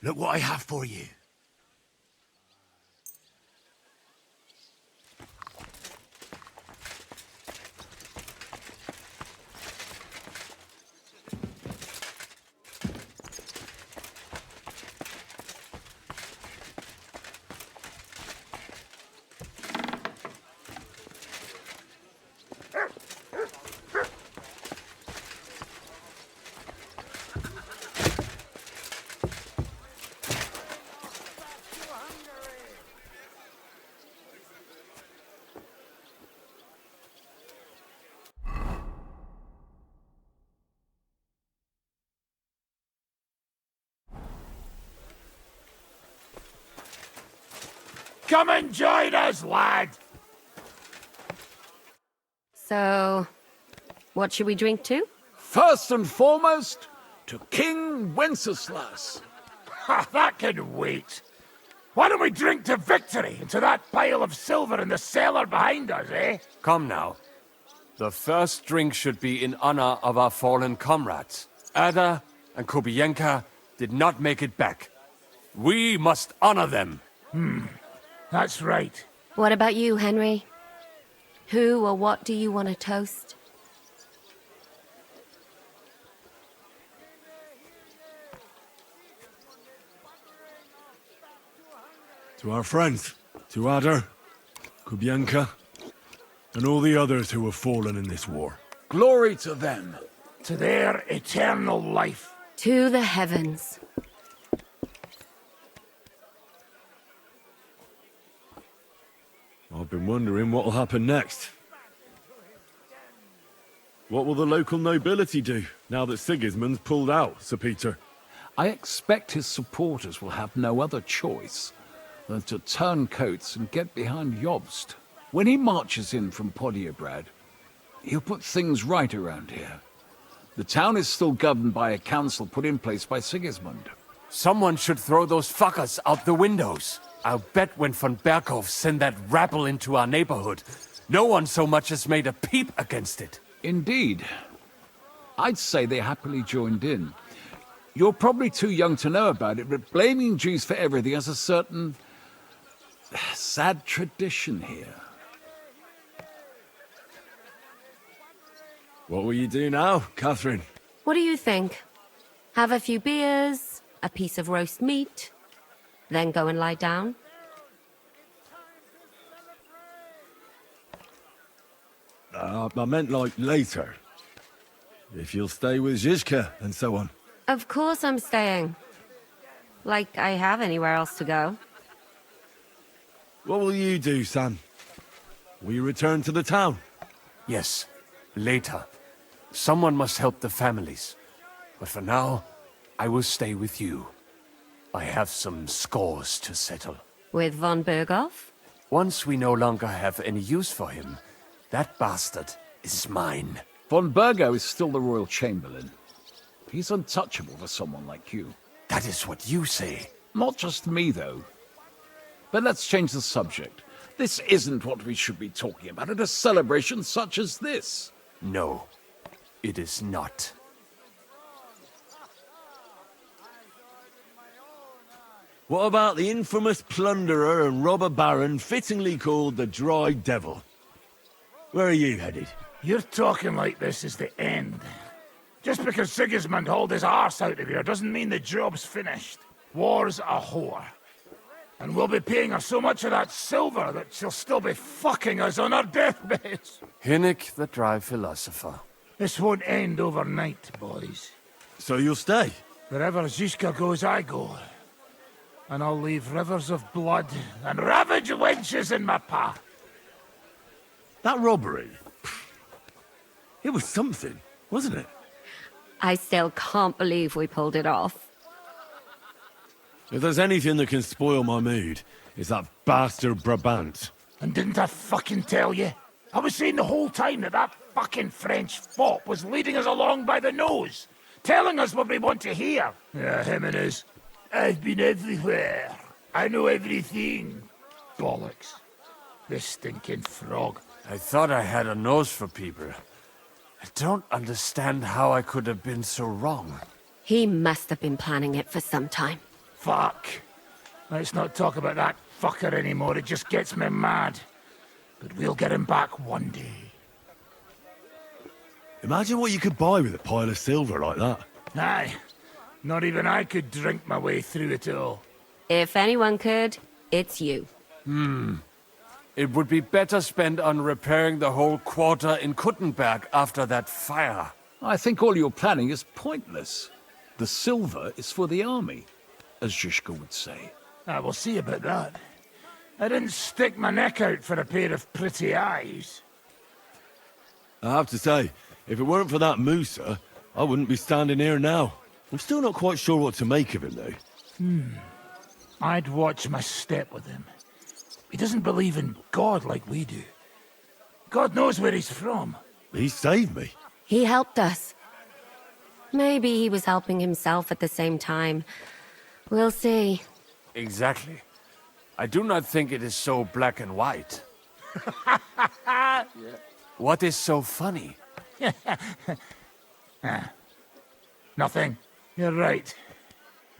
Look what I have for you. Come and join us, lad! So, what should we drink to? First and foremost, to King Wenceslas. Ha, that can wait. Why don't we drink to victory and to that pile of silver in the cellar behind us, eh? Come now. The first drink should be in honor of our fallen comrades. Ada and Kubienka did not make it back. We must honor them. That's right. What about you, Henry? Who or what do you want to toast? To our friends, to Ada, Kubienka, and all the others who have fallen in this war. Glory to them. To their eternal life. To the heavens. I've been wondering what will happen next. What will the local nobility do, now that Sigismund's pulled out, Sir Peter? I expect his supporters will have no other choice than to turn coats and get behind Jobst. When he marches in from Podiebrad, he'll put things right around here. The town is still governed by a council put in place by Sigismund. Someone should throw those fuckers out the windows. I'll bet when von Berghoff sent that rabble into our neighborhood, no one so much as made a peep against it. Indeed. I'd say they happily joined in. You're probably too young to know about it, but blaming Jews for everything has a certain sad tradition here. What will you do now, Catherine? What do you think? Have a few beers, a piece of roast meat, then go and lie down? I meant like later. If you'll stay with Zizka and so on. Of course I'm staying. Like I have anywhere else to go. What will you do, Sam? Will you return to the town? Yes, later. Someone must help the families. But for now, I will stay with you. I have some scores to settle. With von Berghoff? Once we no longer have any use for him, that bastard is mine. Von Bergo is still the royal chamberlain. He's untouchable for someone like you. That is what you say. Not just me, though. But let's change the subject. This isn't what we should be talking about at a celebration such as this. No, it is not. What about the infamous plunderer and robber baron fittingly called the Dry Devil? Where are you headed? You're talking like this is the end. Just because Sigismund hauled his arse out of here doesn't mean the job's finished. War's a whore. And we'll be paying her so much of that silver that she'll still be fucking us on our deathbeds. Hinnick, the dry philosopher. This won't end overnight, boys. So you'll stay? Wherever Zizka goes, I go. And I'll leave rivers of blood and ravaged wenches in my path. That robbery? It was something, wasn't it? I still can't believe we pulled it off. If there's anything that can spoil my mood, it's that bastard Brabant. And didn't I fucking tell you? I was saying the whole time that that fucking French fop was leading us along by the nose, telling us what we want to hear. Yeah, him and his. I've been everywhere. I know everything. Bollocks. This stinking frog. I thought I had a nose for people. I don't understand how I could have been so wrong. He must have been planning it for some time. Fuck. Let's not talk about that fucker anymore. It just gets me mad. But we'll get him back one day. Imagine what you could buy with a pile of silver like that. Aye. Not even I could drink my way through it all. If anyone could, it's you. It would be better spent on repairing the whole quarter in Kuttenberg after that fire. I think all your planning is pointless. The silver is for the army, as Zhishka would say. I will see about that. I didn't stick my neck out for a pair of pretty eyes. I have to say, if it weren't for that Musa, I wouldn't be standing here now. I'm still not quite sure what to make of him, though. I'd watch my step with him. He doesn't believe in God like we do. God knows where he's from. He saved me. He helped us. Maybe he was helping himself at the same time. We'll see. Exactly. I do not think it is so black and white. What is so funny? Nothing. You're right.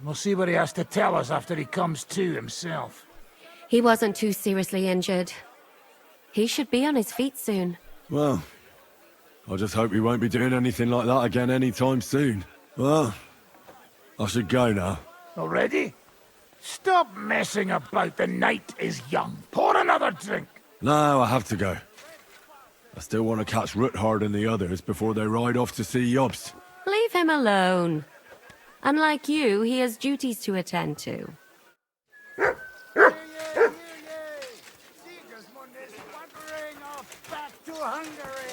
We'll see what he has to tell us after he comes to himself. He wasn't too seriously injured. He should be on his feet soon. Well, I just hope he won't be doing anything like that again anytime soon. Well, I should go now. Already? Stop messing about. The night is young. Pour another drink. No, I have to go. I still want to catch Ruthard and the others before they ride off to see Jobst. Leave him alone. Unlike you, he has duties to attend to. Sigismund is wandering off back to Hungary.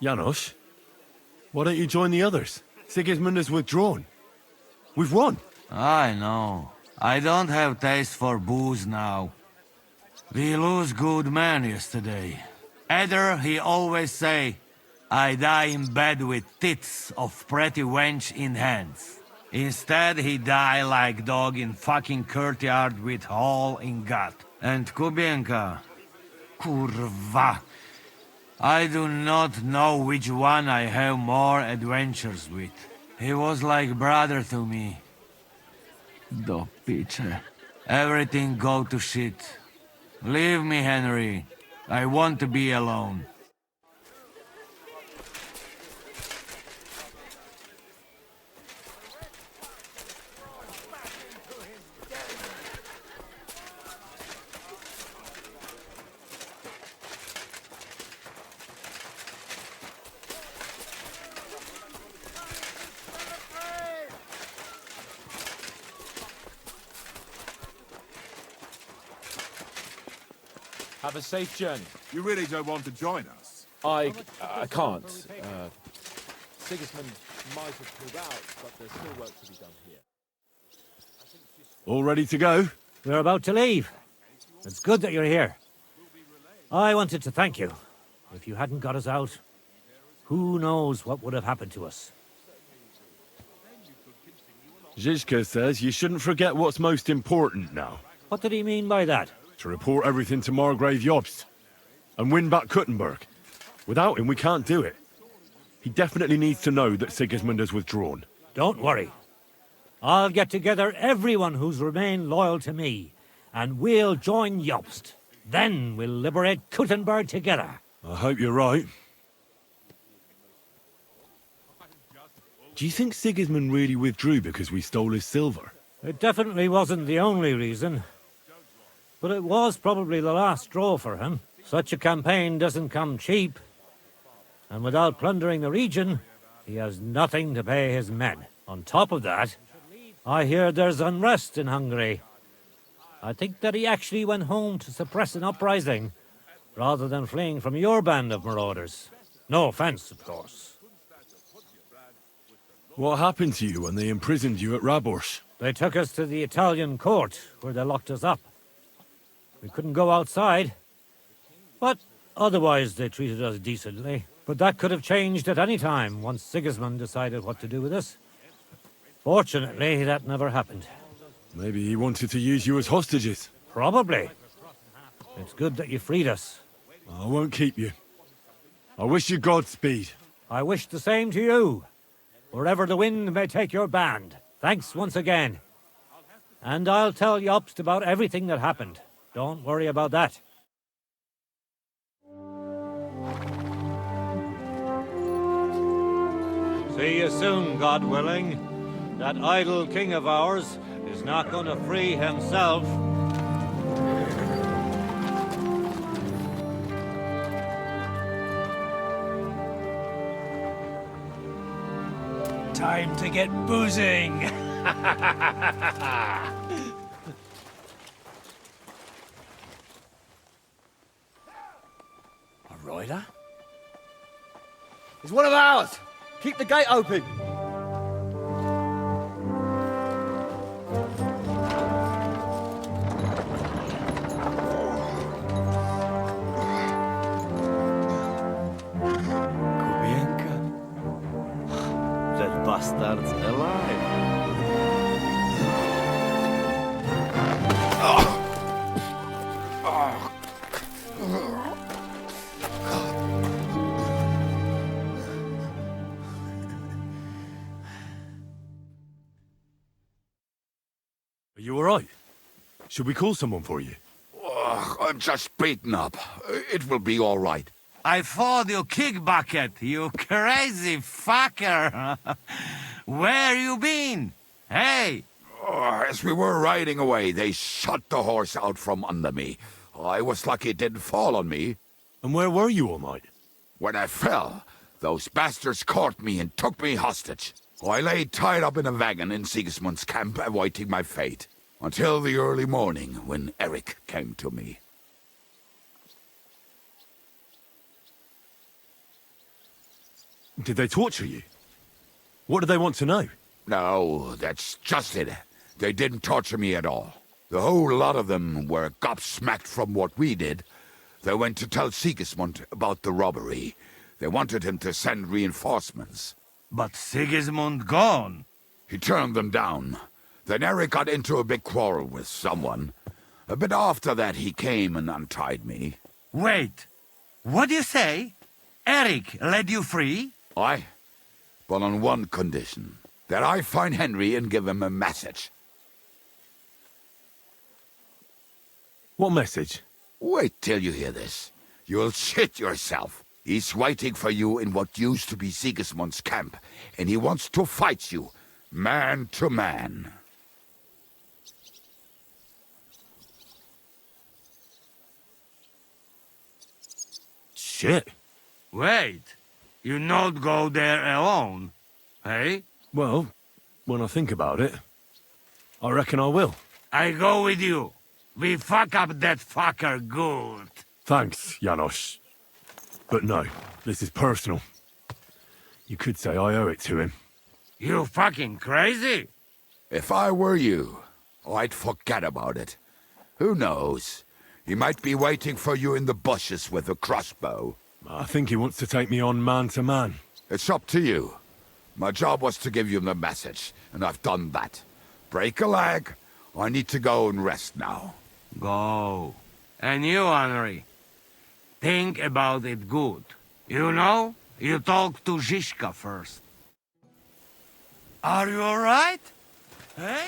Janos, why don't you join the others? Sigismund has withdrawn. We've won. I know. I don't have taste for booze now. We lose good men yesterday. Eder, he always say, I die in bed with tits of pretty wench in hands. Instead, he die like dog in fucking courtyard with hole in gut. And Kubienka, kurwa. I do not know which one I have more adventures with. He was like brother to me. Do piče. Everything go to shit. Leave me, Henry. I want to be alone. Have a safe journey. You really don't want to join us? I can't. Sigismund might have pulled out, but there's still work to be done here. All ready to go? We're about to leave. It's good that you're here. I wanted to thank you. If you hadn't got us out, who knows what would have happened to us. Zizka says you shouldn't forget what's most important now. What did he mean by that? To report everything to Margrave Jobst. And win back Kuttenberg. Without him, we can't do it. He definitely needs to know that Sigismund has withdrawn. Don't worry. I'll get together everyone who's remained loyal to me, and we'll join Jobst. Then we'll liberate Kuttenberg together. I hope you're right. Do you think Sigismund really withdrew because we stole his silver? It definitely wasn't the only reason. But it was probably the last straw for him. Such a campaign doesn't come cheap. And without plundering the region, he has nothing to pay his men. On top of that, I hear there's unrest in Hungary. I think that he actually went home to suppress an uprising, rather than fleeing from your band of marauders. No offense, of course. What happened to you when they imprisoned you at Raborsch? They took us to the Italian court, where they locked us up. We couldn't go outside, but otherwise they treated us decently. But that could have changed at any time once Sigismund decided what to do with us. Fortunately, that never happened. Maybe he wanted to use you as hostages. Probably. It's good that you freed us. I won't keep you. I wish you Godspeed. I wish the same to you. Wherever the wind may take your band. Thanks once again. And I'll tell Jobst about everything that happened. Don't worry about that. See you soon, God willing. That idle king of ours is not going to free himself. Time to get boozing! A rider? It's one of ours! Keep the gate open! Kubienka? That bastard's alive. Are you all right? Should we call someone for you? I'm just beaten up. It will be all right. I fought you kick bucket, you crazy fucker. Where you been? Hey! As we were riding away, they shot the horse out from under me. I was lucky it didn't fall on me. And where were you all night? When I fell, those bastards caught me and took me hostage. I lay tied up in a wagon in Sigismund's camp, awaiting my fate. Until the early morning, when Eric came to me. Did they torture you? What do they want to know? No, that's just it. They didn't torture me at all. The whole lot of them were gobsmacked from what we did. They went to tell Sigismund about the robbery. They wanted him to send reinforcements. But Sigismund gone. He turned them down. Then Eric got into a big quarrel with someone. A bit after that, he came and untied me. Wait, what do you say? Eric led you free? Aye, but on one condition. That I find Henry and give him a message. What message? Wait till you hear this. You'll shit yourself. He's waiting for you in what used to be Sigismund's camp, and he wants to fight you, man to man. Shit. Wait, you not go there alone, hey? Well, when I think about it, I reckon I will. I go with you. We fuck up that fucker good. Thanks, Janos. But no, this is personal. You could say I owe it to him. You fucking crazy? If I were you, I'd forget about it. Who knows? He might be waiting for you in the bushes with a crossbow. I think he wants to take me on man to man. It's up to you. My job was to give you the message, and I've done that. Break a leg. I need to go and rest now. Go. And you, Henry, think about it good. You know, you talk to Zizka first. Are you alright? Hey?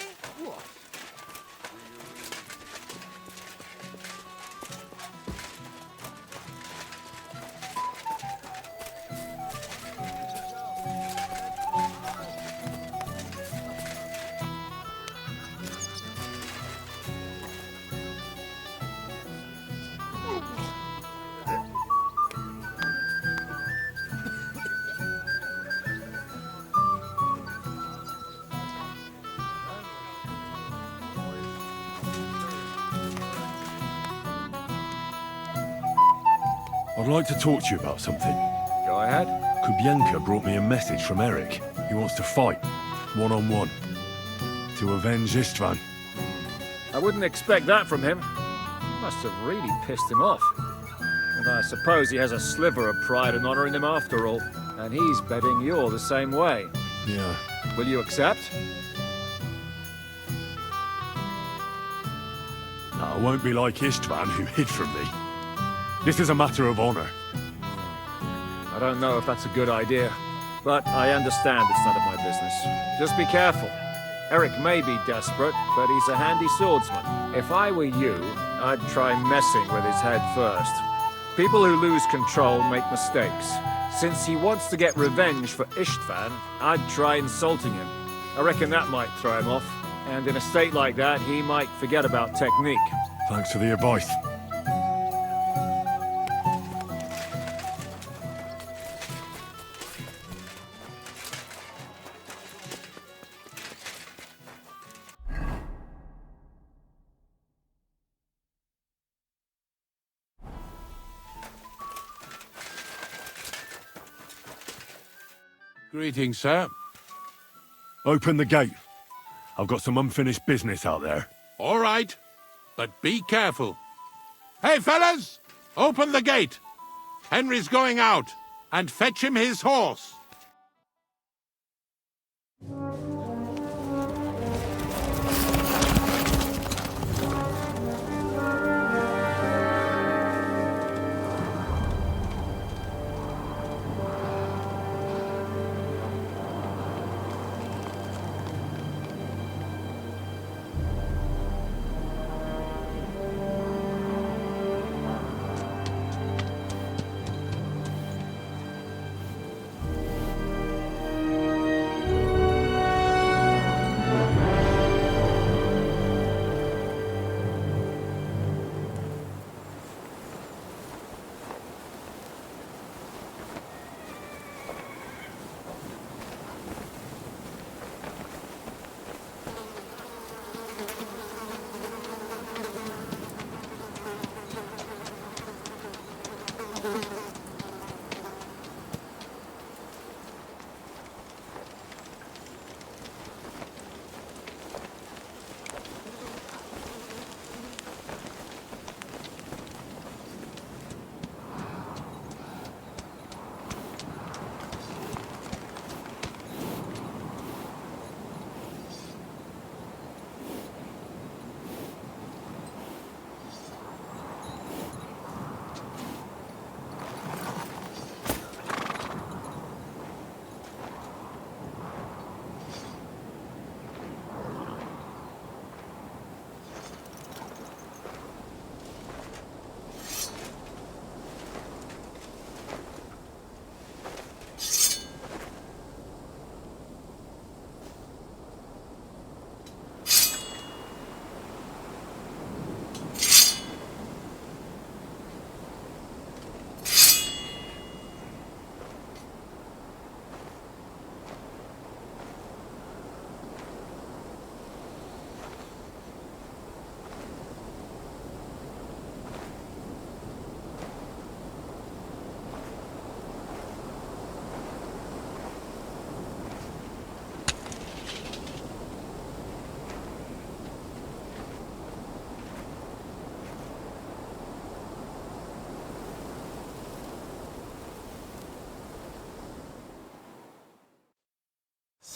I'd like to talk to you about something. Go ahead. Kubienka brought me a message from Eric. He wants to fight, one-on-one, to avenge Istvan. I wouldn't expect that from him. Must have really pissed him off. And I suppose he has a sliver of pride and honor in him after all. And he's betting you're the same way. Yeah. Will you accept? No, I won't be like Istvan, who hid from me. This is a matter of honor. I don't know if that's a good idea, but I understand it's none of my business. Just be careful. Eric may be desperate, but he's a handy swordsman. If I were you, I'd try messing with his head first. People who lose control make mistakes. Since he wants to get revenge for Istvan, I'd try insulting him. I reckon that might throw him off. And in a state like that, he might forget about technique. Thanks for the advice. Greetings, sir. Open the gate. I've got some unfinished business out there. All right, but be careful. Hey, fellas! Open the gate! Henry's going out, and fetch him his horse.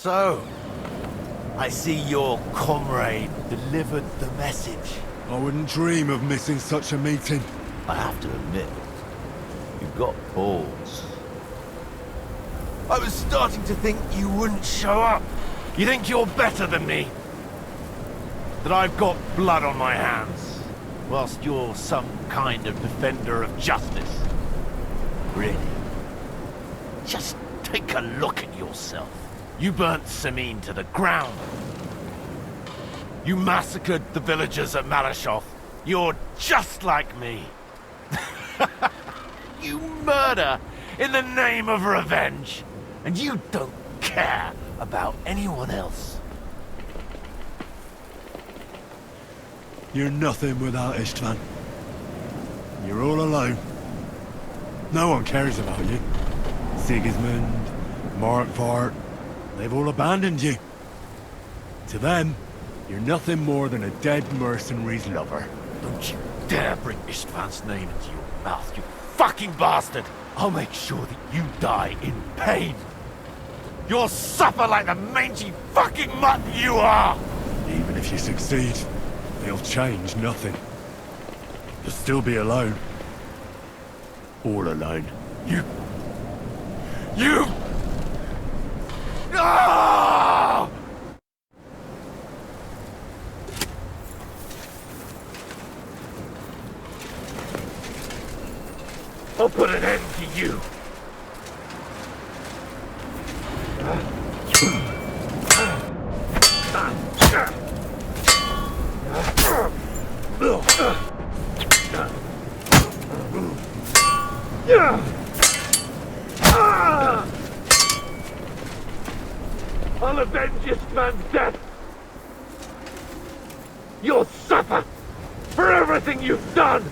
So, I see your comrade delivered the message. I wouldn't dream of missing such a meeting. I have to admit, you've got balls. I was starting to think you wouldn't show up. You think you're better than me? That I've got blood on my hands, whilst you're some kind of defender of justice. Really? Just take a look at yourself. You burnt Samin to the ground. You massacred the villagers at Malashov. You're just like me. You murder in the name of revenge. And you don't care about anyone else. You're nothing without Istvan. You're all alone. No one cares about you. Sigismund, Markvart, they've all abandoned you. To them, you're nothing more than a dead mercenary's lover. Don't you dare bring Istvan's name into your mouth, you fucking bastard! I'll make sure that you die in pain. You'll suffer like the mangy fucking mutt you are! Even if you succeed, they'll change nothing. You'll still be alone. All alone. You... Ah! I'll put an end to you. I'll avenge this man's death. You'll suffer for everything you've done.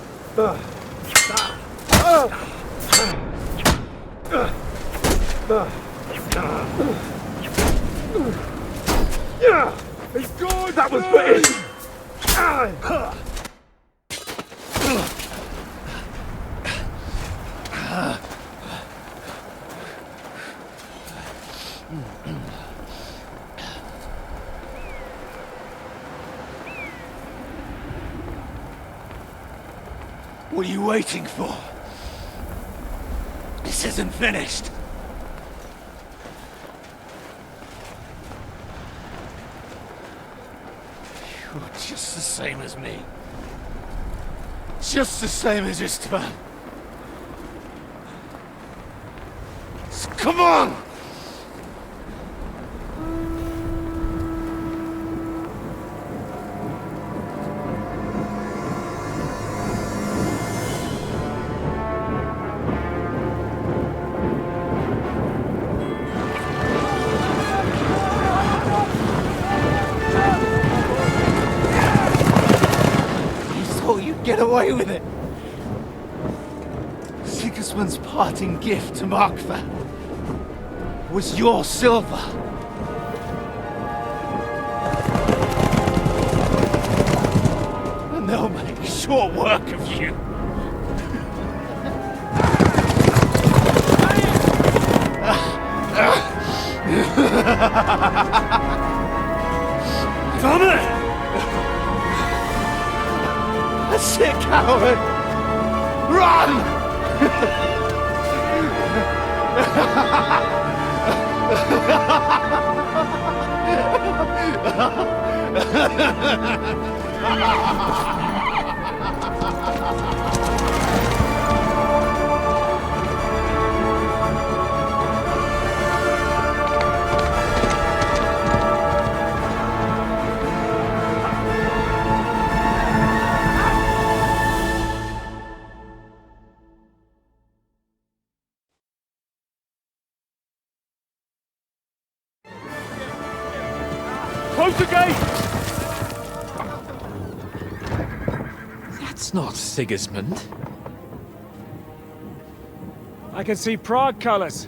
That was for it. What are you waiting for? This isn't finished. You're just the same as me. Just the same as Istvan. So come on! Get away with it! Sigismund's parting gift to Markvart was your silver. And they'll make short work of you. Damn it! That's it, coward! Run! Close the gate! That's not Sigismund. I can see Prague colors.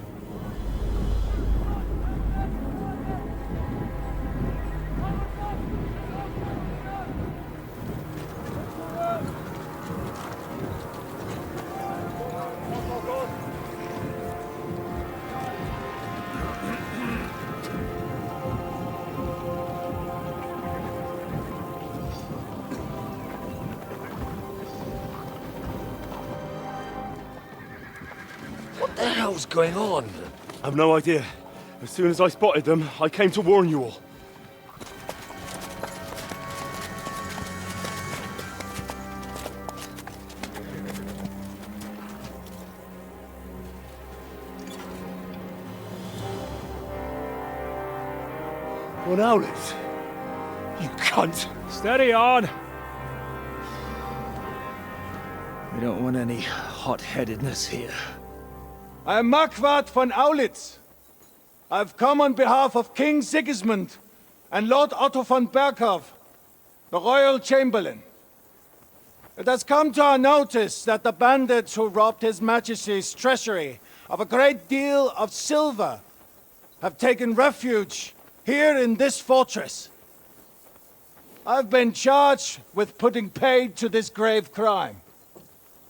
the hell's going on? I've no idea. As soon as I spotted them, I came to warn you all. What owlets? You cunt! Steady on! We don't want any hot-headedness here. I am Marquardt von Aulitz. I've come on behalf of King Sigismund and Lord Otto von Berghoff, the Royal Chamberlain. It has come to our notice that the bandits who robbed His Majesty's treasury of a great deal of silver have taken refuge here in this fortress. I've been charged with putting paid to this grave crime.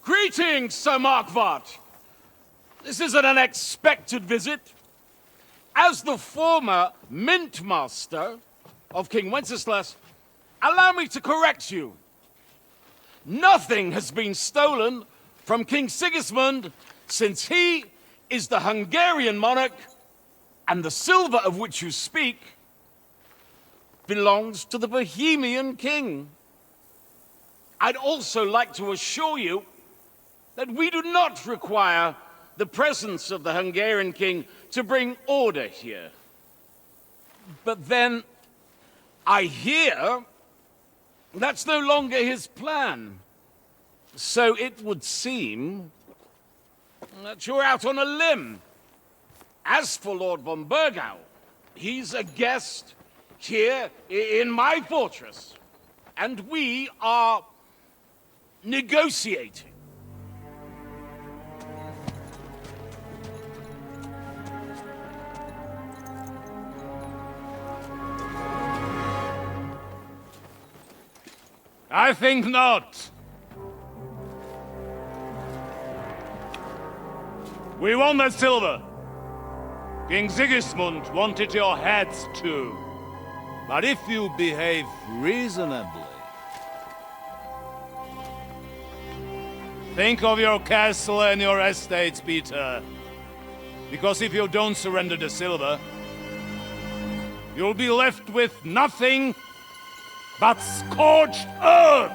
Greetings, Sir Marquardt. This is an unexpected visit. As the former Mint Master of King Wenceslas, allow me to correct you. Nothing has been stolen from King Sigismund since he is the Hungarian monarch, and the silver of which you speak belongs to the Bohemian king. I'd also like to assure you that we do not require the presence of the Hungarian king to bring order here. But then, I hear that's no longer his plan. So it would seem that you're out on a limb. As for Lord von Bergau, he's a guest here in my fortress, and we are negotiating. I think not. We want the silver. King Sigismund wanted your heads too. But if you behave reasonably... Think of your castle and your estates, Peter. Because if you don't surrender the silver, you'll be left with nothing but scorched earth!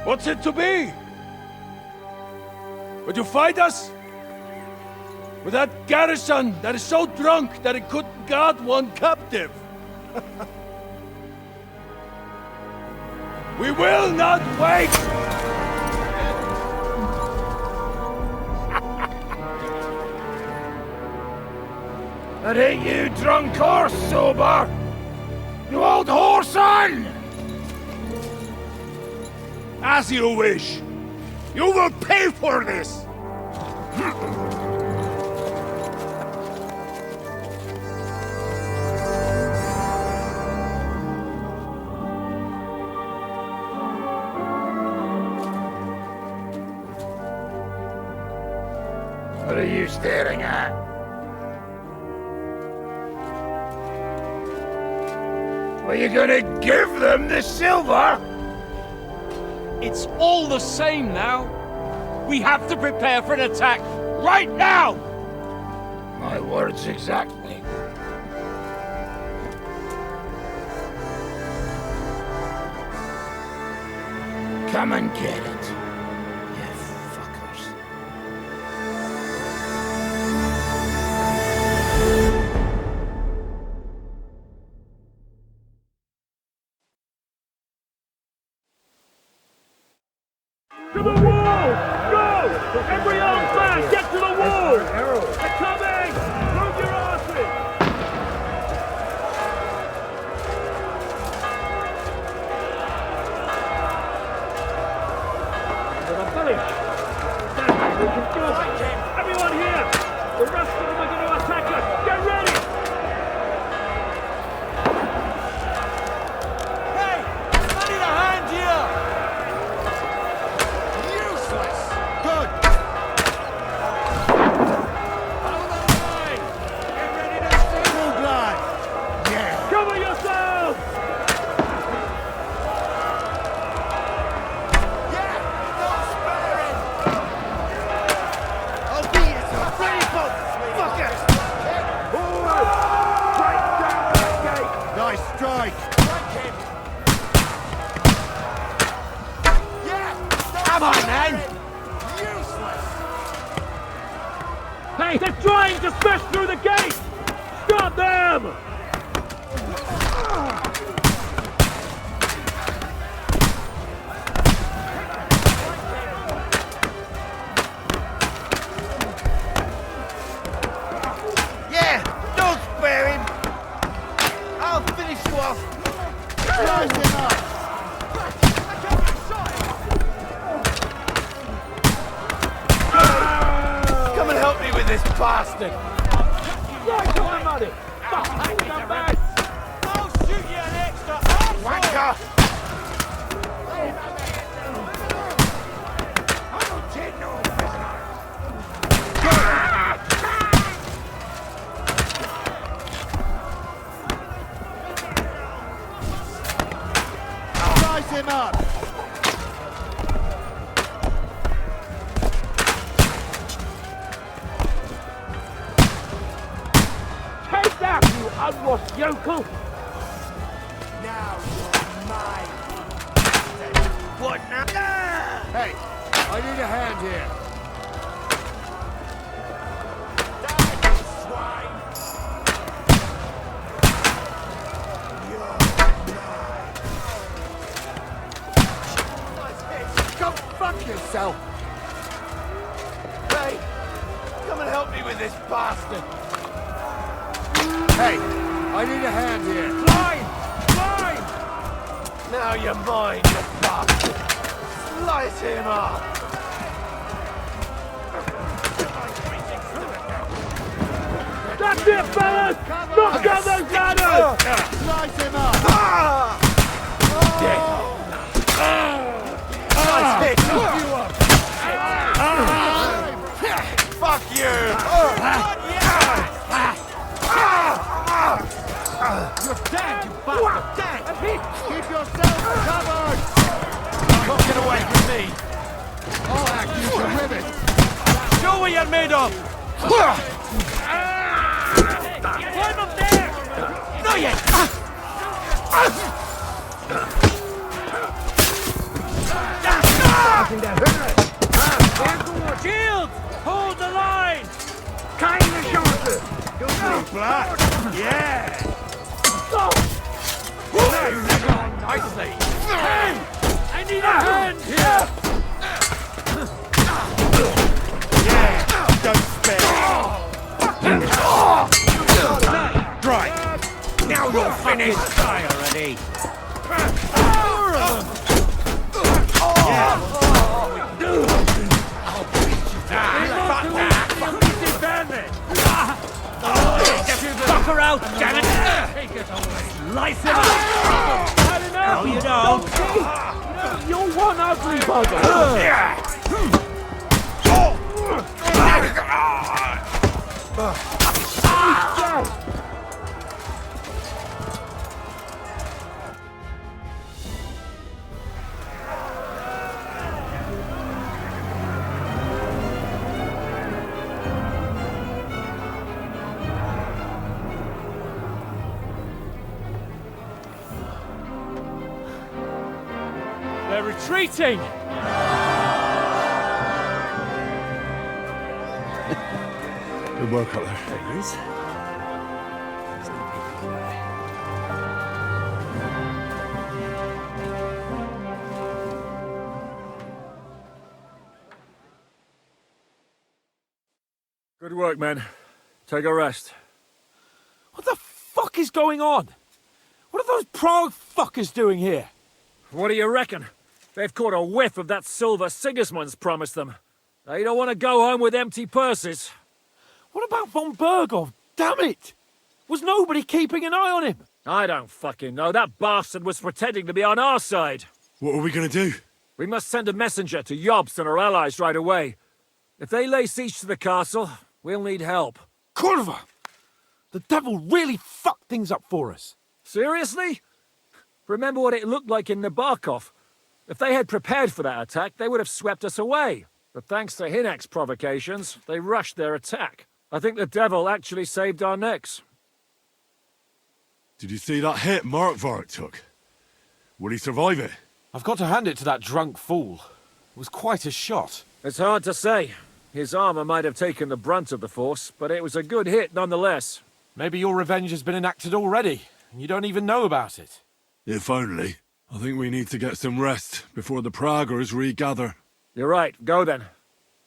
What's it to be? Would you fight us? With that garrison that is so drunk that it couldn't guard one captive? We will not wait! That ain't you drunk or sober? You old whoreson! As you wish. You will pay for this! What are you staring at? Were you gonna give them the silver? It's all the same now. We have to prepare for an attack right now! My words exactly. Come and get it, you fuckers. To the wall! Go! Every armed man, get to the wall! They're coming! Move your asses! They're a village! Stand, we can do it! Everyone here! The rest of them are going to attack us! Get ready! Hey! I need a hand here! Good! Follow the line! Get ready to shoot! Full guard! Yeah. Cover yourselves! Yeah! No sparing! Come on, man! Hey, they're trying to smash through the gate! Stop them! Yeah, don't spare him! I'll finish you off! Slice him up! Come and help me with this bastard! Right on the money! Come back! I'll shoot you an extra wanker! Slice him up! Take that, you unwashed yokel! Now you're mine! What now? Hey, I need a hand here. Go fuck yourself! Hey, come and help me with this bastard! Hey, I need a hand here. Now you're mine, you bastard! Slice him up! That's it, fellas! Knock down those ladders! Slice him up! Dead! Slice it! Fuck you! You're dead, you bastard! Dead! Keep yourself covered! Can't get away from me! I'll act you to ribbon! Show what you're made of! Climb up there! Not yet! Shields! Hold the line! Keine Chance! Black! Yeah! Nicely! Hey! I need a hand here! Yeah! Don't spare! Right! Now you're finished! Die already! Fuck her out, damn it! Slice him up! No, you don't! You're one ugly bugger! They're retreating! Good work up there. There he is. Good work, men. Take a rest. What the fuck is going on? What are those Prague fuckers doing here? What do you reckon? They've caught a whiff of that silver Sigismund's promised them. They don't want to go home with empty purses. What about von Bergov? Damn it! Was nobody keeping an eye on him? I don't fucking know. That bastard was pretending to be on our side. What are we gonna do? We must send a messenger to Jobst and our allies right away. If they lay siege to the castle, we'll need help. Kurva! The devil really fucked things up for us. Seriously? Remember what it looked like in Nabokov. If they had prepared for that attack, they would have swept us away. But thanks to Hinek's provocations, they rushed their attack. I think the devil actually saved our necks. Did you see that hit Markvart took? Will he survive it? I've got to hand it to that drunk fool. was quite a shot. It's hard to say. His armor might have taken the brunt of the force, but it was a good hit nonetheless. Maybe your revenge has been enacted already, and you don't even know about it. If only. I think we need to get some rest before the Praggers regather. You're right. Go then.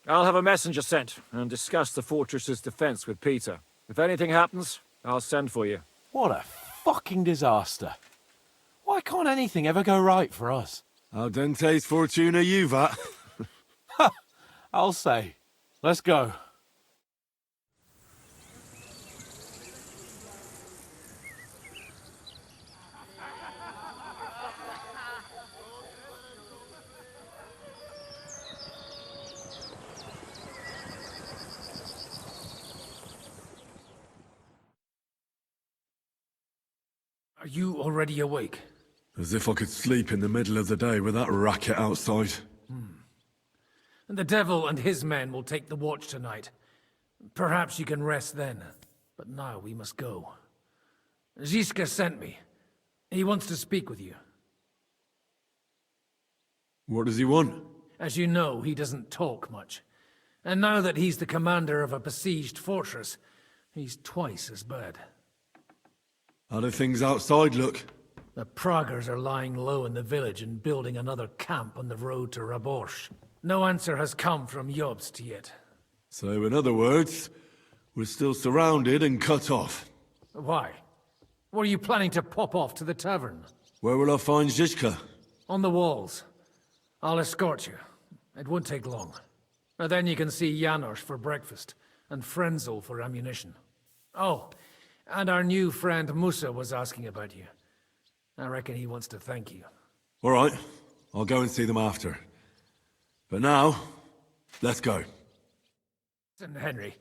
I'll have a messenger sent and discuss the fortress's defense with Peter. If anything happens, I'll send for you. What a fucking disaster. Why can't anything ever go right for us? Al dente's fortuna juvat. I'll say. Let's go. Are you already awake? As if I could sleep in the middle of the day with that racket outside. And the devil and his men will take the watch tonight. Perhaps you can rest then. But now we must go. Ziska sent me. He wants to speak with you. What does he want? As you know, he doesn't talk much. And now that he's the commander of a besieged fortress, he's twice as bad. How do things outside look? The Praggers are lying low in the village and building another camp on the road to Raborsh. No answer has come from Jobst yet. So, in other words, we're still surrounded and cut off. Why? Were you planning to pop off to the tavern? Where will I find Zizka? On the walls. I'll escort you. It won't take long. And then you can see Janos for breakfast, and Frenzel for ammunition. Oh, and our new friend Musa was asking about you. I reckon he wants to thank you. All right, I'll go and see them after. But now, let's go. Listen, Henry,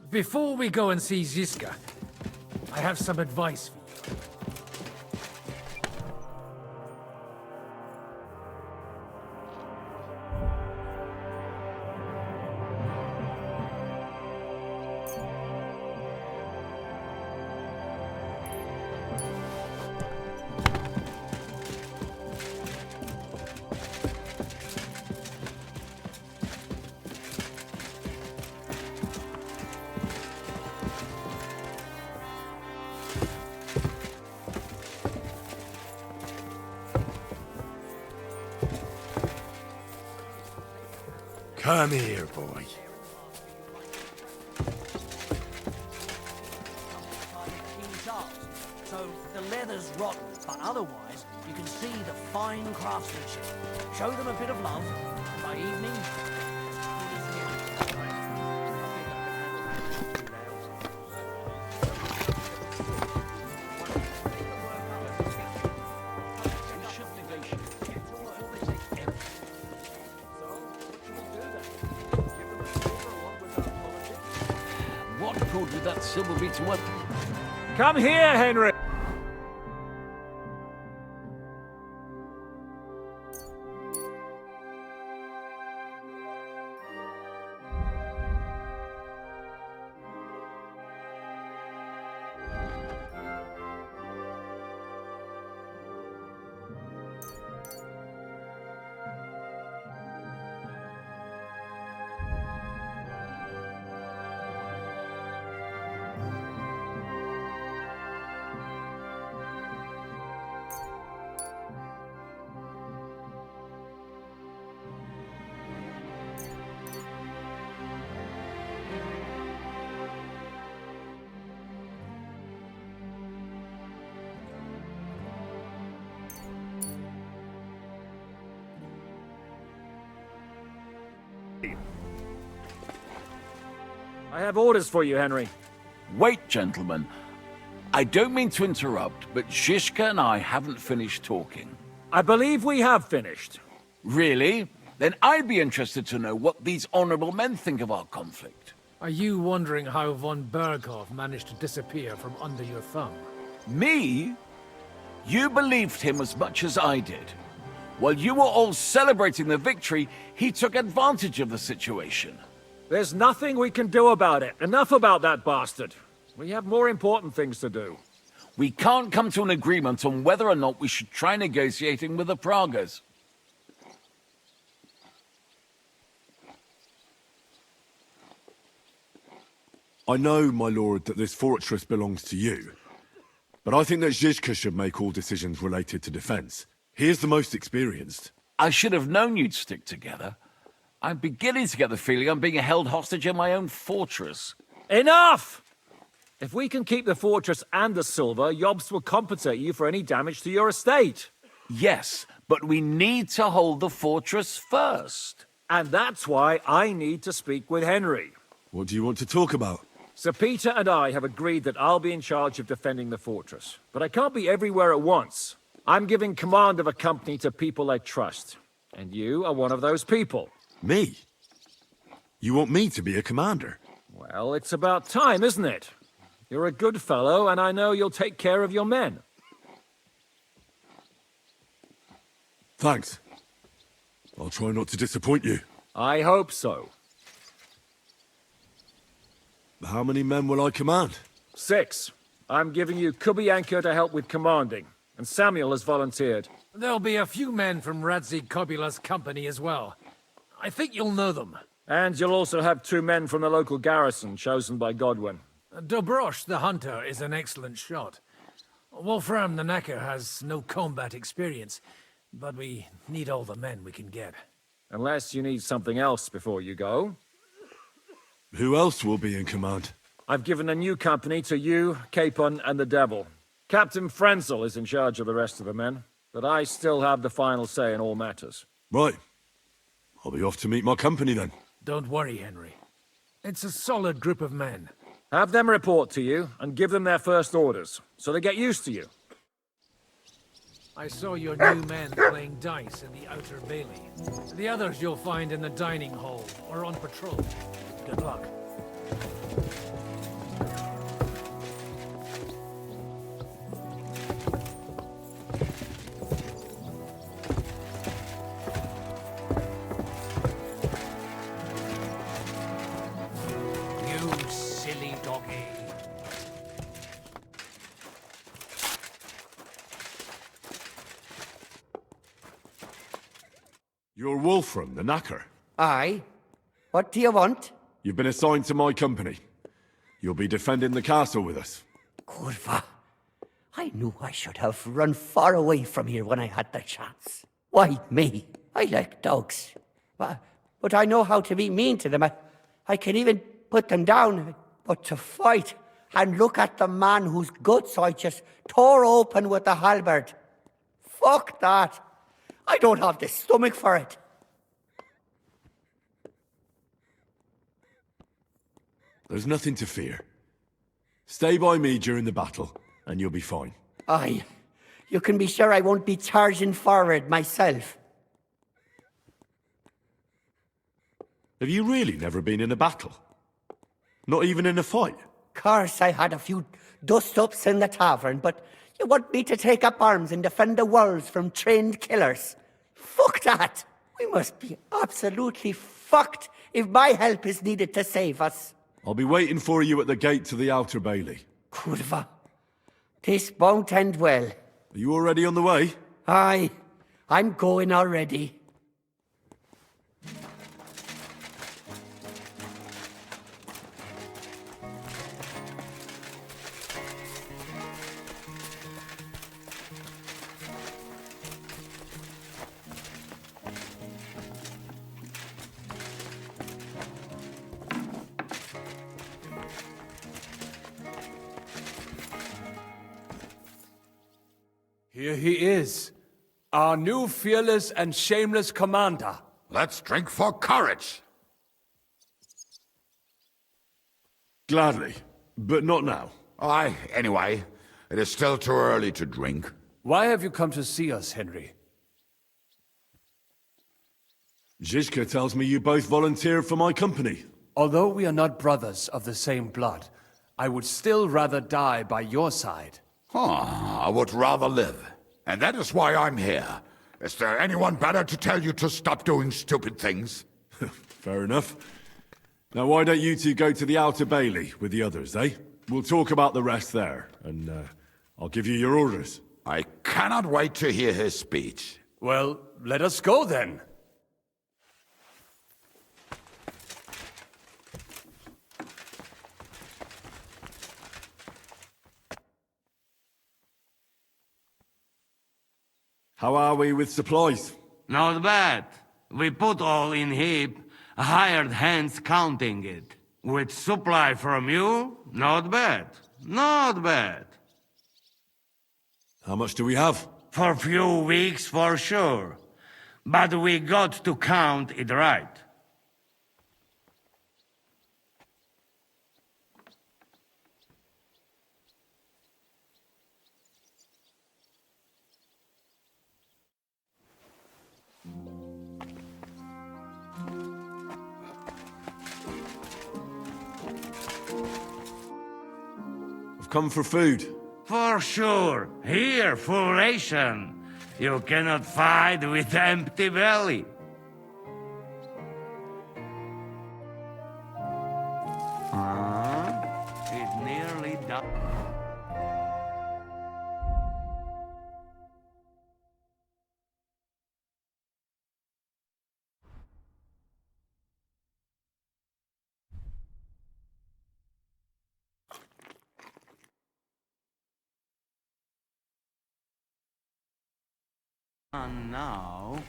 before we go and see Ziska, I have some advice for you. Come here, boy. So the leather's rotten, but otherwise you can see the fine craftsmanship. Show them a bit of love, and by evening... What good would that silver be to us? Come here, Henry! I have orders for you, Henry. Wait, gentlemen. I don't mean to interrupt, but Zizka and I haven't finished talking. I believe we have finished. Really? Then I'd be interested to know what these honorable men think of our conflict. Are you wondering how von Berghoff managed to disappear from under your thumb? Me? You believed him as much as I did. While you were all celebrating the victory, he took advantage of the situation. There's nothing we can do about it. Enough about that bastard. We have more important things to do. We can't come to an agreement on whether or not we should try negotiating with the Praggers. I know, my lord, that this fortress belongs to you. But I think that Zizka should make all decisions related to defense. He is the most experienced. I should have known you'd stick together. I'm beginning to get the feeling I'm being held hostage in my own fortress. Enough! If we can keep the fortress and the silver, Yobst will compensate you for any damage to your estate. Yes, but we need to hold the fortress first. And that's why I need to speak with Henry. What do you want to talk about? Sir Peter and I have agreed that I'll be in charge of defending the fortress. But I can't be everywhere at once. I'm giving command of a company to people I trust. And you are one of those people. Me? You want me to be a commander? Well, it's about time, isn't it? You're a good fellow, and I know you'll take care of your men. Thanks. I'll try not to disappoint you. I hope so. How many men will I command? 6. I'm giving you Kubianka to help with commanding, and Samuel has volunteered. There'll be a few men from Radzi Kobula's company as well. I think you'll know them. And you'll also have 2 men from the local garrison, chosen by Godwin. Dobrosh, the hunter, is an excellent shot. Wolfram the Knacker has no combat experience, but we need all the men we can get. Unless you need something else before you go. Who else will be in command? I've given a new company to you, Capon, and the Devil. Captain Frenzel is in charge of the rest of the men, but I still have the final say in all matters. Right. I'll be off to meet my company then. Don't worry, Henry. It's a solid group of men. Have them report to you, and give them their first orders, so they get used to you. I saw your new men playing dice in the outer bailey. The others you'll find in the dining hall, or on patrol. Good luck. You silly doggy. You're Wolfram, the Knacker. Aye. What do you want? You've been assigned to my company. You'll be defending the castle with us. Kurva. I knew I should have run far away from here when I had the chance. Why me? I like dogs. But I know how to be mean to them. I can even put them down. But to fight and look at the man whose guts I just tore open with the halberd. Fuck that. I don't have the stomach for it. There's nothing to fear. Stay by me during the battle, and you'll be fine. Aye. You can be sure I won't be charging forward myself. Have you really never been in a battle? Not even in a fight? Course, I had a few dust-ups in the tavern, but you want me to take up arms and defend the walls from trained killers? Fuck that! We must be absolutely fucked if my help is needed to save us. I'll be waiting for you at the gate to the outer bailey. Kurva. This won't end well. Are you already on the way? Aye. I'm going already. Here he is, our new fearless and shameless commander. Let's drink for courage. Gladly, but not now. Aye, anyway, it is still too early to drink. Why have you come to see us, Henry? Zizka tells me you both volunteered for my company. Although we are not brothers of the same blood, I would still rather die by your side. I would rather live. And that is why I'm here. Is there anyone better to tell you to stop doing stupid things? Fair enough. Now why don't you two go to the outer bailey with the others, eh? We'll talk about the rest there, and I'll give you your orders. I cannot wait to hear his speech. Well, let us go then. How are we with supplies? Not bad. We put all in heap, hired hands counting it. With supply from you, not bad. Not bad. How much do we have? For few weeks, for sure. But we got to count it right. I've come for food. For sure. Here, full ration. You cannot fight with empty belly. It nearly done. And now...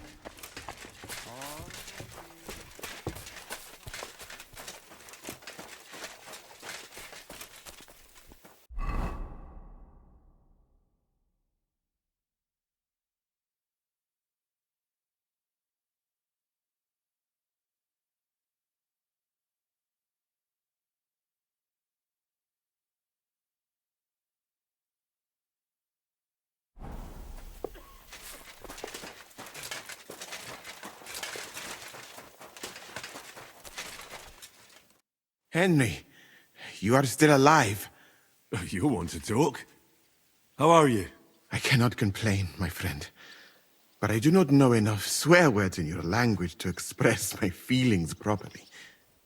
Henry, you are still alive. You want to talk? How are you? I cannot complain, my friend. But I do not know enough swear words in your language to express my feelings properly.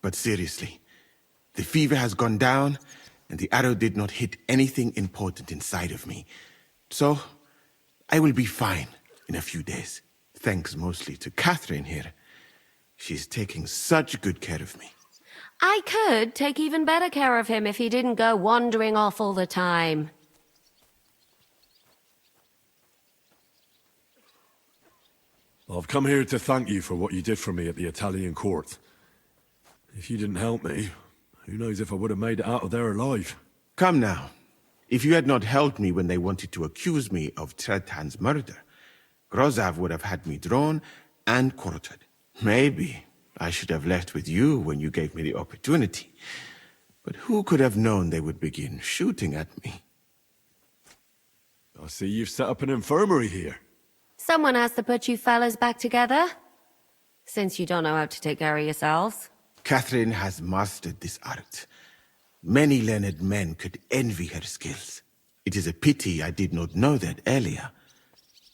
But seriously, the fever has gone down, and the arrow did not hit anything important inside of me. So, I will be fine in a few days. Thanks mostly to Catherine here. She's taking such good care of me. I could take even better care of him if he didn't go wandering off all the time. I've come here to thank you for what you did for me at the Italian court. If you didn't help me, who knows if I would have made it out of there alive. Come now. If you had not helped me when they wanted to accuse me of Tretan's murder, Grozav would have had me drawn and quartered. Maybe I should have left with you when you gave me the opportunity. But who could have known they would begin shooting at me? I see you've set up an infirmary here. Someone has to put you fellas back together. Since you don't know how to take care of yourselves. Catherine has mastered this art. Many learned men could envy her skills. It is a pity I did not know that earlier.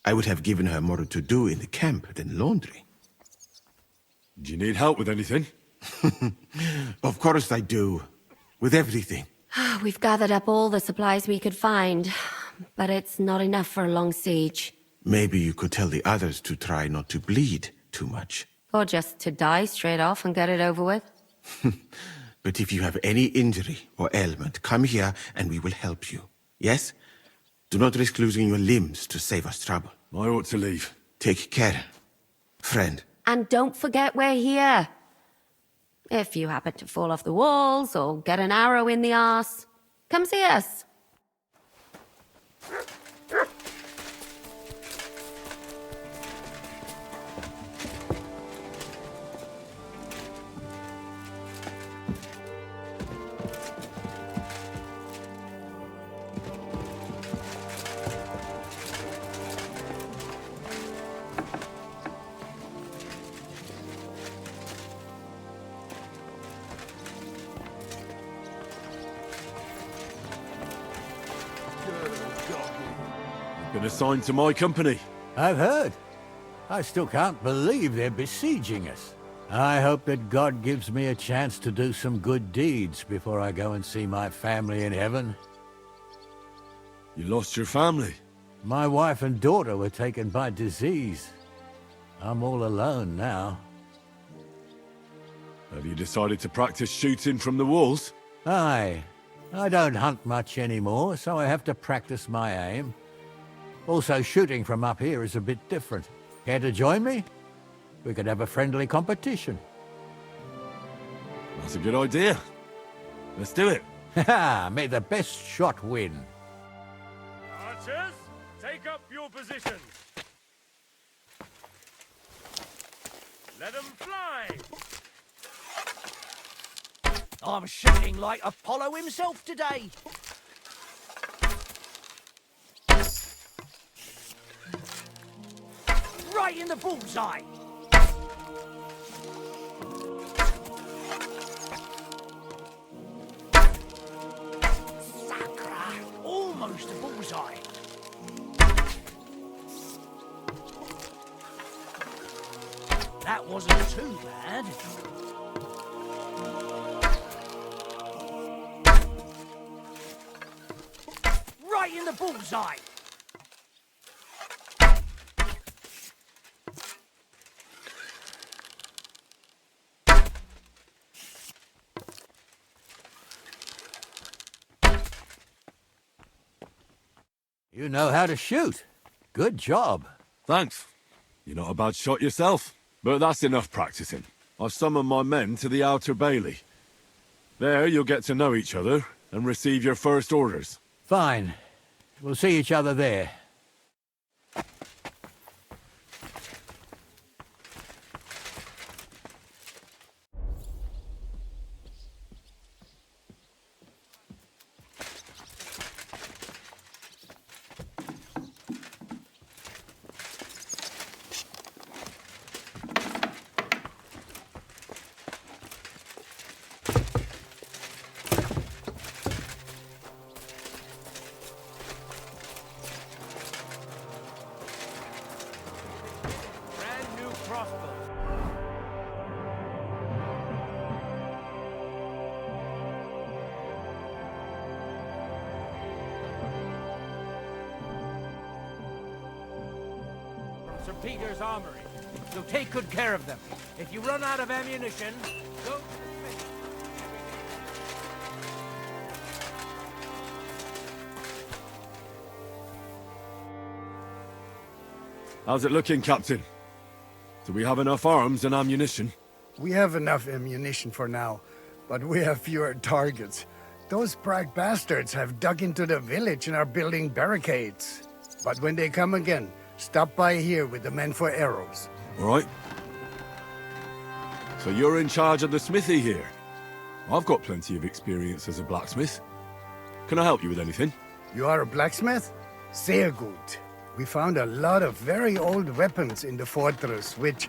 I would have given her more to do in the camp than laundry. Do you need help with anything? Of course I do. With everything. We've gathered up all the supplies we could find, but it's not enough for a long siege. Maybe you could tell the others to try not to bleed too much. Or just to die straight off and get it over with. But if you have any injury or ailment, come here and we will help you. Yes? Do not risk losing your limbs to save us trouble. I ought to leave. Take care, friend. And don't forget we're here. If you happen to fall off the walls or get an arrow in the arse, come see us. Been assigned to my company. I've heard. I still can't believe they're besieging us. I hope that God gives me a chance to do some good deeds before I go and see my family in heaven. You lost your family? My wife and daughter were taken by disease. I'm all alone now. Have you decided to practice shooting from the walls? Aye. I don't hunt much anymore, so I have to practice my aim. Also, shooting from up here is a bit different. Care to join me? We could have a friendly competition. That's a good idea. Let's do it. Ha! May the best shot win. Archers, take up your positions. Let them fly. I'm shooting like Apollo himself today. Right in the bullseye. Sacra! Almost a bullseye. That wasn't too bad. Right in the bullseye. You know how to shoot. Good job. Thanks. You're not a bad shot yourself. But that's enough practicing. I've summoned my men to the Outer Bailey. There you'll get to know each other and receive your first orders. Fine. We'll see each other there. Sir Peter's armory. So take good care of them. If you run out of ammunition, go to the smith. How's it looking, Captain? Do we have enough arms and ammunition? We have enough ammunition for now, but we have fewer targets. Those brag bastards have dug into the village and are building barricades. But when they come again, stop by here with the men for arrows. All right. So you're in charge of the smithy here? I've got plenty of experience as a blacksmith. Can I help you with anything? You are a blacksmith? Sehr gut. We found a lot of very old weapons in the fortress, which,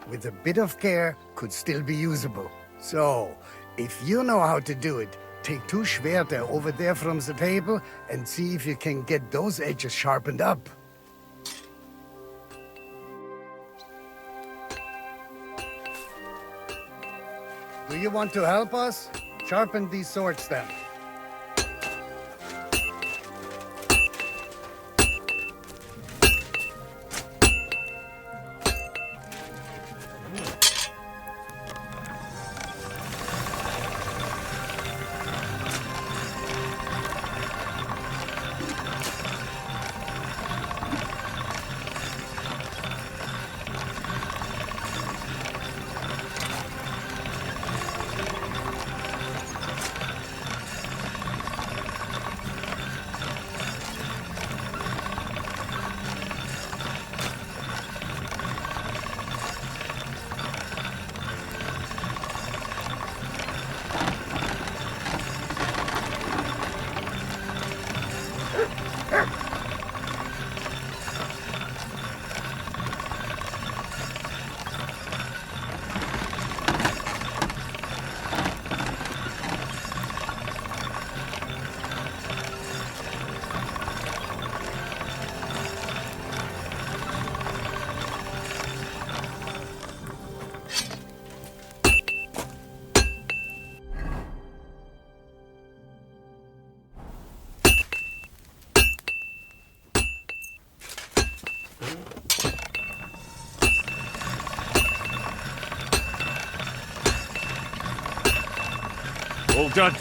with a bit of care, could still be usable. So, if you know how to do it, take 2 Schwerter over there from the table and see if you can get those edges sharpened up. Do you want to help us? Sharpen these swords then. All done.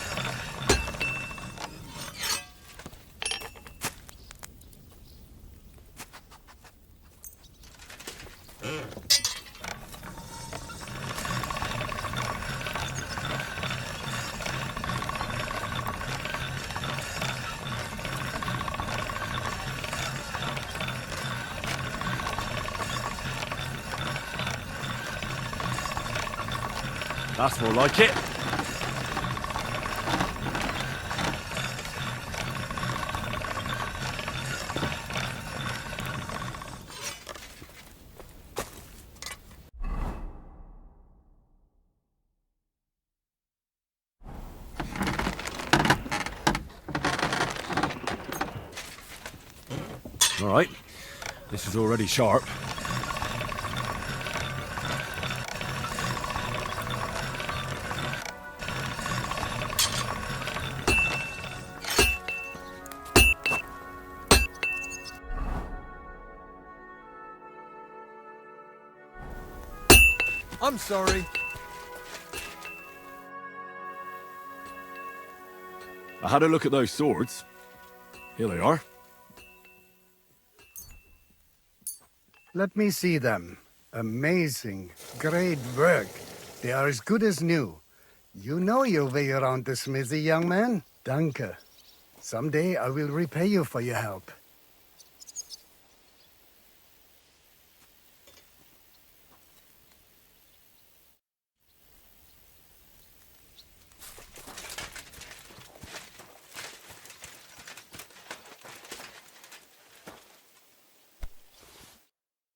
That's more like it. All right. This is already sharp. I'm sorry. I had a look at those swords. Here they are. Let me see them. Amazing. Great work. They are as good as new. You know your way around the smithy, young man. Danke. Someday I will repay you for your help.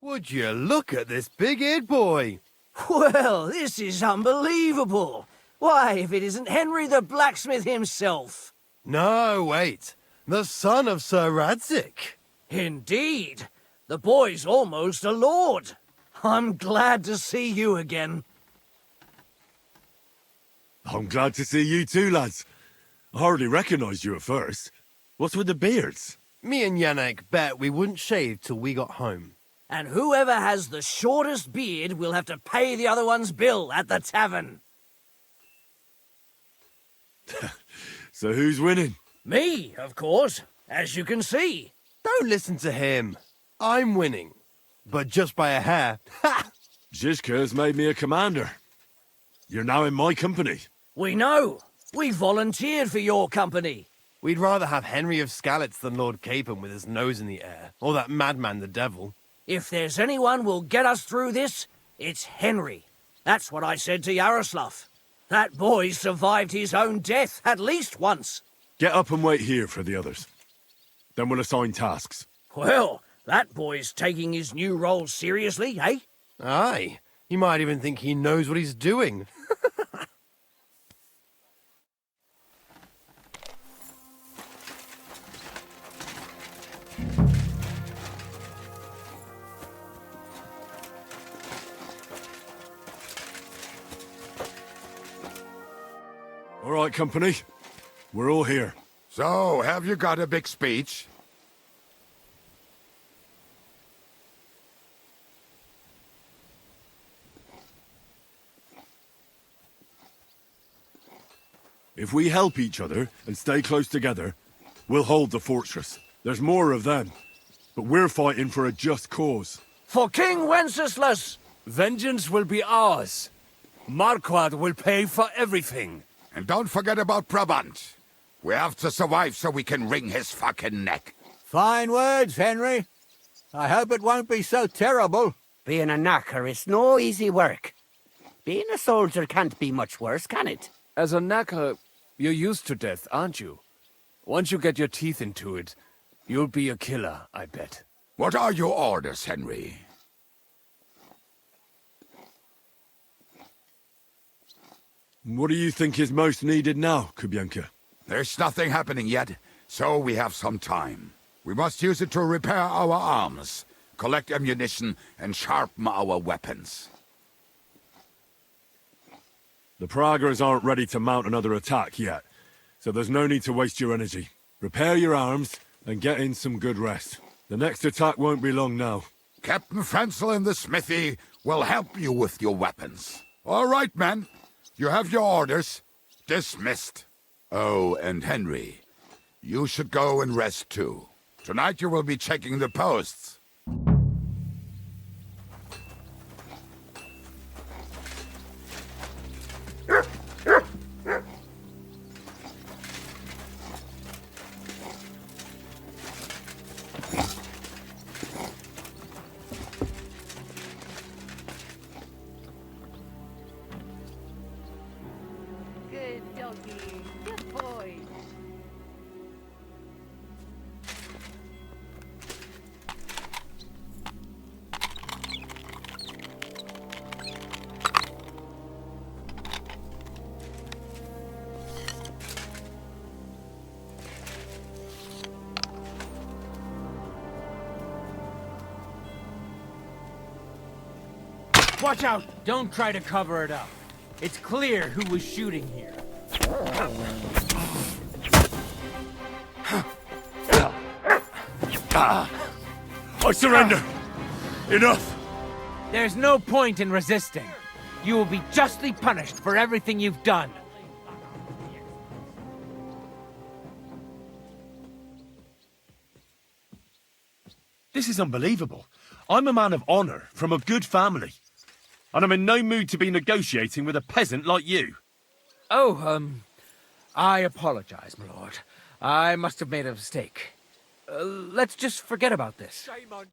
Would you look at this big-eared boy? Well, this is unbelievable. Why, if it isn't Henry the blacksmith himself. No, wait. The son of Sir Radzik. Indeed. The boy's almost a lord. I'm glad to see you again. I'm glad to see you too, lads. I hardly recognised you at first. What's with the beards? Me and Yannick bet we wouldn't shave till we got home. And whoever has the shortest beard will have to pay the other one's bill at the tavern. So who's winning? Me, of course, as you can see. Don't listen to him. I'm winning. But just by a hair. Ha! Zizka's made me a commander. You're now in my company. We know. We volunteered for your company. We'd rather have Henry of Skalitz than Lord Capon with his nose in the air. Or that madman the devil. If there's anyone will get us through this, it's Henry. That's what I said to Yaroslav. That boy survived his own death at least once. Get up and wait here for the others. Then we'll assign tasks. Well, that boy's taking his new role seriously, eh? Aye. You might even think he knows what he's doing. All right, company. We're all here. So, have you got a big speech? If we help each other and stay close together, we'll hold the fortress. There's more of them, but we're fighting for a just cause. For King Wenceslas! Vengeance will be ours. Marquardt will pay for everything. And don't forget about Brabant. We have to survive so we can wring his fucking neck. Fine words, Henry. I hope it won't be so terrible. Being a knacker is no easy work. Being a soldier can't be much worse, can it? As a knacker, you're used to death, aren't you? Once you get your teeth into it, you'll be a killer, I bet. What are your orders, Henry? What do you think is most needed now, Kubienka? There's nothing happening yet, so we have some time. We must use it to repair our arms, collect ammunition, and sharpen our weapons. The Pragas aren't ready to mount another attack yet, so there's no need to waste your energy. Repair your arms and get in some good rest. The next attack won't be long now. Captain Frenzel in the smithy will help you with your weapons. All right, men. You have your orders. Dismissed. Oh, and Henry, you should go and rest too. Tonight you will be checking the posts. Good boy. Watch out! Don't try to cover it up. It's clear who was shooting here. I surrender! Enough! There's no point in resisting. You will be justly punished for everything you've done. This is unbelievable. I'm a man of honor from a good family. And I'm in no mood to be negotiating with a peasant like you. Oh, I apologize, my lord. I must have made a mistake. Let's just forget about this. Shame on...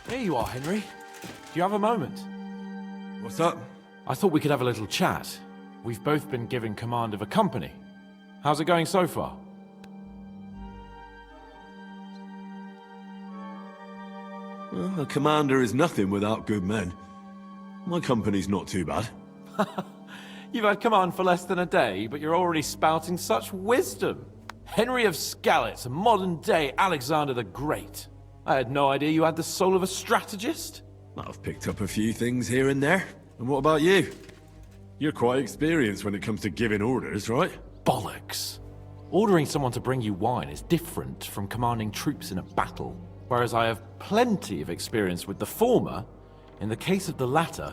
Here you are, Henry. Do you have a moment? What's up? I thought we could have a little chat. We've both been given command of a company. How's it going so far? Well, a commander is nothing without good men. My company's not too bad. You've had command for less than a day, but you're already spouting such wisdom. Henry of Skalitz, a modern-day Alexander the Great. I had no idea you had the soul of a strategist. I've picked up a few things here and there. And what about you? You're quite experienced when it comes to giving orders, right? Bollocks. Ordering someone to bring you wine is different from commanding troops in a battle. Whereas I have plenty of experience with the former, in the case of the latter,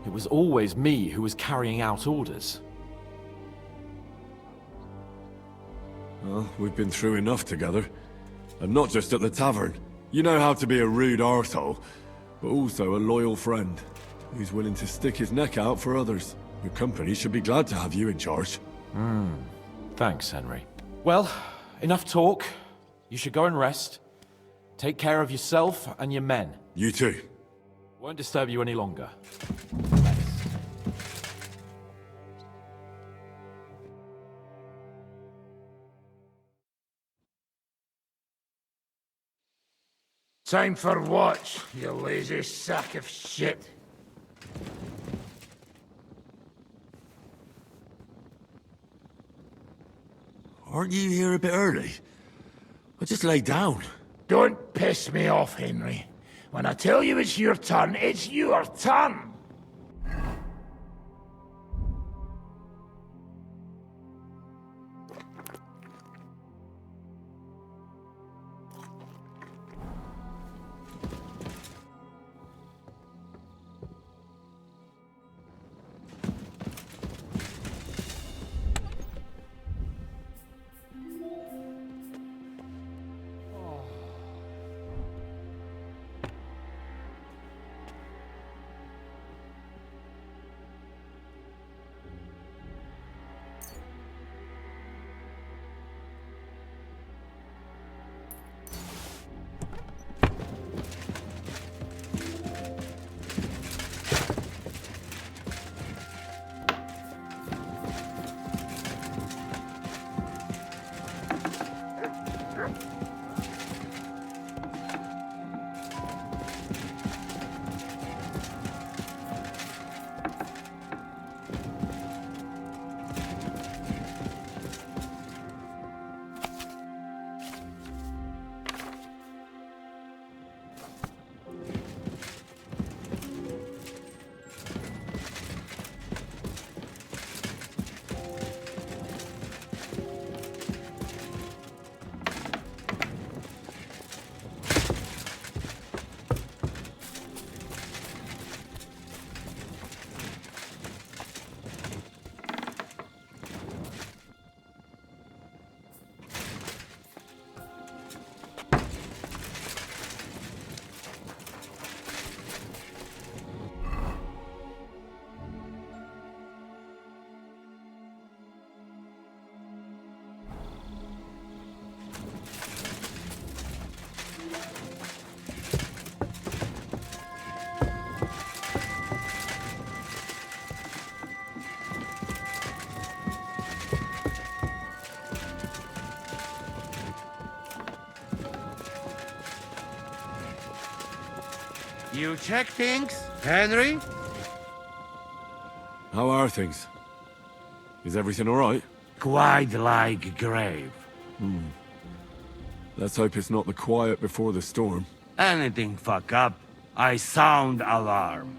it was always me who was carrying out orders. Well, we've been through enough together. And not just at the tavern. You know how to be a rude arsehole, but also a loyal friend, who's willing to stick his neck out for others. Your company should be glad to have you in charge. Thanks, Henry. Well, enough talk. You should go and rest. Take care of yourself and your men. You too. Won't disturb you any longer. Time for what, you lazy sack of shit? Aren't you here a bit early? I just lay down. Don't piss me off, Henry. When I tell you it's your turn, it's your turn! You check things, Henry? How are things? Is everything all right? Quite like grave. Let's hope it's not the quiet before the storm. Anything fuck up, I sound alarm.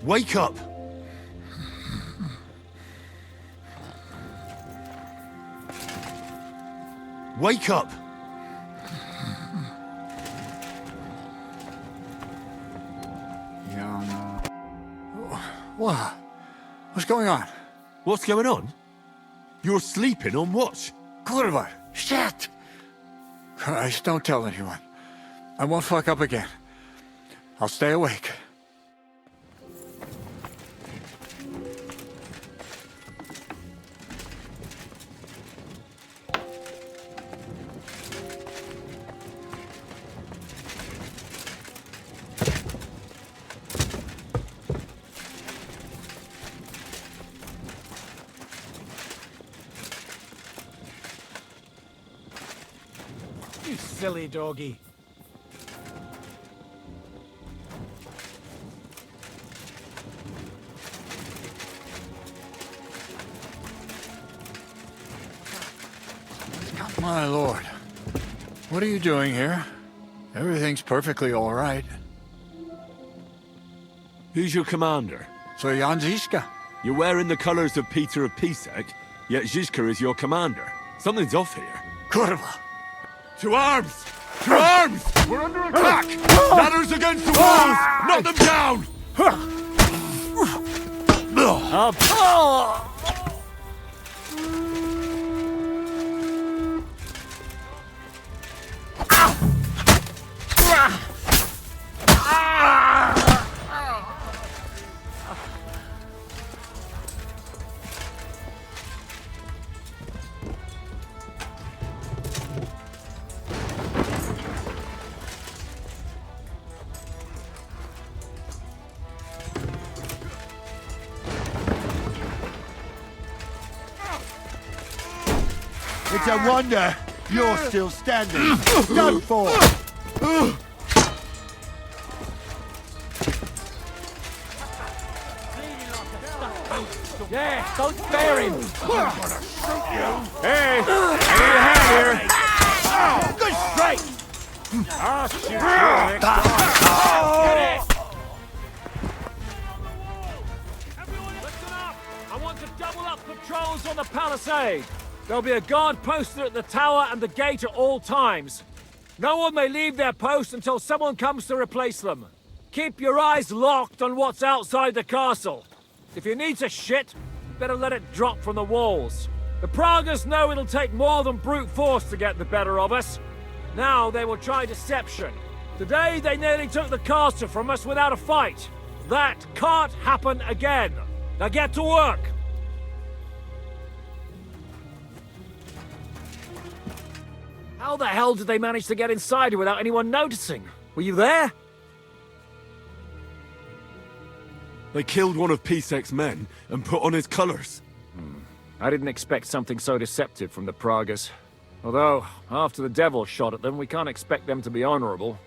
Wake up! Wake up! What? What's going on? What's going on? You're sleeping on watch. Kurva! Shit! Christ, don't tell anyone. I won't fuck up again. I'll stay awake. You silly doggy. My lord. What are you doing here? Everything's perfectly all right. Who's your commander? So Jan Ziska. You're wearing the colors of Peter of Pisek, yet Zizka is your commander. Something's off here. Kurva! To arms! To arms! We're under attack! Ladders against the walls! Knock them down! It's a wonder you're still standing. Go for it. Yeah, don't spare him! Hey! I need a hand here! Good strike! I'll shoot you next time! Get it! Everyone listen up! I want to double up patrols on the palisade! There'll be a guard posted at the tower and the gate at all times. No one may leave their post until someone comes to replace them. Keep your eyes locked on what's outside the castle. If you need to shit, better let it drop from the walls. The Pragas know it'll take more than brute force to get the better of us. Now they will try deception. Today they nearly took the castle from us without a fight. That can't happen again. Now get to work. How the hell did they manage to get inside without anyone noticing? Were you there? They killed one of Pisek's men and put on his colors. I didn't expect something so deceptive from the Pragas. Although, after the devil shot at them, we can't expect them to be honorable.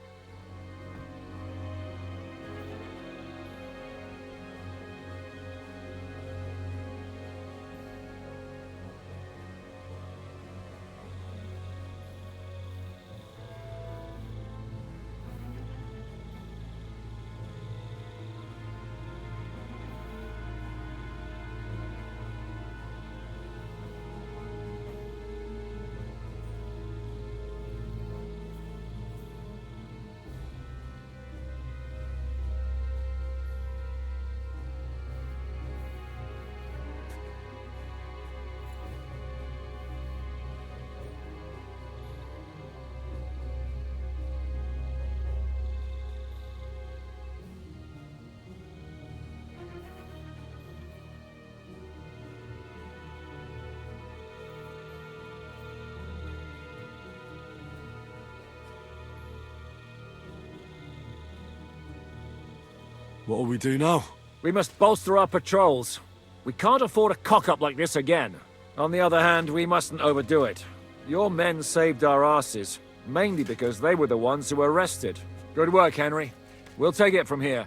What'll we do now? We must bolster our patrols. We can't afford a cock-up like this again. On the other hand, we mustn't overdo it. Your men saved our asses, mainly because they were the ones who were arrested. Good work, Henry. We'll take it from here.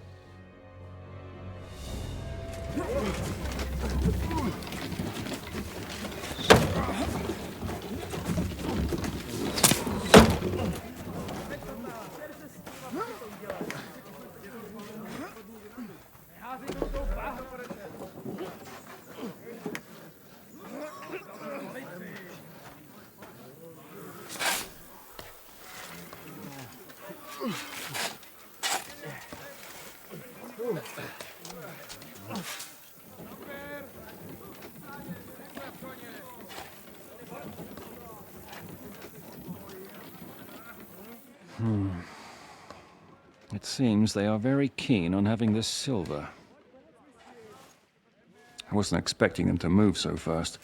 It seems they are very keen on having this silver. I wasn't expecting them to move so fast.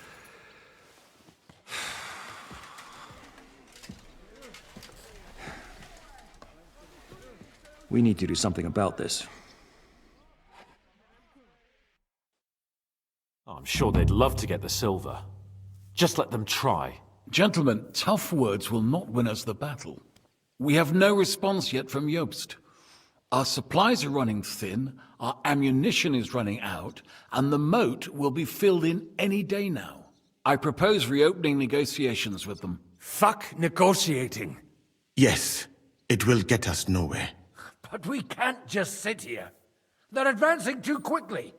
We need to do something about this. I'm sure they'd love to get the silver. Just let them try. Gentlemen, tough words will not win us the battle. We have no response yet from Jobst. Our supplies are running thin, our ammunition is running out, and the moat will be filled in any day now. I propose reopening negotiations with them. Fuck negotiating. Yes, it will get us nowhere. But we can't just sit here. They're advancing too quickly.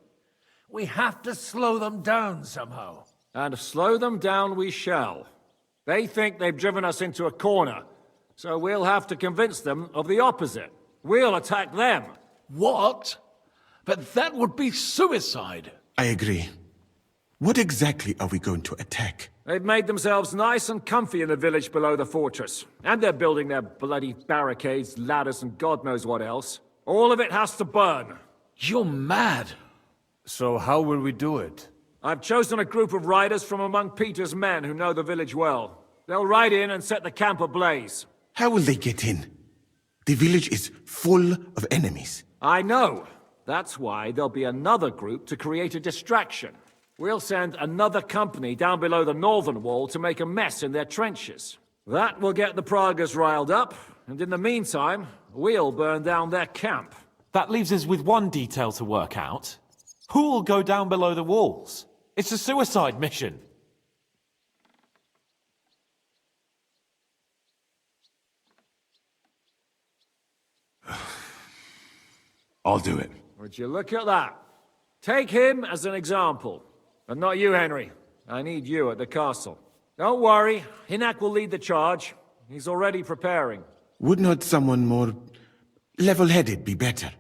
We have to slow them down somehow. And slow them down we shall. They think they've driven us into a corner, so we'll have to convince them of the opposite. We'll attack them. What? But that would be suicide. I agree. What exactly are we going to attack? They've made themselves nice and comfy in the village below the fortress. And they're building their bloody barricades, ladders, and God knows what else. All of it has to burn. You're mad. So how will we do it? I've chosen a group of riders from among Peter's men who know the village well. They'll ride in and set the camp ablaze. How will they get in? The village is full of enemies. I know. That's why there'll be another group to create a distraction. We'll send another company down below the northern wall to make a mess in their trenches. That will get the Pragas riled up, and in the meantime, we'll burn down their camp. That leaves us with one detail to work out. Who will go down below the walls? It's a suicide mission. I'll do it. Would you look at that? Take him as an example. And not you, Henry. I need you at the castle. Don't worry, Hinak will lead the charge. He's already preparing. Would not someone more level-headed be better?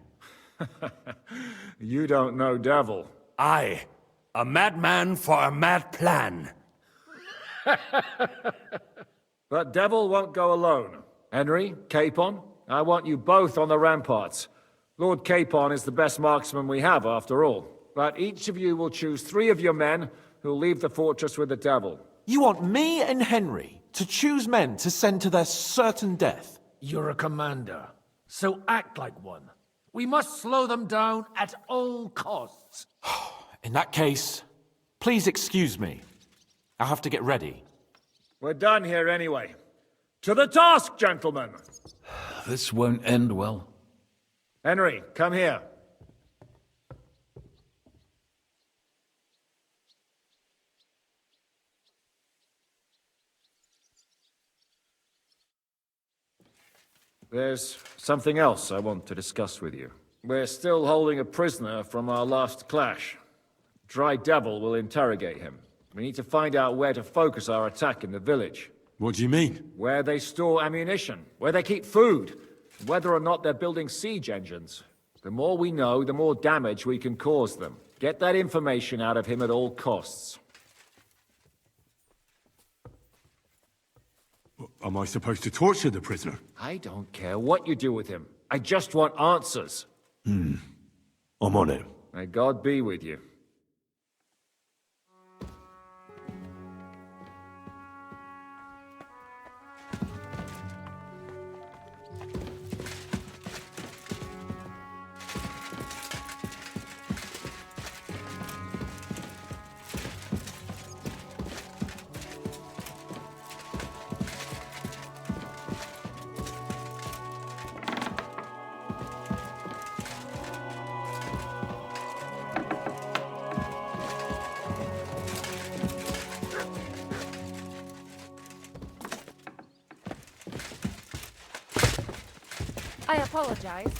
You don't know Devil. Aye, a madman for a mad plan. But Devil won't go alone. Henry, Capon, I want you both on the ramparts. Lord Capon is the best marksman we have, after all. But each of you will choose 3 of your men who'll leave the fortress with the Devil. You want me and Henry to choose men to send to their certain death? You're a commander, so act like one. We must slow them down at all costs. In that case, please excuse me. I'll have to get ready. We're done here anyway. To the task, gentlemen! This won't end well. Henry, come here. There's something else I want to discuss with you. We're still holding a prisoner from our last clash. Dry Devil will interrogate him. We need to find out where to focus our attack in the village. What do you mean? Where they store ammunition, where they keep food, whether or not they're building siege engines. The more we know, the more damage we can cause them. Get that information out of him at all costs. Am I supposed to torture the prisoner? I don't care what you do with him. I just want answers. I'm on it. May God be with you. I apologize.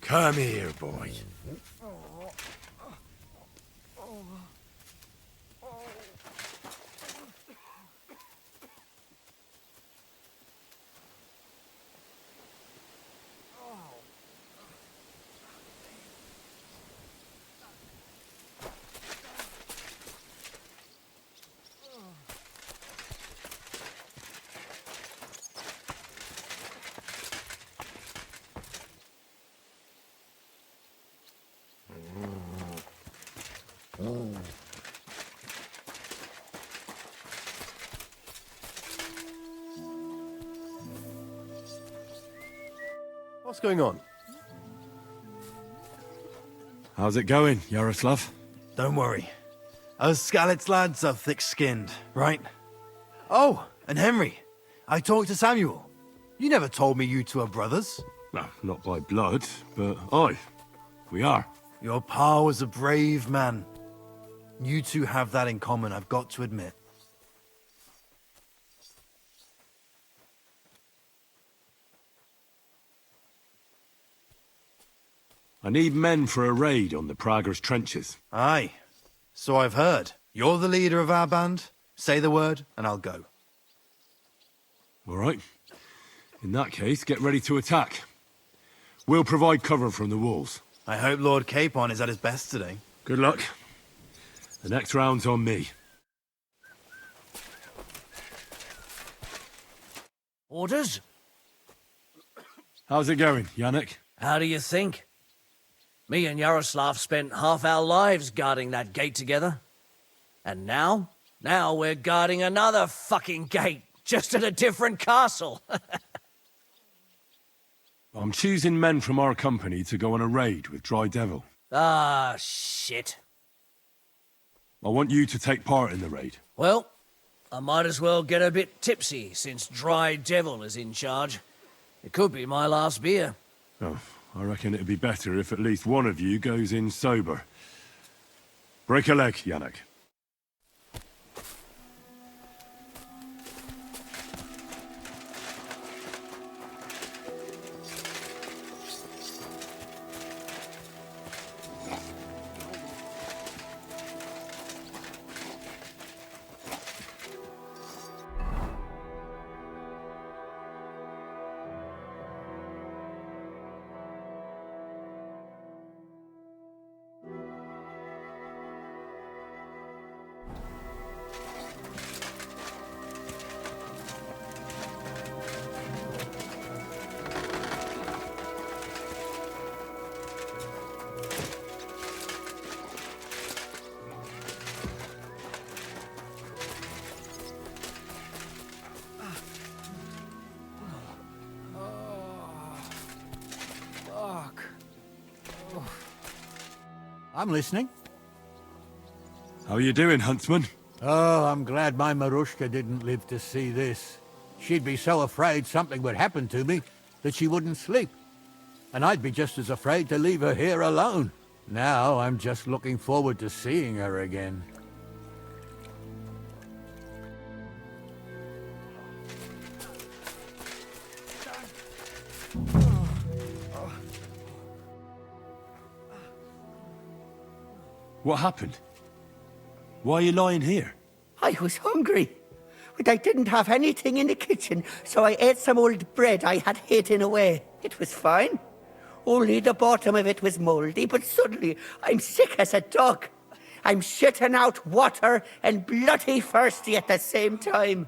Come here, boy. What's going on? How's it going, Yaroslav? Don't worry. Us Skalitz lads are thick-skinned, right? Oh, and Henry. I talked to Samuel. You never told me you two are brothers. Well, not by blood, but aye, we are. Your pa was a brave man. You two have that in common, I've got to admit. I need men for a raid on the Prager's trenches. Aye. So I've heard. You're the leader of our band. Say the word, and I'll go. All right. In that case, get ready to attack. We'll provide cover from the walls. I hope Lord Capon is at his best today. Good luck. The next round's on me. Orders? How's it going, Yannick? How do you think? Me and Yaroslav spent half our lives guarding that gate together. And now we're guarding another fucking gate, just at a different castle. I'm choosing men from our company to go on a raid with Dry Devil. Ah, shit. I want you to take part in the raid. Well, I might as well get a bit tipsy since Dry Devil is in charge. It could be my last beer. Oh, I reckon it'd be better if at least one of you goes in sober. Break a leg, Yannick. I'm listening. How are you doing, Huntsman? Oh, I'm glad my Marushka didn't live to see this. She'd be so afraid something would happen to me that she wouldn't sleep. And I'd be just as afraid to leave her here alone. Now I'm just looking forward to seeing her again. What happened? Why are you lying here? I was hungry, but I didn't have anything in the kitchen, so I ate some old bread I had hidden away. It was fine. Only the bottom of it was mouldy, but suddenly I'm sick as a dog. I'm shitting out water and bloody thirsty at the same time.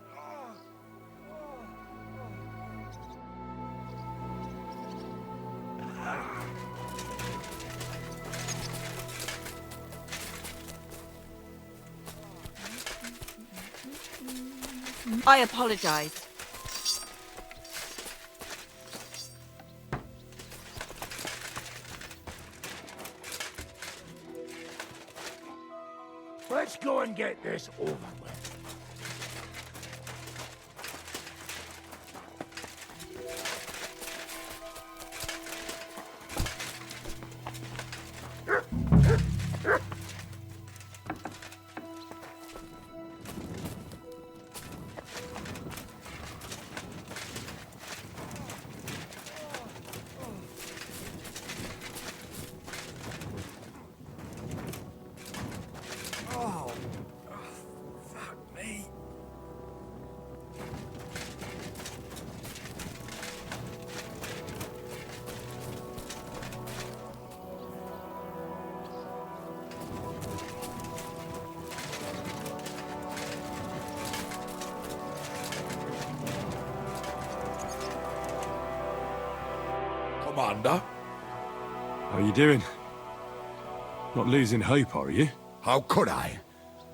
I apologize. Let's go and get this over with. Commander. How are you doing? Not losing hope, are you? How could I?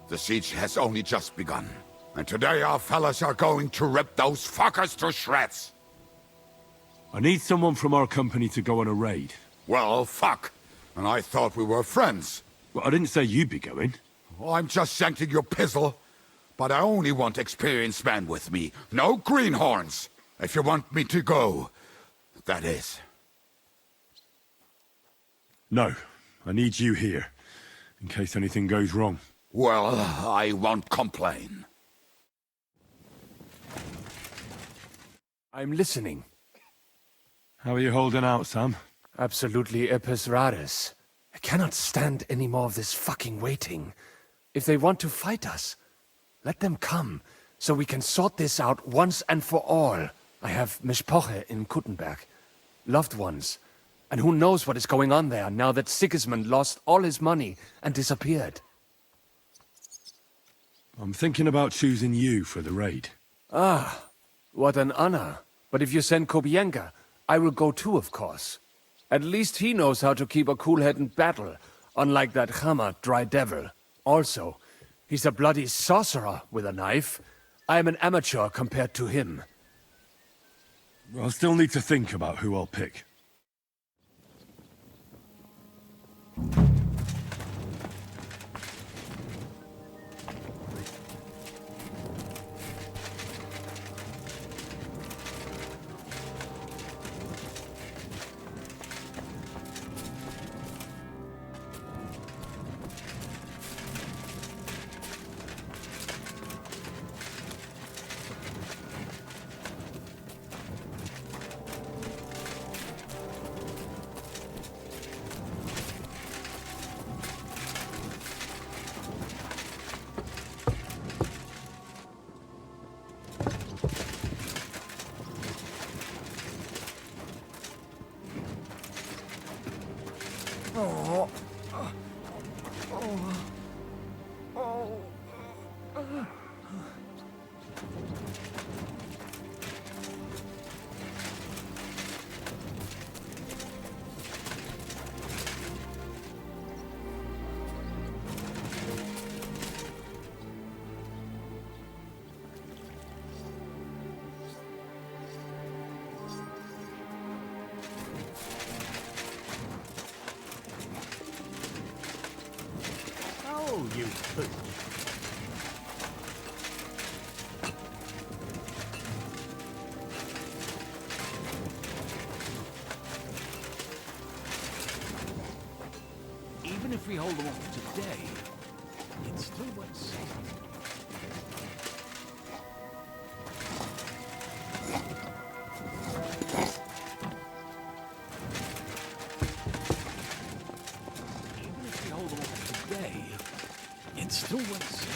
The siege has only just begun. And today our fellas are going to rip those fuckers to shreds. I need someone from our company to go on a raid. Well, fuck. And I thought we were friends. Well, I didn't say you'd be going. I'm just scenting your pizzle. But I only want experienced men with me. No greenhorns. If you want me to go, that is. No, I need you here. In case anything goes wrong. Well, I won't complain. I'm listening. How are you holding out, Sam? Absolutely epis raris. I cannot stand any more of this fucking waiting. If they want to fight us, let them come, so we can sort this out once and for all. I have Mishpoche in Kuttenberg, loved ones. And who knows what is going on there now that Sigismund lost all his money and disappeared. I'm thinking about choosing you for the raid. Ah, what an honor. But if you send Kobienka, I will go too, of course. At least he knows how to keep a cool head in battle, unlike that Hammer dry devil. Also, he's a bloody sorcerer with a knife. I am an amateur compared to him. I'll still need to think about who I'll pick. Oh, you pooch. Even if we hold them off today, it still won't save. Even if we hold them off today, it still won't save.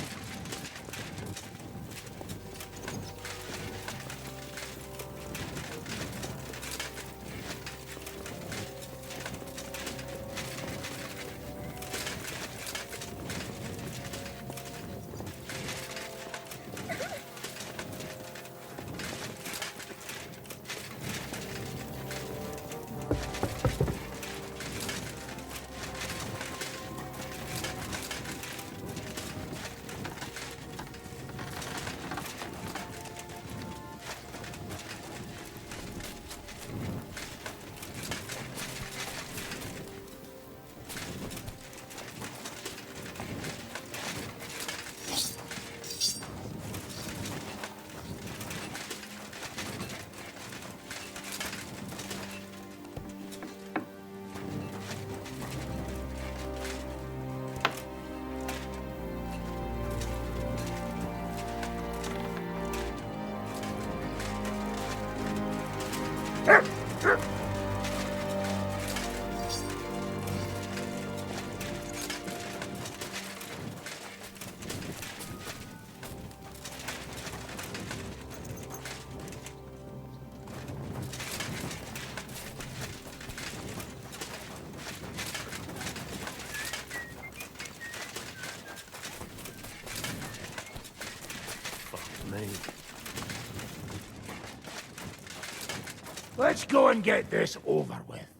Let's go and get this over with.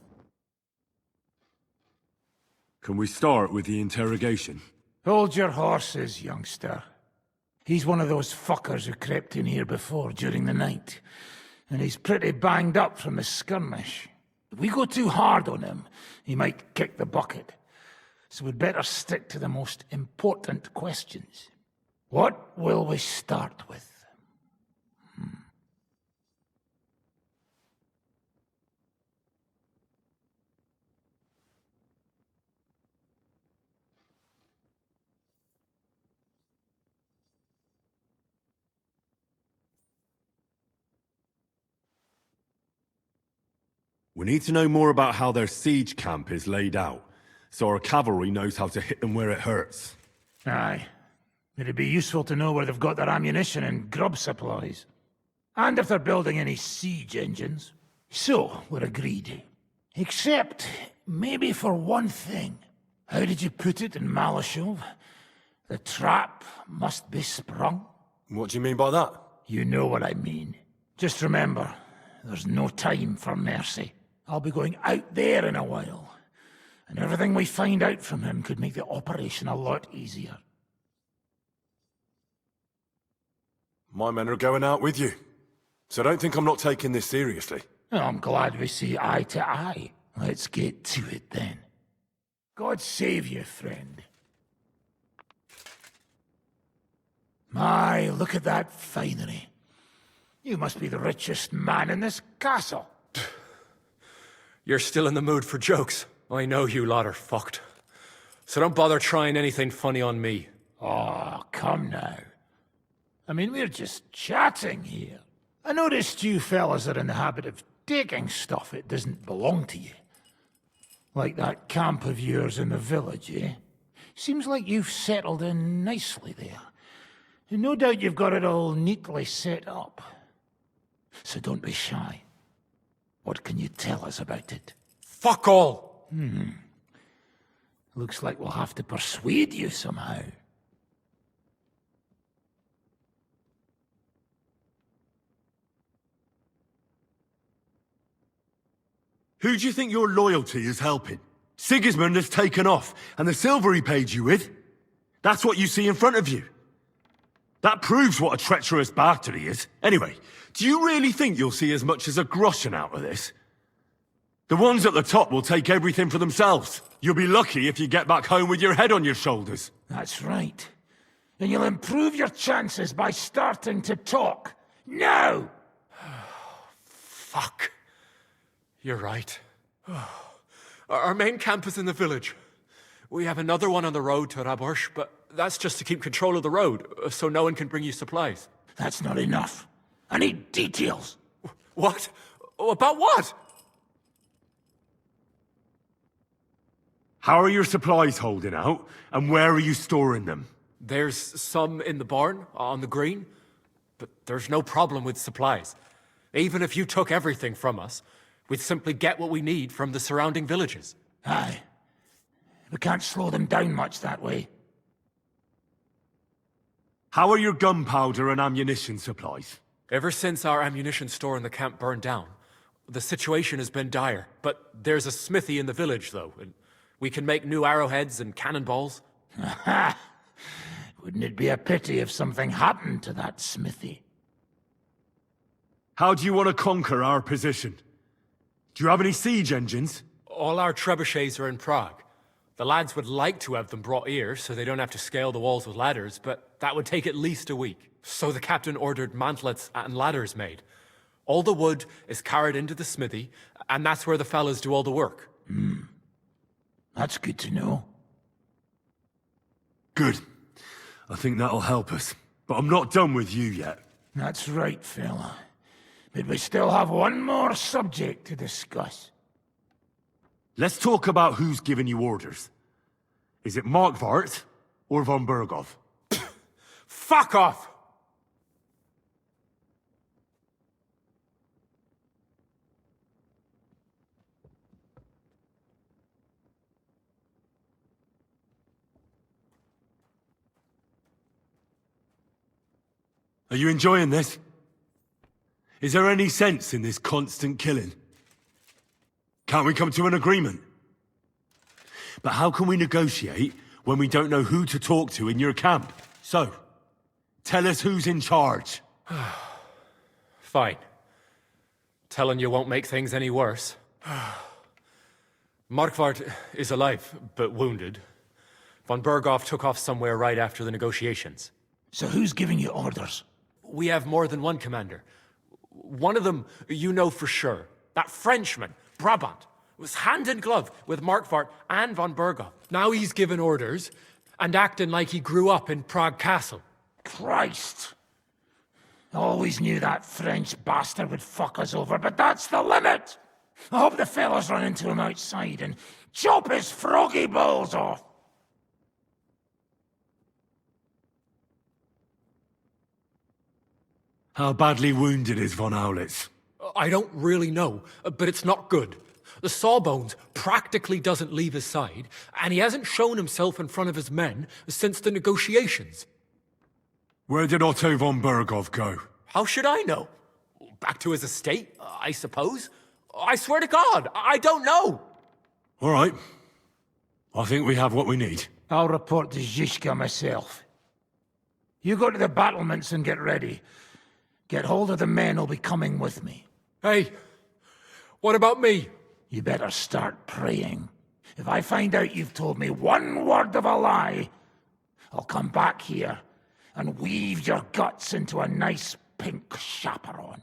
Can we start with the interrogation? Hold your horses, youngster. He's one of those fuckers who crept in here before during the night. And he's pretty banged up from the skirmish. If we go too hard on him, he might kick the bucket. So we'd better stick to the most important questions. What will we start with? We need to know more about how their siege camp is laid out, so our cavalry knows how to hit them where it hurts. Aye. It'd be useful to know where they've got their ammunition and grub supplies. And if they're building any siege engines. So, we're agreed. Except, maybe for one thing. How did you put it in Malashov? The trap must be sprung? What do you mean by that? You know what I mean. Just remember, there's no time for mercy. I'll be going out there in a while. And everything we find out from him could make the operation a lot easier. My men are going out with you, so don't think I'm not taking this seriously. I'm glad we see eye to eye. Let's get to it then. God save you, friend. My, look at that finery. You must be the richest man in this castle. You're still in the mood for jokes. I know you lot are fucked. So don't bother trying anything funny on me. Oh, come now. I mean, we're just chatting here. I noticed you fellas are in the habit of taking stuff that doesn't belong to you. Like that camp of yours in the village, eh? Seems like you've settled in nicely there. And no doubt you've got it all neatly set up. So don't be shy. What can you tell us about it? Fuck all! Looks like we'll have to persuade you somehow. Who do you think your loyalty is helping? Sigismund has taken off, and the silver he paid you with? That's what you see in front of you. That proves what a treacherous bastard he is. Anyway, do you really think you'll see as much as a groschen out of this? The ones at the top will take everything for themselves. You'll be lucky if you get back home with your head on your shoulders. That's right. And you'll improve your chances by starting to talk. Now! Fuck. You're right. Our main camp is in the village. We have another one on the road to Raborsh, but that's just to keep control of the road, so no one can bring you supplies. That's not enough. I need details. What? About what? How are your supplies holding out, and where are you storing them? There's some in the barn, on the green, but there's no problem with supplies. Even if you took everything from us, we'd simply get what we need from the surrounding villages. Aye. We can't slow them down much that way. How are your gunpowder and ammunition supplies? Ever since our ammunition store in the camp burned down, the situation has been dire. But there's a smithy in the village, though, and we can make new arrowheads and cannonballs. Aha! Wouldn't it be a pity if something happened to that smithy? How do you want to conquer our position? Do you have any siege engines? All our trebuchets are in Prague. The lads would like to have them brought here so they don't have to scale the walls with ladders, but that would take at least a week. So the captain ordered mantlets and ladders made. All the wood is carried into the smithy, and that's where the fellas do all the work. That's good to know. Good. I think that'll help us. But I'm not done with you yet. That's right, fella. But we still have one more subject to discuss. Let's talk about who's giving you orders. Is it Markvart or von Bergov? Fuck off! Are you enjoying this? Is there any sense in this constant killing? Can't we come to an agreement? But how can we negotiate when we don't know who to talk to in your camp? So, tell us who's in charge. Fine. Telling you won't make things any worse. Markvart is alive, but wounded. Von Berghoff took off somewhere right after the negotiations. So who's giving you orders? We have more than one commander. One of them you know for sure. That Frenchman, Brabant, was hand in glove with Markvart and von Berghoff. Now he's giving orders and acting like he grew up in Prague Castle. Christ! I always knew that French bastard would fuck us over, but that's the limit! I hope the fellas run into him outside and chop his froggy balls off! How badly wounded is von Aulitz? I don't really know, but it's not good. The sawbones practically doesn't leave his side, and he hasn't shown himself in front of his men since the negotiations. Where did Otto von Berghoff go? How should I know? Back to his estate, I suppose? I swear to God, I don't know! All right. I think we have what we need. I'll report to Zizka myself. You go to the battlements and get ready. Get hold of the men who'll be coming with me. Hey, what about me? You better start praying. If I find out you've told me one word of a lie, I'll come back here and weave your guts into a nice pink chaperon.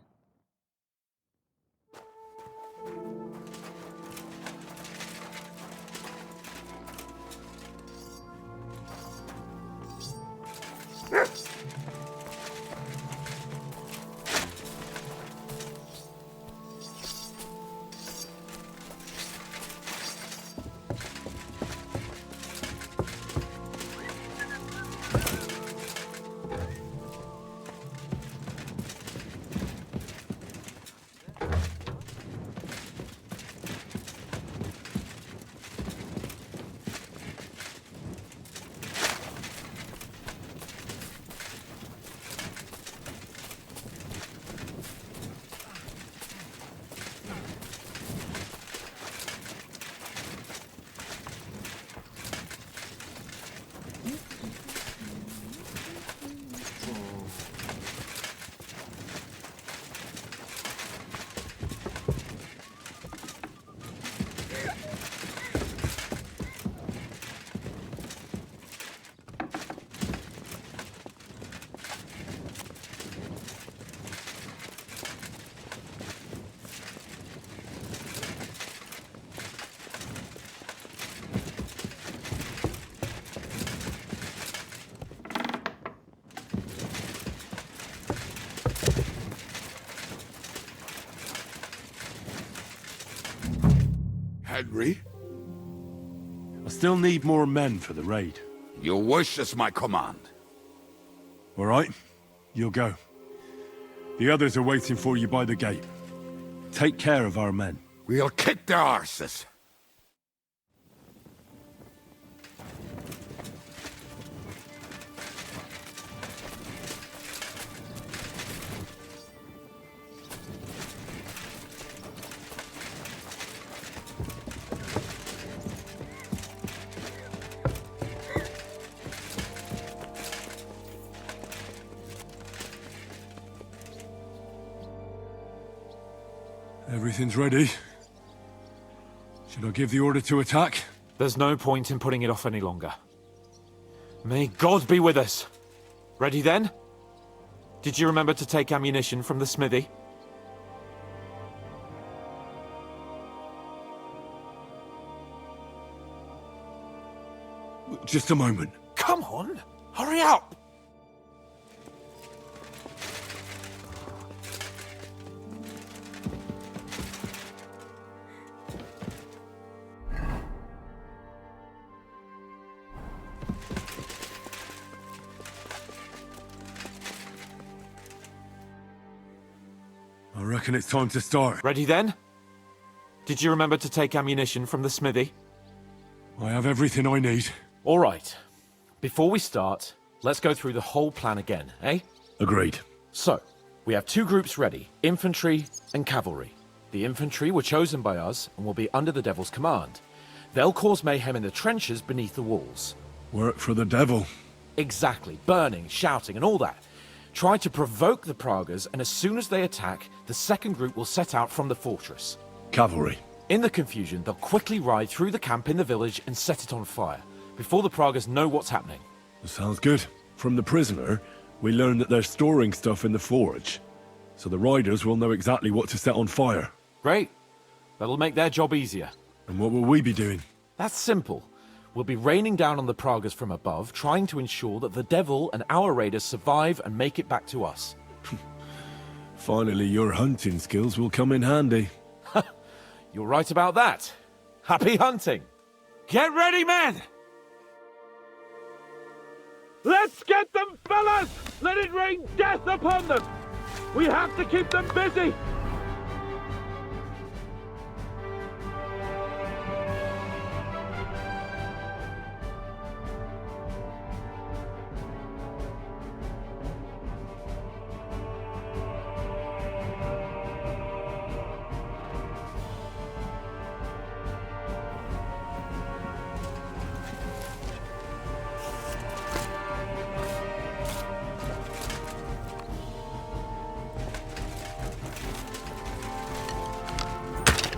Henry? I still need more men for the raid. Your wish is my command. All right, you'll go. The others are waiting for you by the gate. Take care of our men. We'll kick their arses. Everything's ready. Should I give the order to attack? There's no point in putting it off any longer. May God be with us. Ready then? Did you remember to take ammunition from the smithy? Just a moment. Come on! Hurry up! I reckon it's time to start. Ready then? Did you remember to take ammunition from the smithy? I have everything I need. All right. Before we start, let's go through the whole plan again, eh? Agreed. So, we have two groups ready, infantry and cavalry. The infantry were chosen by us and will be under the Devil's command. They'll cause mayhem in the trenches beneath the walls. Work for the devil. Exactly. Burning, shouting, and all that. Try to provoke the Pragas, and as soon as they attack, the second group will set out from the fortress. Cavalry. In the confusion, they'll quickly ride through the camp in the village and set it on fire, before the Pragas know what's happening. Sounds good. From the prisoner, we learned that they're storing stuff in the forge. So the riders will know exactly what to set on fire. Great. That'll make their job easier. And what will we be doing? That's simple. We'll be raining down on the Pragas from above, trying to ensure that the devil and our raiders survive and make it back to us. Finally, your hunting skills will come in handy. You're right about that. Happy hunting! Get ready, men! Let's get them, fellas! Let it rain death upon them! We have to keep them busy!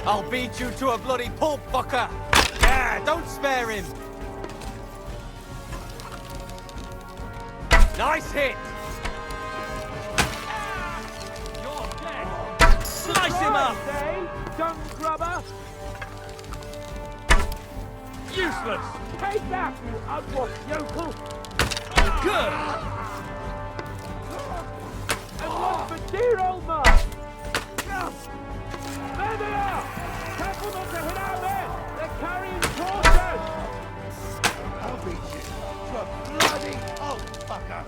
I'll beat you to a bloody pulp, fucker! Yeah, don't spare him! Nice hit! You're dead! Slice him up! Dung grubber! Useless! Take that, you unwashed yokel! Good! And one for dear old Mark! There they are! Careful not to hit our men! They're carrying torches! I'll beat you to a bloody old fucker!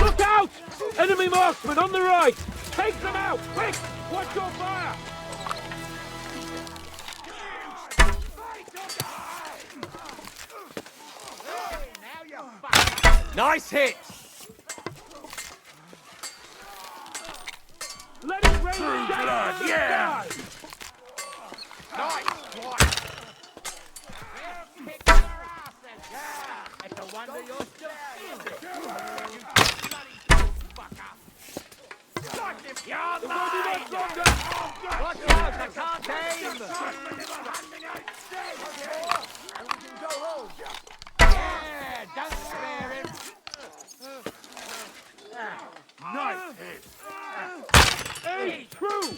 Look out! Enemy marksmen on the right! Take them out! Quick! Watch your fire! Nice hit! Let it rain down blood, from the yeah. sky! Nice! It's a wonder you're still Watch out, I can't aim! And we can go home. Yeah, don't spare him. Nice hit! Hey, true!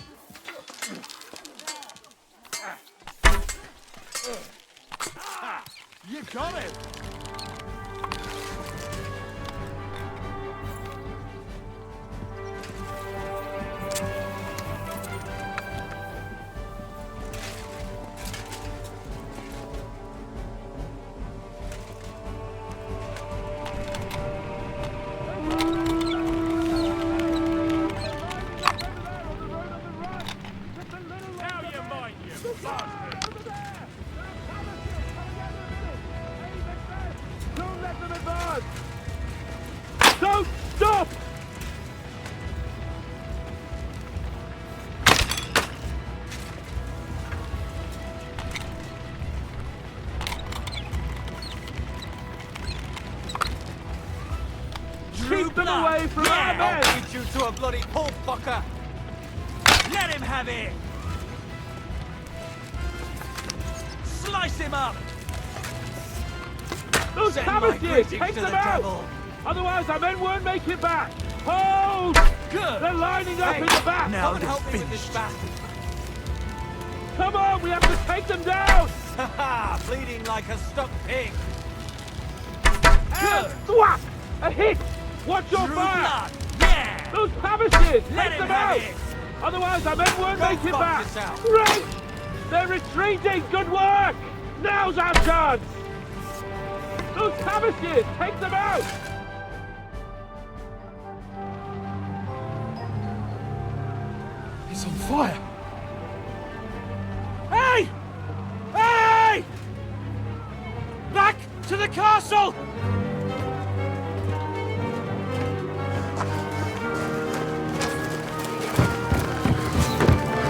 You got it! Don't let them advance! Don't stop! Keep them away from our men! I'll beat you to a bloody pulp, fucker! Let him have it! Slice him up! Those Send my cabbages! greetings Take to them the out! devil. Otherwise our men won't make it back! Hold! Good! They're lining up Hey, in the back! Now come and help me with this bastard! Come on, we have to take them down! Ha! Bleeding like a stuck pig! Good! Thwack! A hit! Watch your True fire! blood! Yeah! Those cabbages! Let Take him them have out! it! Otherwise our men won't Go make it fuck back! yourself. Great! They're retreating! Good work! Now's our chance! Those cabbages! Take them out! It's on fire! Hey! Hey! Back to the castle!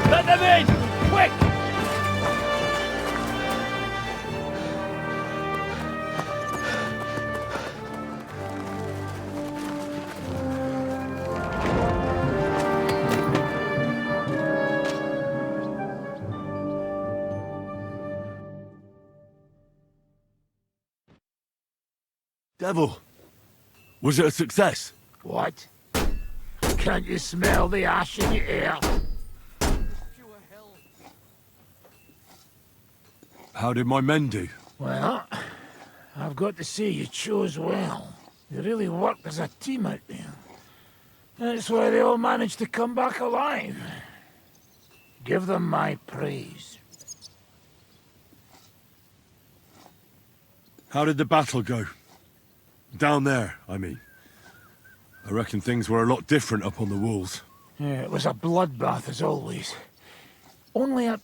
Let them in! Quick! Devil, was it a success? What? Can't you smell the ash in the air? How did my men do? Well, I've got to say you chose well. You really worked as a team out there. That's why they all managed to come back alive. Give them my praise. How did the battle go? Down there, I mean. I reckon things were a lot different up on the walls. Yeah, it was a bloodbath as always. Only I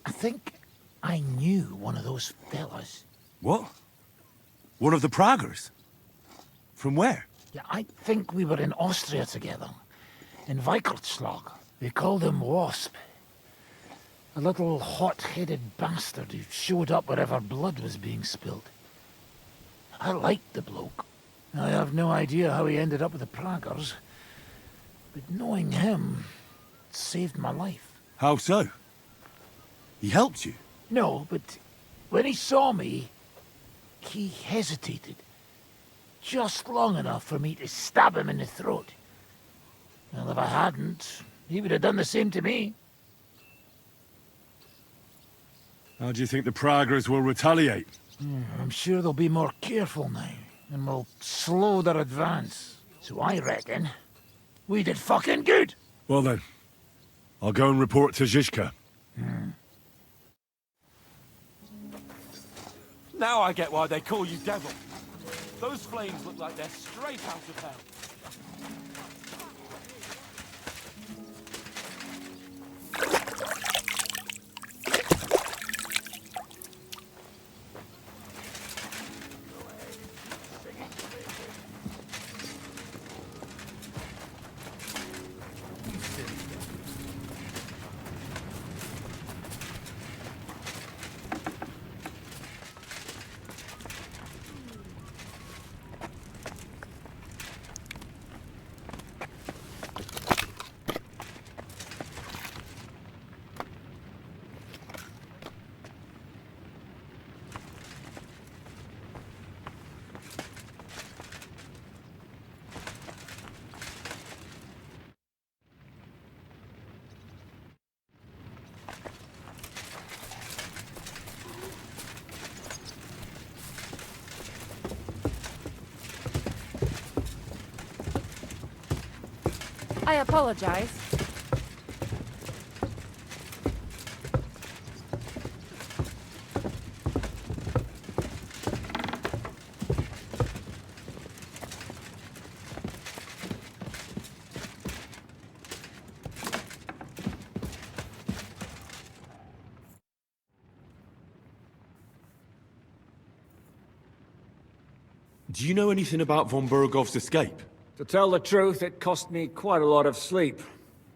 think I knew one of those fellas. What? One of the Praggers? From where? Yeah, I think we were in Austria together. In Weikertslag. They called him Wasp. A little hot-headed bastard who showed up wherever blood was being spilled. I liked the bloke. I have no idea how he ended up with the Praggers. But knowing him saved my life. How so? He helped you? No, but when he saw me, he hesitated. Just long enough for me to stab him in the throat. Well, if I hadn't, he would have done the same to me. How do you think the Praggers will retaliate? I'm sure they'll be more careful now, and will slow their advance. So I reckon we did fucking good. Well then, I'll go and report to Zizka. Now I get why they call you Devil. Those flames look like they're straight out of hell. I apologize. Do you know anything about von Bergov's escape? To tell the truth, it cost me quite a lot of sleep.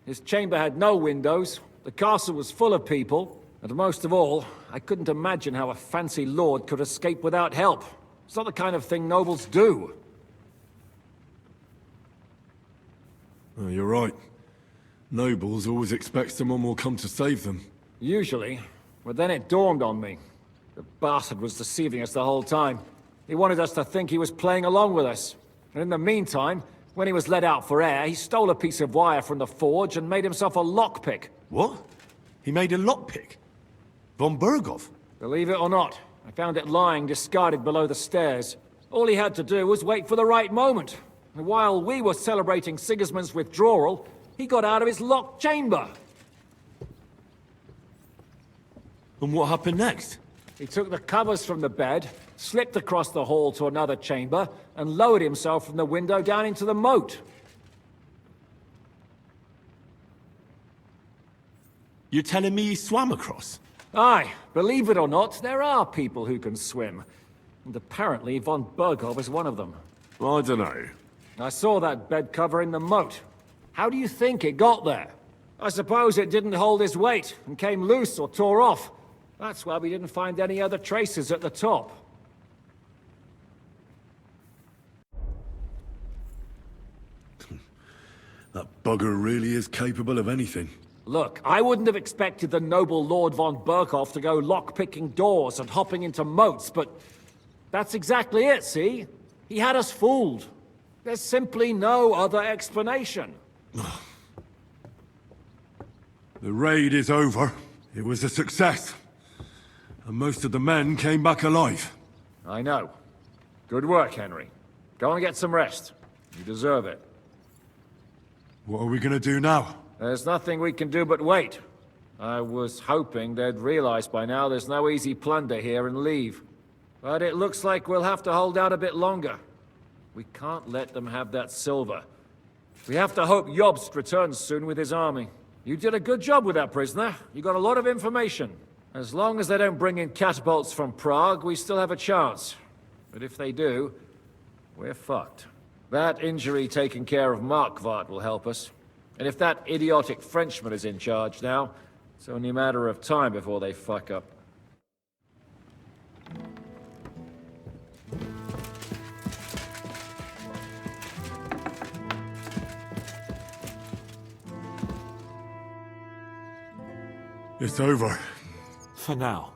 His chamber had no windows, the castle was full of people, and most of all, I couldn't imagine how a fancy lord could escape without help. It's not the kind of thing nobles do. Oh, you're right. Nobles always expect someone will come to save them. Usually, but then it dawned on me. The bastard was deceiving us the whole time. He wanted us to think he was playing along with us. And in the meantime, when he was let out for air, he stole a piece of wire from the forge and made himself a lockpick. What? He made a lockpick? Von Bergov? Believe it or not, I found it lying discarded below the stairs. All he had to do was wait for the right moment. And while we were celebrating Sigismund's withdrawal, he got out of his locked chamber. And what happened next? He took the covers from the bed, slipped across the hall to another chamber, and lowered himself from the window down into the moat. You're telling me he swam across? Aye, believe it or not, there are people who can swim. And apparently von Bergov is one of them. I don't know. I saw that bed cover in the moat. How do you think it got there? I suppose it didn't hold his weight and came loose or tore off. That's why we didn't find any other traces at the top. That bugger really is capable of anything. Look, I wouldn't have expected the noble Lord von Berkhoff to go lock-picking doors and hopping into moats, but That's exactly it, see? He had us fooled. There's simply no other explanation. The raid is over. It was a success. And most of the men came back alive. I know. Good work, Henry. Go and get some rest. You deserve it. What are we gonna do now? There's nothing we can do but wait. I was hoping they'd realize by now there's no easy plunder here and leave. But it looks like we'll have to hold out a bit longer. We can't let them have that silver. We have to hope Jobst returns soon with his army. You did a good job with that prisoner. You got a lot of information. As long as they don't bring in catapults from Prague, we still have a chance. But if they do, we're fucked. That injury taking care of Markvart will help us. And if that idiotic Frenchman is in charge now, it's only a matter of time before they fuck up. It's over. For now.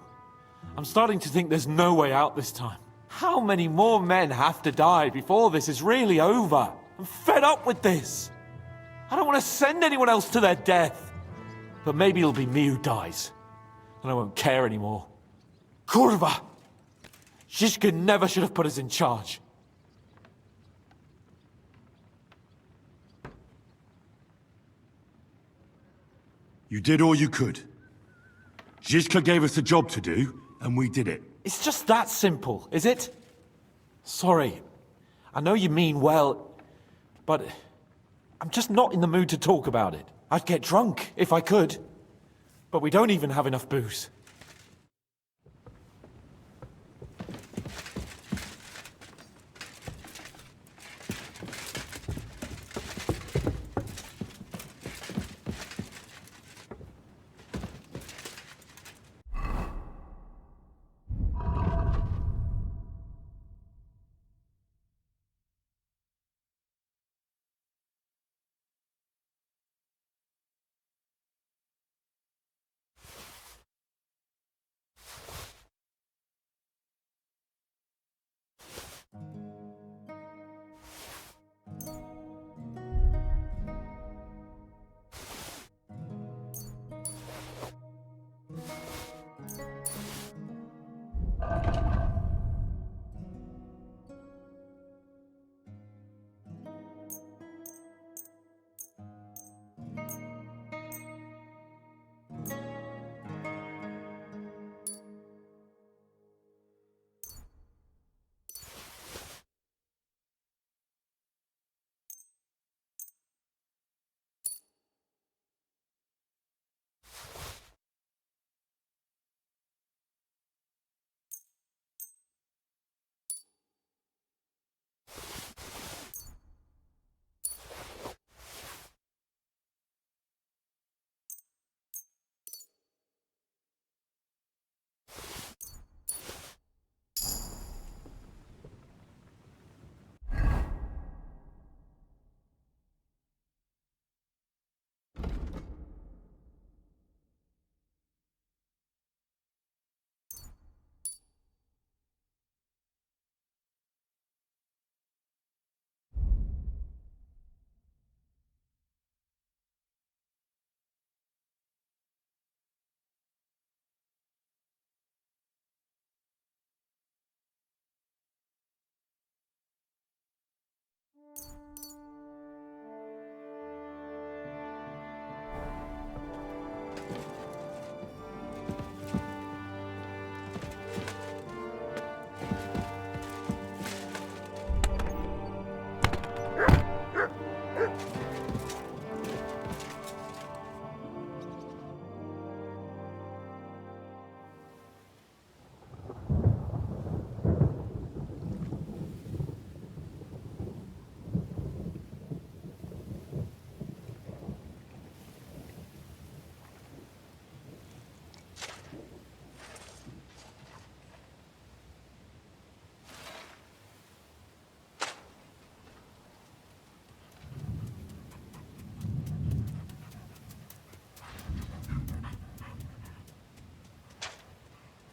I'm starting to think there's no way out this time. How many more men have to die before this is really over? I'm fed up with this. I don't want to send anyone else to their death. But maybe it'll be me who dies. And I won't care anymore. Kurva! Zizka never should have put us in charge. You did all you could. Zizka gave us a job to do, and we did it. It's just that simple, is it? Sorry. I know you mean well, but I'm just not in the mood to talk about it. I'd get drunk if I could, but we don't even have enough booze.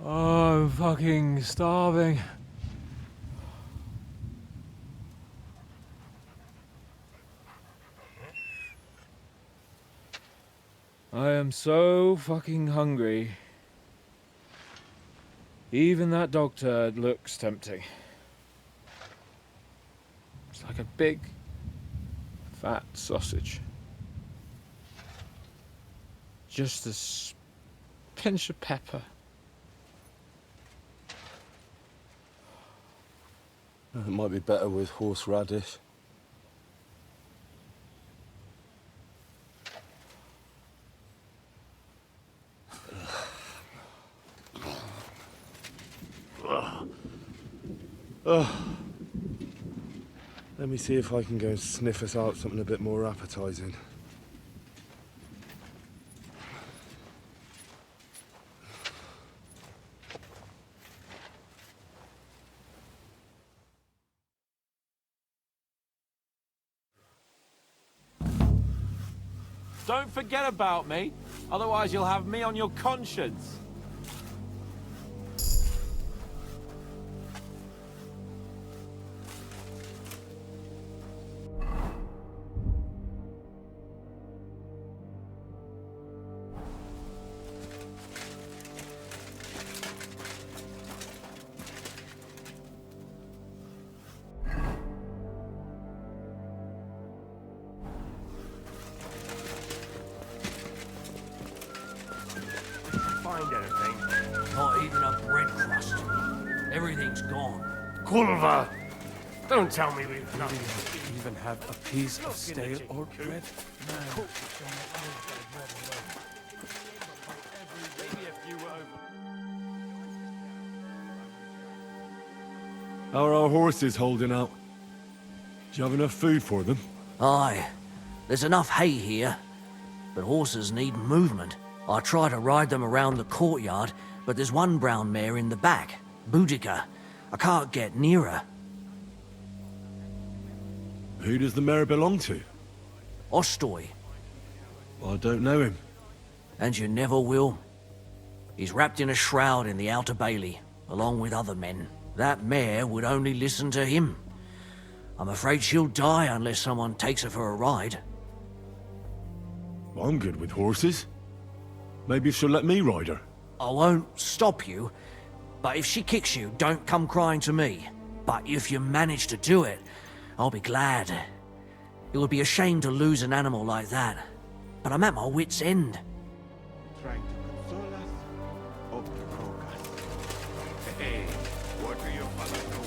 Oh, I'm fucking starving. I am so fucking hungry. Even that dog turd looks tempting. It's like a big, fat sausage. Just a pinch of pepper. It might be better with horseradish. Let me see if I can go and sniff us out something a bit more appetizing. Don't forget about me, otherwise you'll have me on your conscience. Find anything? Not even a bread crust. Everything's gone. Culver! Don't tell me we've not even have a piece of stale or bread. How are our horses holding out? Do you have enough food for them? Aye. There's enough hay here, but horses need movement. I try to ride them around the courtyard, but there's one brown mare in the back, Boudica. I can't get near her. Who does the mare belong to? Ostoy. I don't know him. And you never will. He's wrapped in a shroud in the Outer Bailey, along with other men. That mare would only listen to him. I'm afraid she'll die unless someone takes her for a ride. I'm good with horses. Maybe she'll let me ride her. I won't stop you, but if she kicks you, don't come crying to me. But if you manage to do it, I'll be glad. It would be a shame to lose an animal like that, but I'm at my wit's end. Trying to console us or provoke us? Hey, what do you fellas know?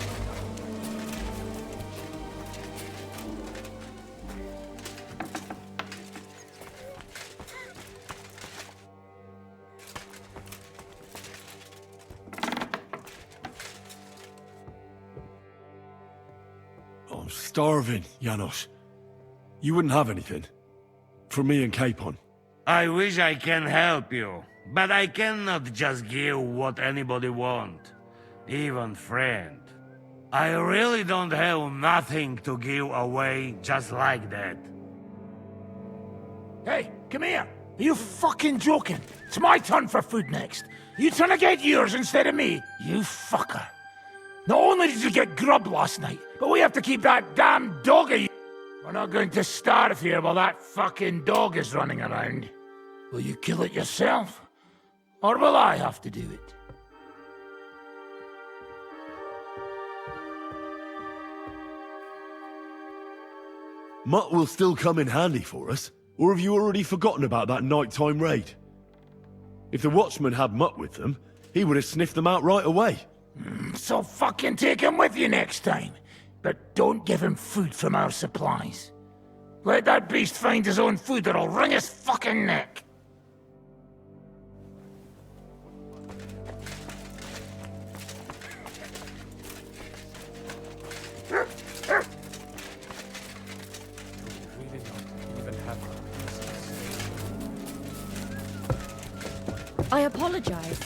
I'm starving, Janos. You wouldn't have anything? For me and Capon. I wish I can help you, but I cannot just give what anybody want, even friend. I really don't have nothing to give away just like that. Hey, come here. Are you fucking joking? It's my turn for food next. You trying to get yours instead of me? You fucker. Not only did you get grub last night, but we have to keep that damn dog of you. We're not going to starve here while that fucking dog is running around. Will you kill it yourself? Or will I have to do it? Mutt will still come in handy for us, or have you already forgotten about that nighttime raid? If the watchman had Mutt with them, he would have sniffed them out right away. So fucking take him with you next time. But don't give him food from our supplies. Let that beast find his own food or I'll wring his fucking neck. I apologize.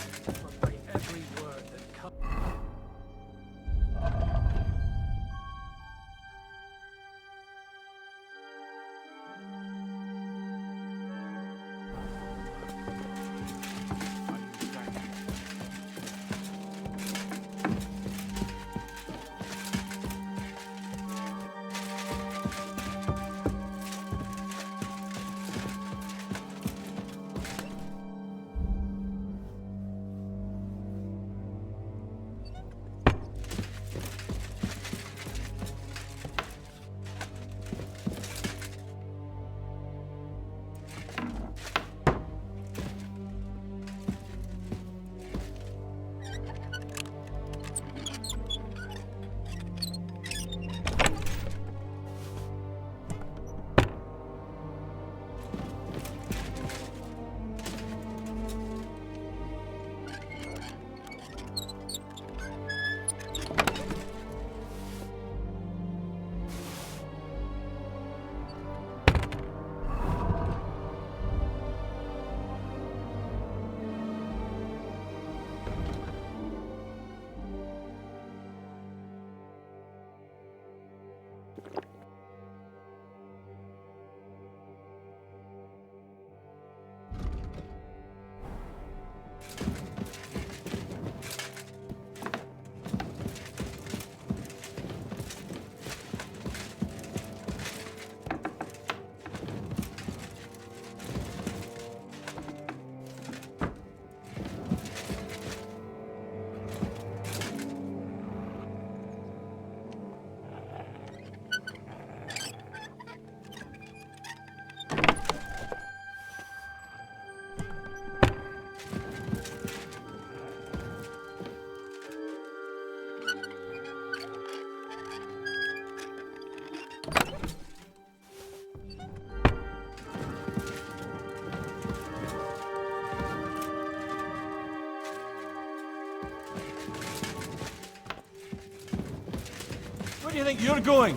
Where do you think you're going?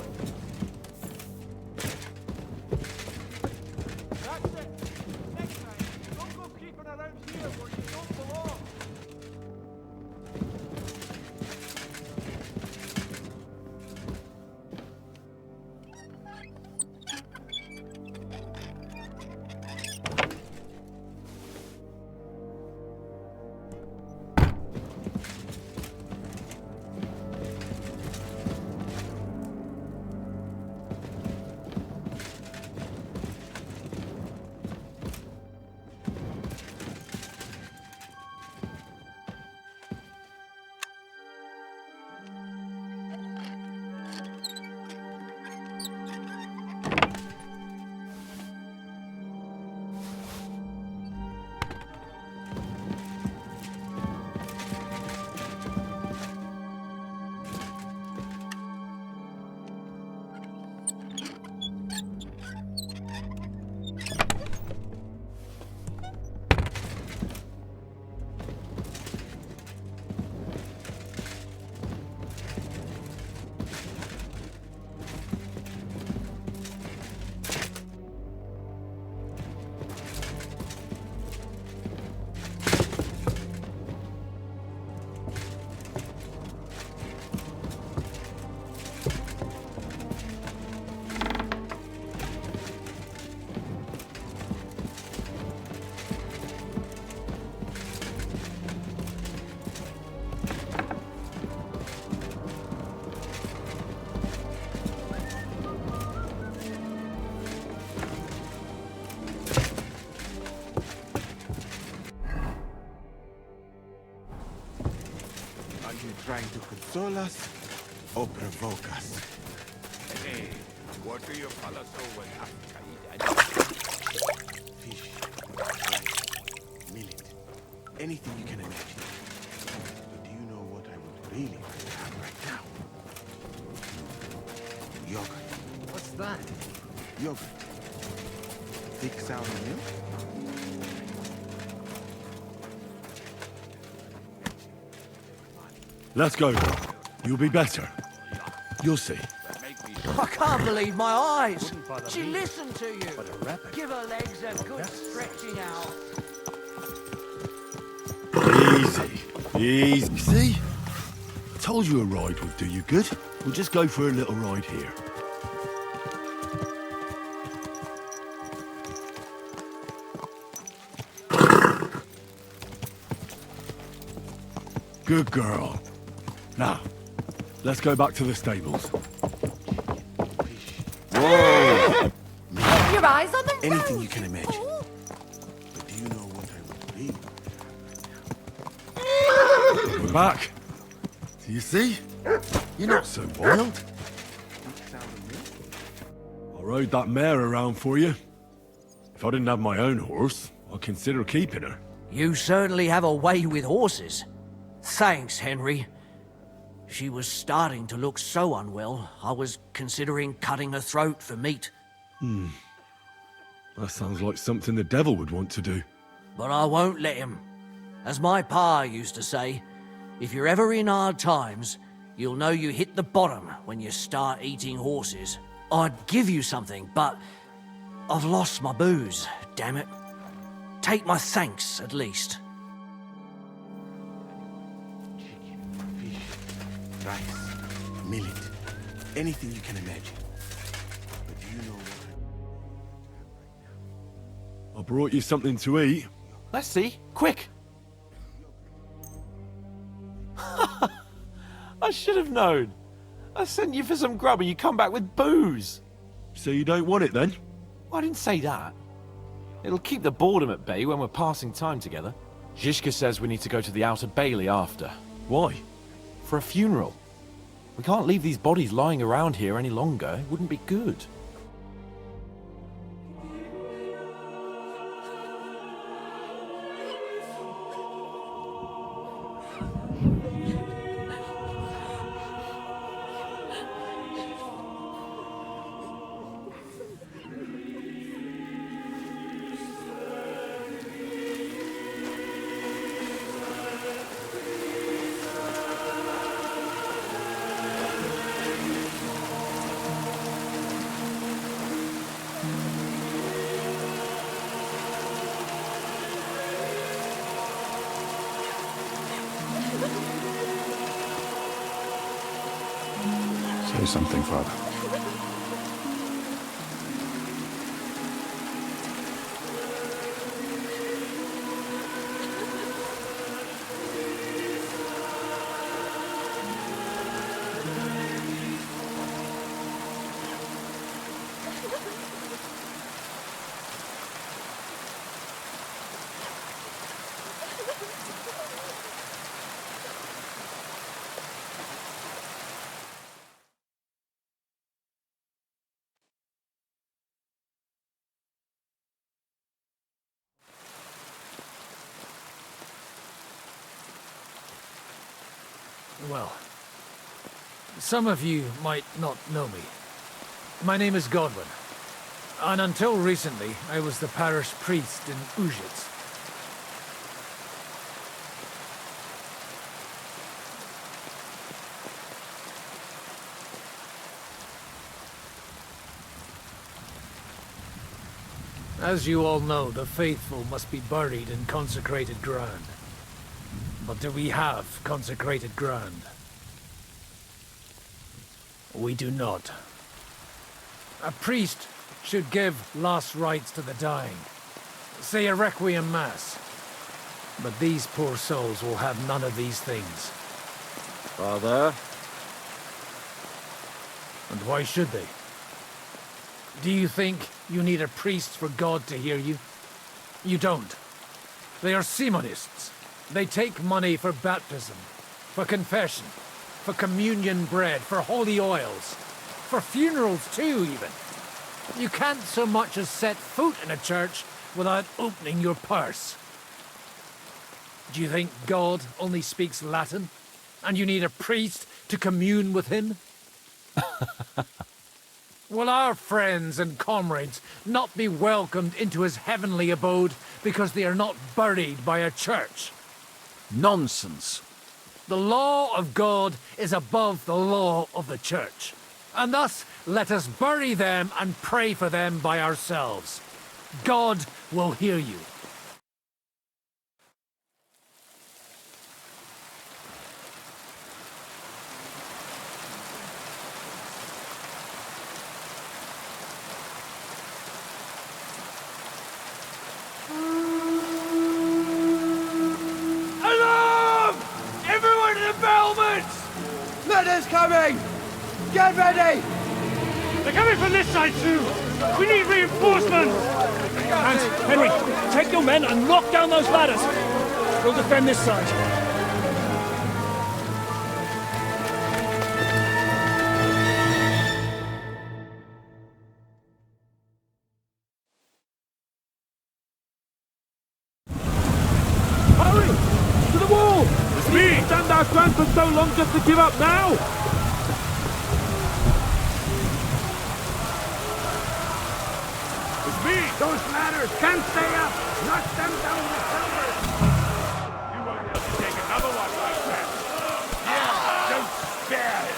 That's it. Next time, don't go creeping around here where you don't belong. Are you trying to console us or provoke us? Hey, what do you fellas always Fish, rice, millet, anything you can imagine. But do you know what I would really like to have right now? Yogurt. What's that? Yogurt. Thick sour milk? Let's go. You'll be better. You'll see. I can't believe my eyes. She listened to you. Give her legs a good stretching out. Easy. Easy. See? I told you a ride would do you good. We'll just go for a little ride here. Good girl. Now, let's go back to the stables. Whoa! Your eyes on the Anything you can imagine. But do you know what I would really? We're back. Do you see? You're not so wild. I rode that mare around for you. If I didn't have my own horse, I'd consider keeping her. You certainly have a way with horses. Thanks, Henry. She was starting to look so unwell, I was considering cutting her throat for meat. That sounds like something the devil would want to do. But I won't let him. As my pa used to say, if you're ever in hard times, you'll know you hit the bottom when you start eating horses. I'd give you something, but I've lost my booze, damn it. Take my thanks, at least. Rice, millet, anything you can imagine. I brought you something to eat. Let's see. Quick! I should have known. I sent you for some grub and you come back with booze. So you don't want it then? I didn't say that. It'll keep the boredom at bay when we're passing time together. Zizka says we need to go to the Outer Bailey after. Why? For a funeral. We can't leave these bodies lying around here any longer. It wouldn't be good. Say something, Father. Well, some of you might not know me. My name is Godwin, and until recently, I was the parish priest in Ujitz. As you all know, the faithful must be buried in consecrated ground. But do we have consecrated ground? We do not. A priest should give last rites to the dying. Say a requiem mass. But these poor souls will have none of these things. Father? And why should they? Do you think you need a priest for God to hear you? You don't. They are Simonists. They take money for baptism, for confession, for communion bread, for holy oils, for funerals too, even. You can't so much as set foot in a church without opening your purse. Do you think God only speaks Latin, and you need a priest to commune with him? Will our friends and comrades not be welcomed into his heavenly abode because they are not buried by a church? Nonsense. The law of God is above the law of the church. And thus, let us bury them and pray for them by ourselves. God will hear you. Alarm! Everyone in the battlements! Murder's coming! Get ready! They're coming from this side too! We need reinforcements! Hans, Henry, take your men and knock down those ladders! We'll defend this side. Hurry! To the wall! It's me! Stand our ground for so long just to give up now! It's me! Those ladders can't stay up! Knock them down with silver! You won't be able to take another one like that! Yeah, don't spare it!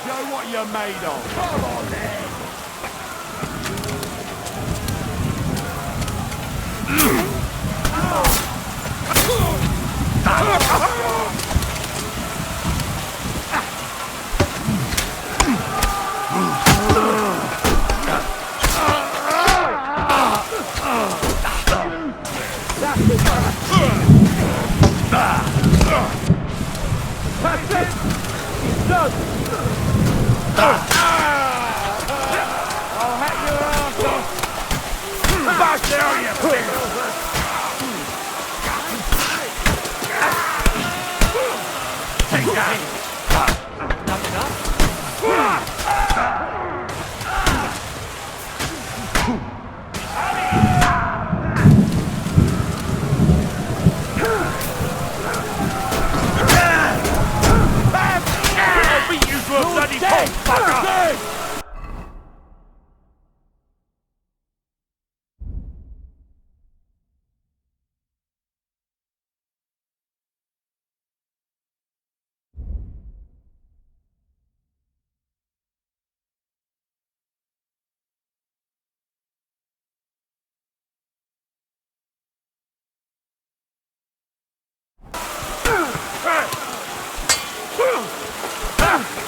Show what you're made of! Come on then! I'll hack your ass off! Back there, you bitch! Take that! Not enough? I'll beat you to a bloody pulp, fucker!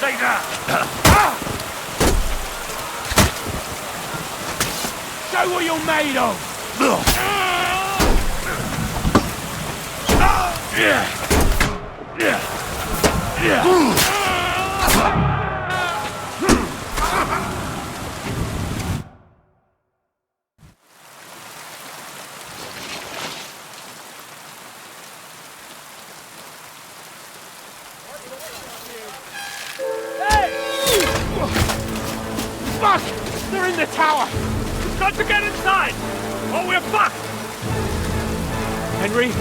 Take that! Show what you're made of! Fuck! They're in the tower! We've got to get inside! Or we're fucked! Henry,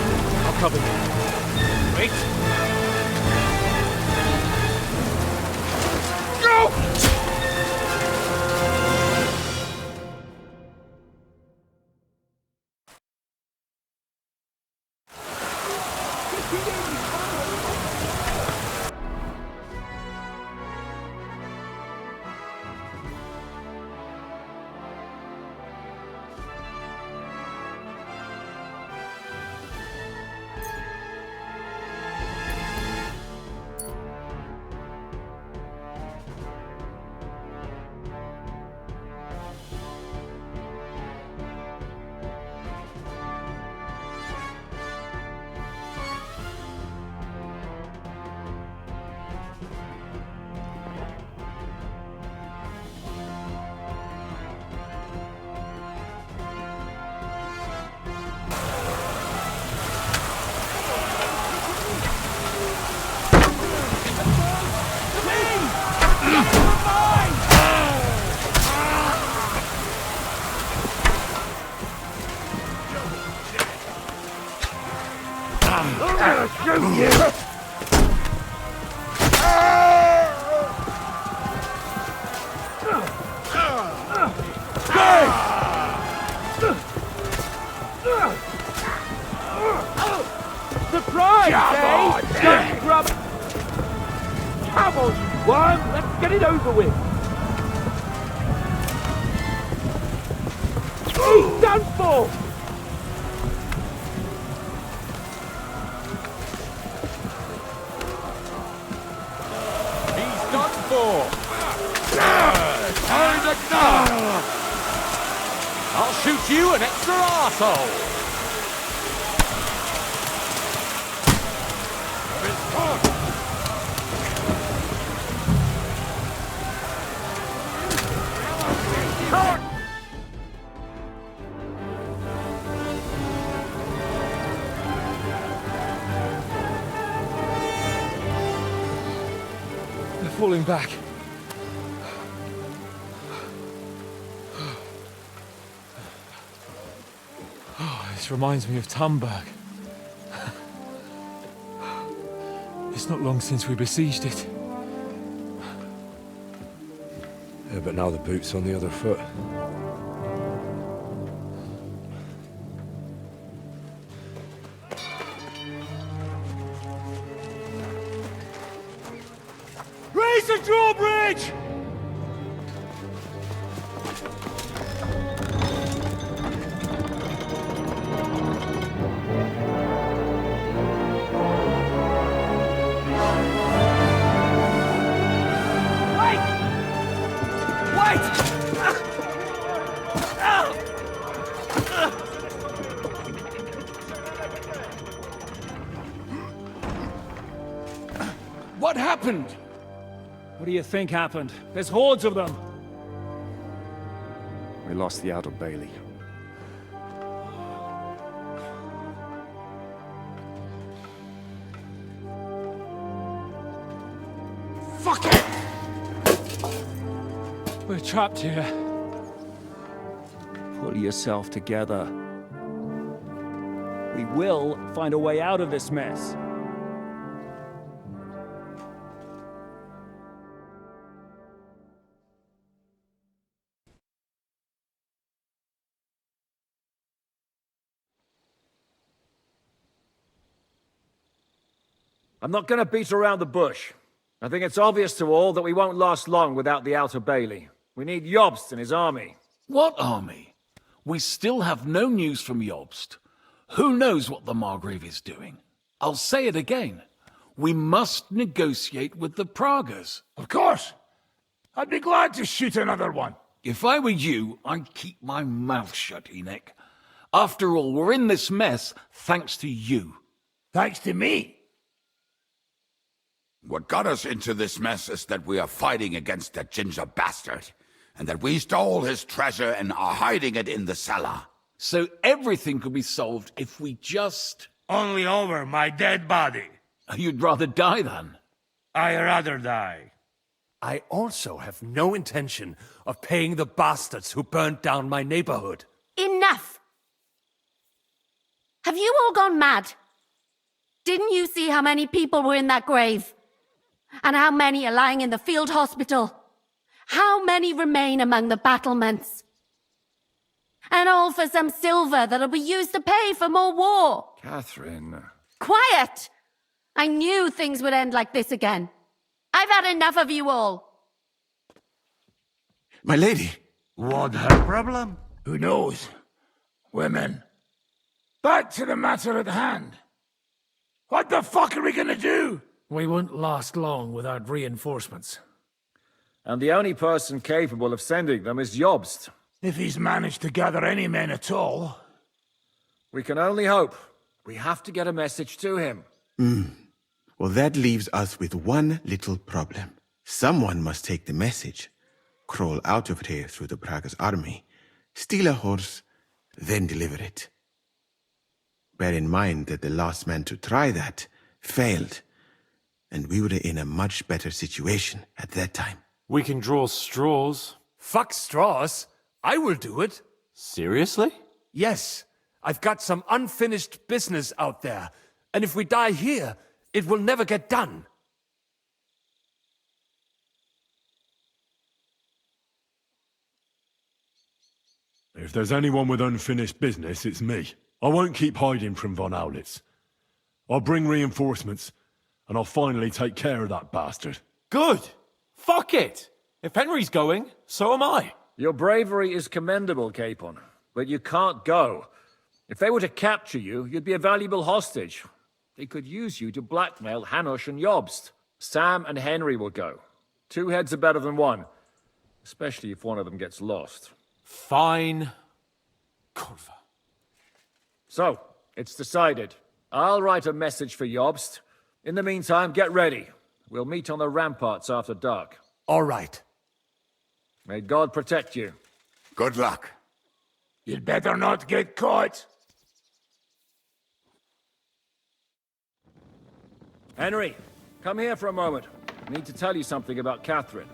I'll cover you. Wait. Go! Surprise, eh? Don't grub. Come on, you worm. Let's get it over with. He's done for. He's done for! I'll shoot you an extra arsehole! They're falling back. Oh, this reminds me of Tumberg. It's not long since we besieged it. Yeah, but now the boot's on the other foot. Raise the drawbridge! What happened? What do you think happened? There's hordes of them. We lost the Outer Bailey. Fuck it! We're trapped here. Pull yourself together. We will find a way out of this mess. I'm not gonna beat around the bush. I think it's obvious to all that we won't last long without the Outer Bailey. We need Jobst and his army. What army? We still have no news from Jobst. Who knows what the Margrave is doing? I'll say it again. We must negotiate with the Pragas. Of course. I'd be glad to shoot another one. If I were you, I'd keep my mouth shut, Enoch. After all, we're in this mess thanks to you. Thanks to me? What got us into this mess is that we are fighting against that ginger bastard, and that we stole his treasure and are hiding it in the cellar. So everything could be solved if we just... Only over my dead body. You'd rather die then? I'd rather die. I also have no intention of paying the bastards who burnt down my neighborhood. Enough! Have you all gone mad? Didn't you see how many people were in that grave? And how many are lying in the field hospital? How many remain among the battlements? And all for some silver that'll be used to pay for more war. Catherine. Quiet! I knew things would end like this again. I've had enough of you all. My lady. What her problem? Who knows? Women. Back to the matter at hand. What the fuck are we gonna do? We won't last long without reinforcements. And the only person capable of sending them is Jobst. If he's managed to gather any men at all. We can only hope. We have to get a message to him. Well, that leaves us with one little problem. Someone must take the message, crawl out of here through the Pragas army, steal a horse, then deliver it. Bear in mind that the last man to try that failed, and we were in a much better situation at that time. We can draw straws. Fuck straws. I will do it. Seriously? Yes. I've got some unfinished business out there, and if we die here, it will never get done. If there's anyone with unfinished business, it's me. I won't keep hiding from Von Aulitz. I'll bring reinforcements, and I'll finally take care of that bastard. Good. Fuck it. If Henry's going, so am I. Your bravery is commendable, Capon, but you can't go. If they were to capture you, you'd be a valuable hostage. They could use you to blackmail Hanush and Jobst. Sam and Henry will go. 2 heads are better than 1, especially if one of them gets lost. Fine. Kurva. So, it's decided. I'll write a message for Jobst. In the meantime, get ready. We'll meet on the ramparts after dark. All right. May God protect you. Good luck. You'd better not get caught. Henry, come here for a moment. I need to tell you something about Catherine.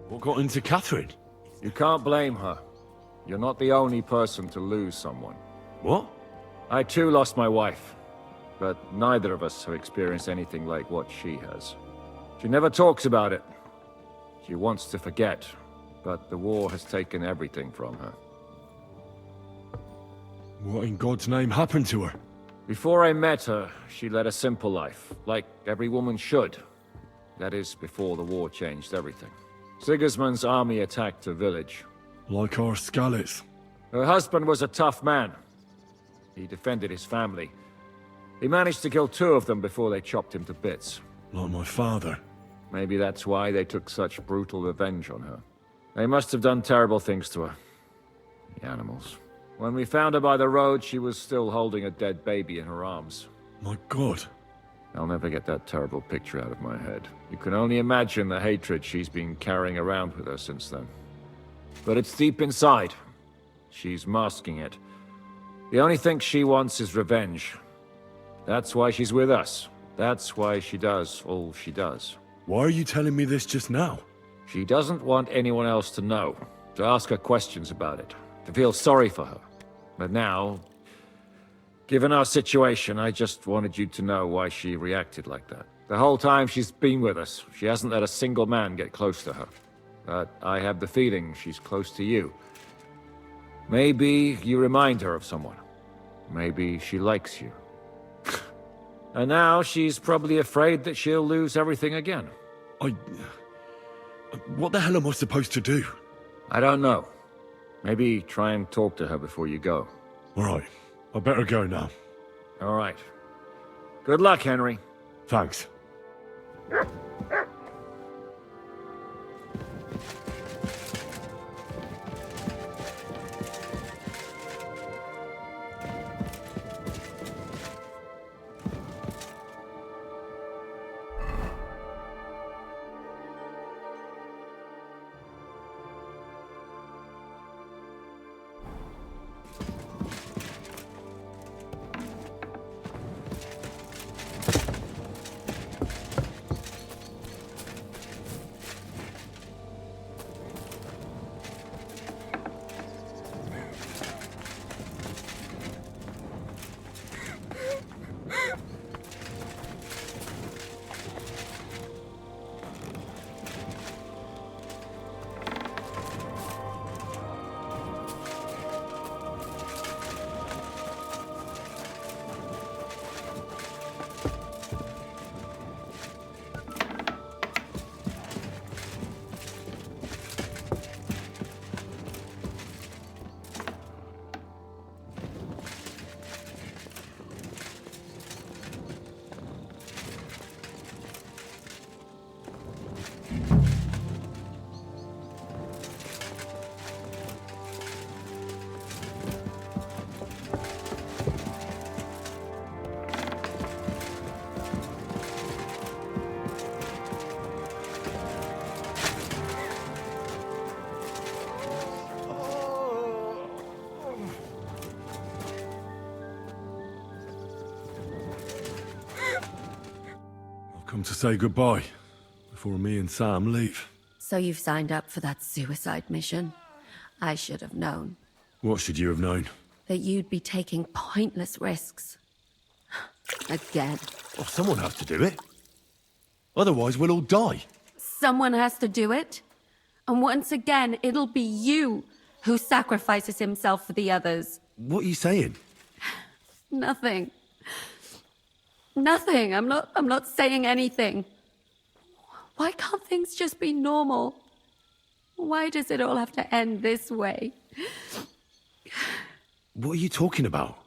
What got into Catherine? You can't blame her. You're not the only person to lose someone. What? I too lost my wife, but neither of us have experienced anything like what she has. She never talks about it. She wants to forget, but the war has taken everything from her. What in God's name happened to her? Before I met her, she led a simple life, like every woman should. That is, before the war changed everything. Sigismund's army attacked a village. Like our Skalitz. Her husband was a tough man. He defended his family. He managed to kill 2 of them before they chopped him to bits. Like my father. Maybe that's why they took such brutal revenge on her. They must have done terrible things to her. The animals. When we found her by the road, she was still holding a dead baby in her arms. My God. I'll never get that terrible picture out of my head. You can only imagine the hatred she's been carrying around with her since then. But it's deep inside. She's masking it. The only thing she wants is revenge. That's why she's with us. That's why she does all she does. Why are you telling me this just now? She doesn't want anyone else to know, to ask her questions about it, to feel sorry for her. But now, given our situation, I just wanted you to know why she reacted like that. The whole time she's been with us, she hasn't let a single man get close to her. But I have the feeling she's close to you. Maybe you remind her of someone. Maybe she likes you. And now she's probably afraid that she'll lose everything again. What the hell am I supposed to do? I don't know. Maybe try and talk to her before you go. All right. I better go now. All right. Good luck, Henry. Thanks. Come to say goodbye before me and Sam leave. So you've signed up for that suicide mission? I should have known. What should you have known? That you'd be taking pointless risks. Again. Oh, someone has to do it. Otherwise, we'll all die. Someone has to do it. And once again, it'll be you who sacrifices himself for the others. What are you saying? Nothing. Nothing. I'm not saying anything. Why can't things just be normal? Why does it all have to end this way? What are you talking about?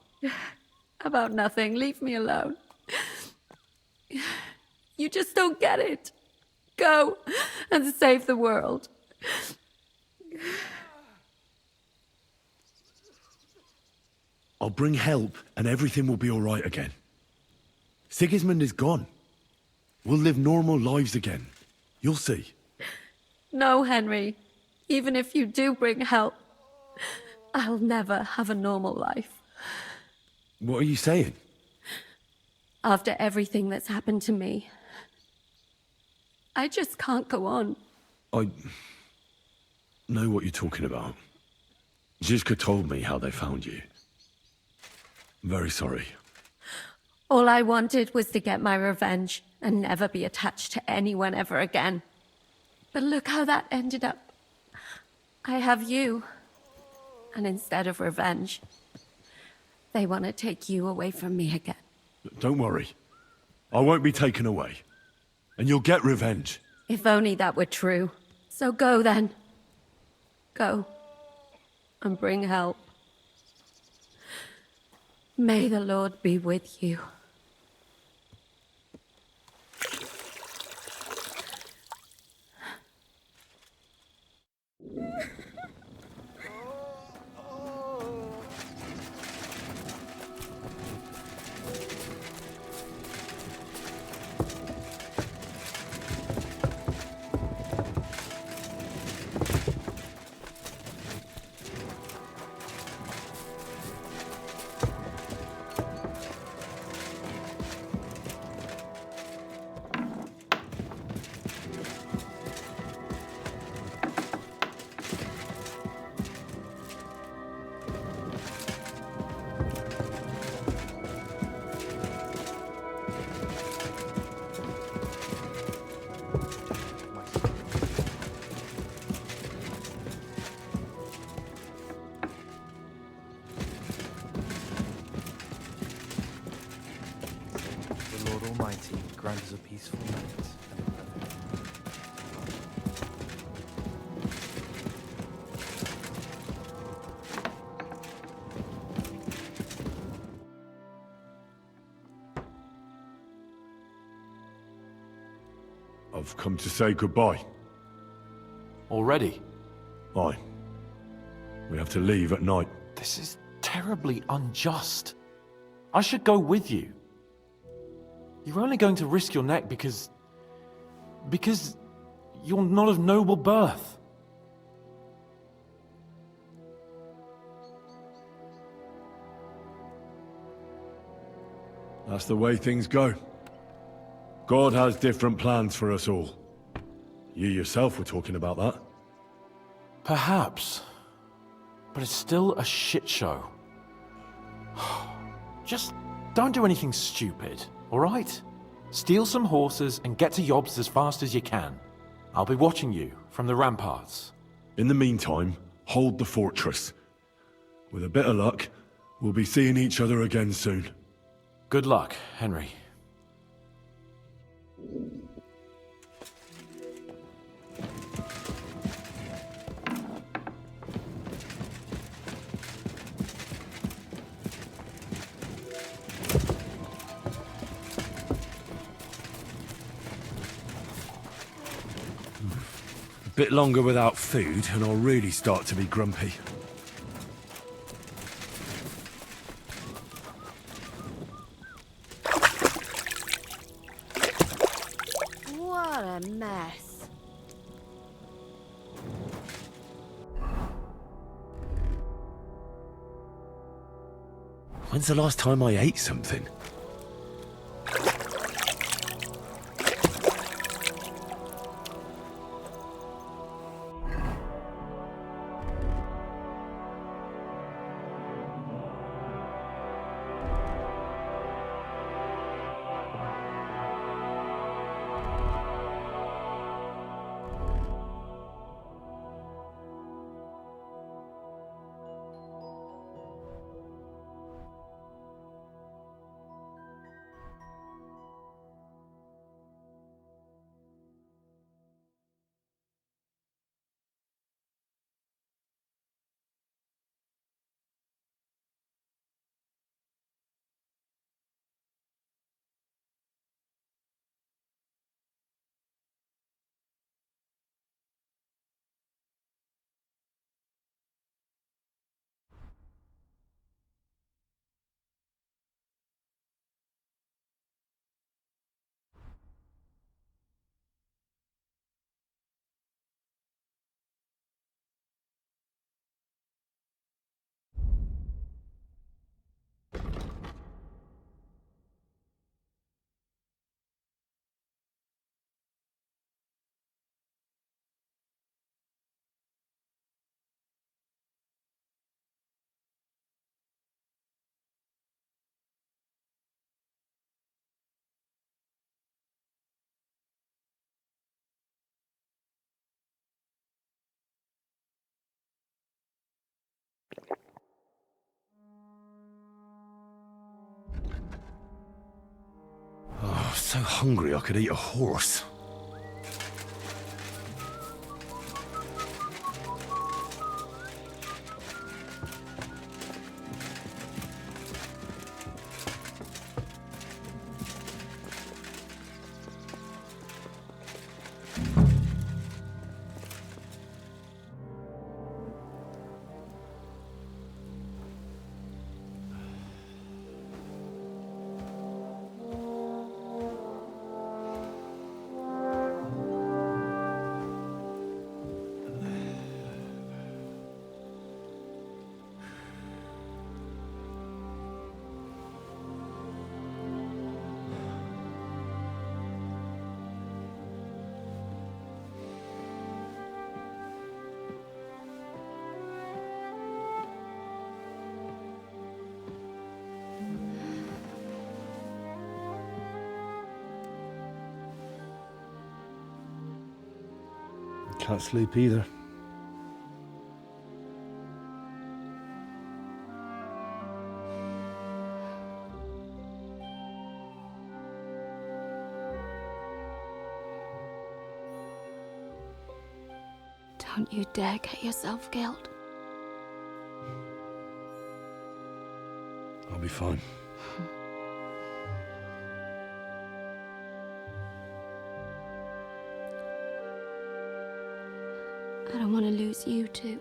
About nothing. Leave me alone. You just don't get it. Go and save the world. I'll bring help and everything will be all right again. Sigismund is gone. We'll live normal lives again. You'll see. No, Henry. Even if you do bring help, I'll never have a normal life. What are you saying? After everything that's happened to me, I just can't go on. I know what you're talking about. Zizka told me how they found you. I'm very sorry. All I wanted was to get my revenge and never be attached to anyone ever again. But look how that ended up. I have you. And instead of revenge, they want to take you away from me again. Don't worry. I won't be taken away. And you'll get revenge. If only that were true. So go then. Go. And bring help. May the Lord be with you. The Lord Almighty grant us a peaceful night and a perfect. I've come to say goodbye. Already? Aye. We have to leave at night. This is terribly unjust. I should go with you. You're only going to risk your neck because you're not of noble birth. That's the way things go. God has different plans for us all. You yourself were talking about that. Perhaps. But it's still a shit show. Just don't do anything stupid, all right? Steal some horses and get to Yobs as fast as you can. I'll be watching you from the ramparts. In the meantime, hold the fortress. With a bit of luck, we'll be seeing each other again soon. Good luck, Henry. A bit longer without food, and I'll really start to be grumpy. What a mess. When's the last time I ate something? Oh, so hungry I could eat a horse. can't sleep either. Don't you dare get yourself killed. I'll be fine. I don't want to lose you too.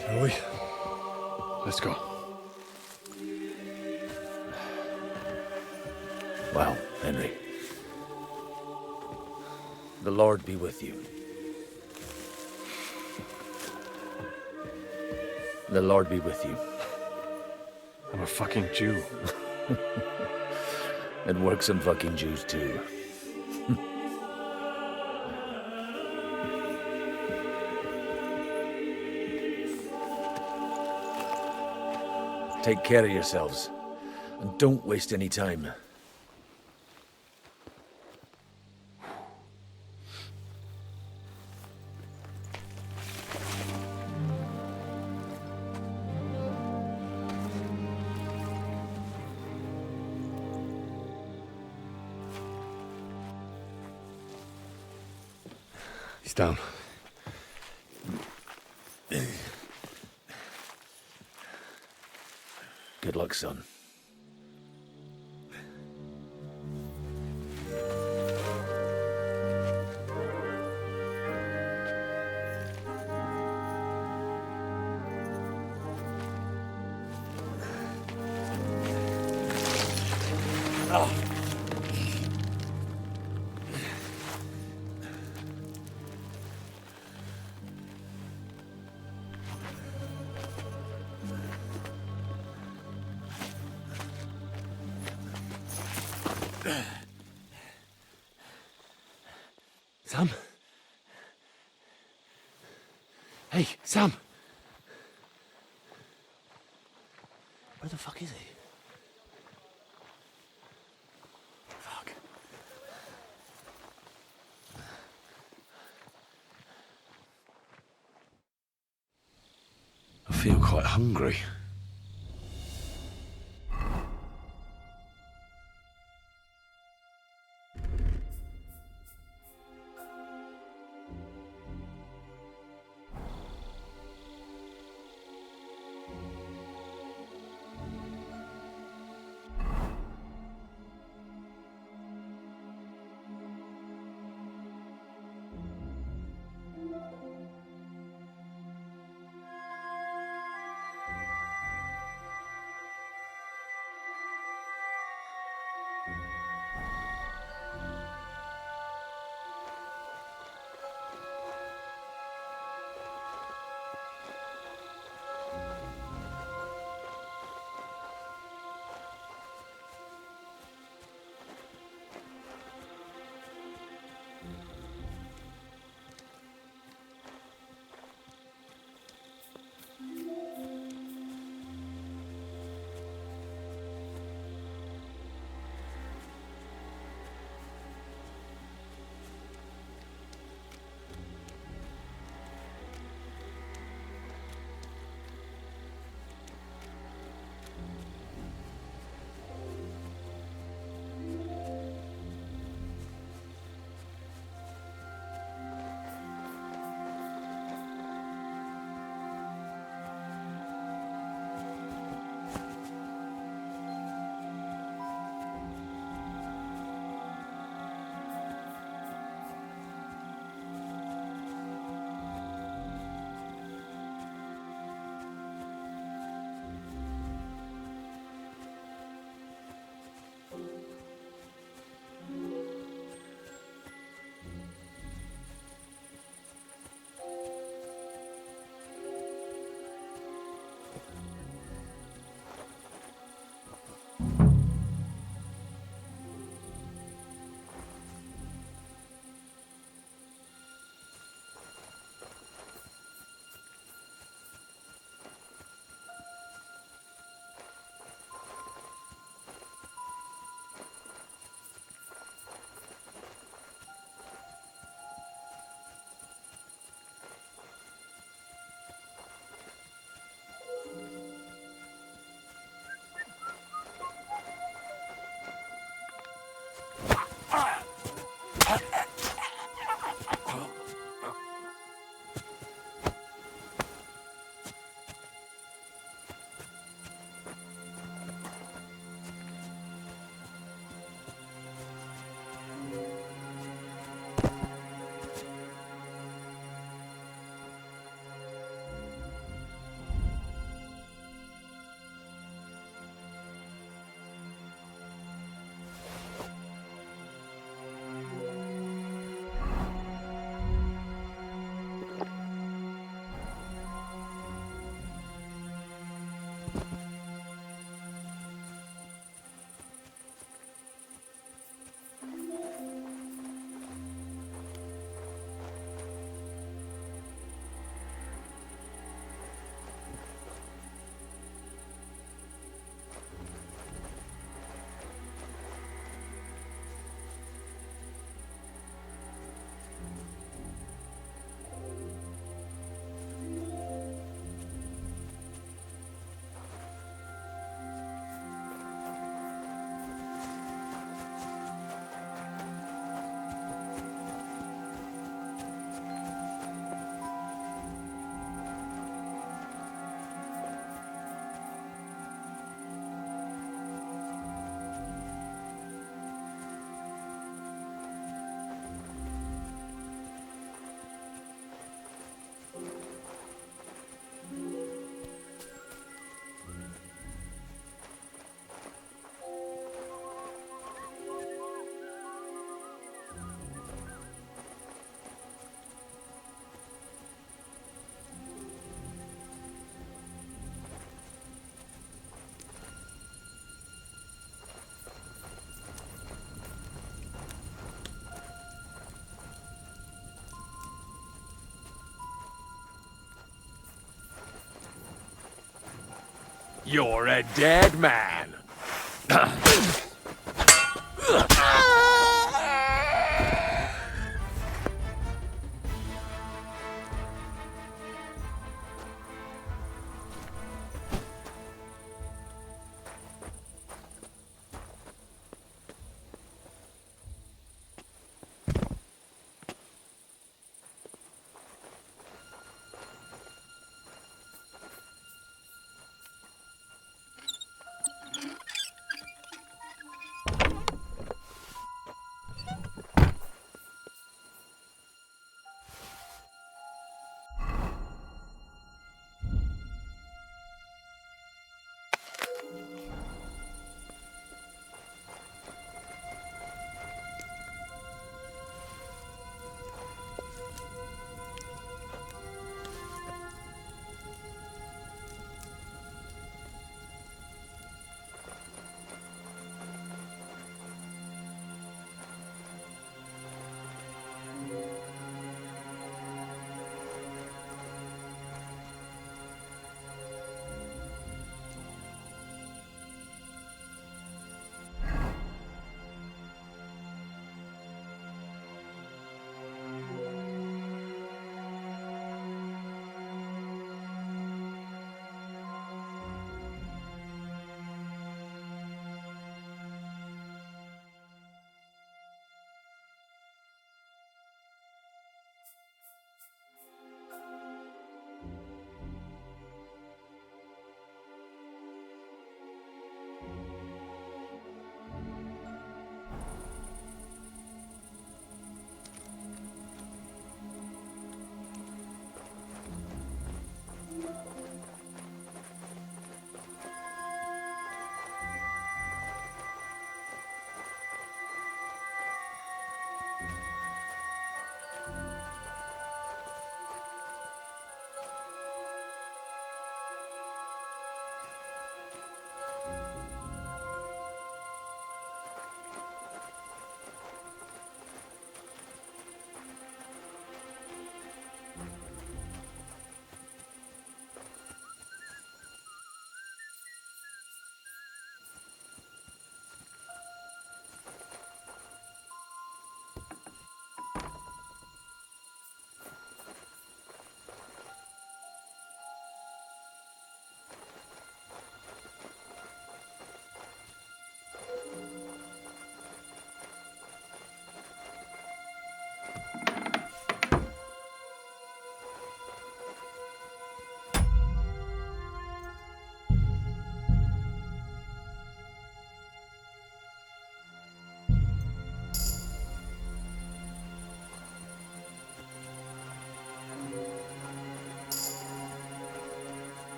Shall we? Let's go. Well, Henry. The Lord be with you. The Lord be with you. I'm a fucking Jew. And works on fucking Jews too. Take care of yourselves. And don't waste any time. He's down. Good luck, son. Sam? Hey, Sam! Where the fuck is he? Fuck. I feel quite hungry. You're a dead man.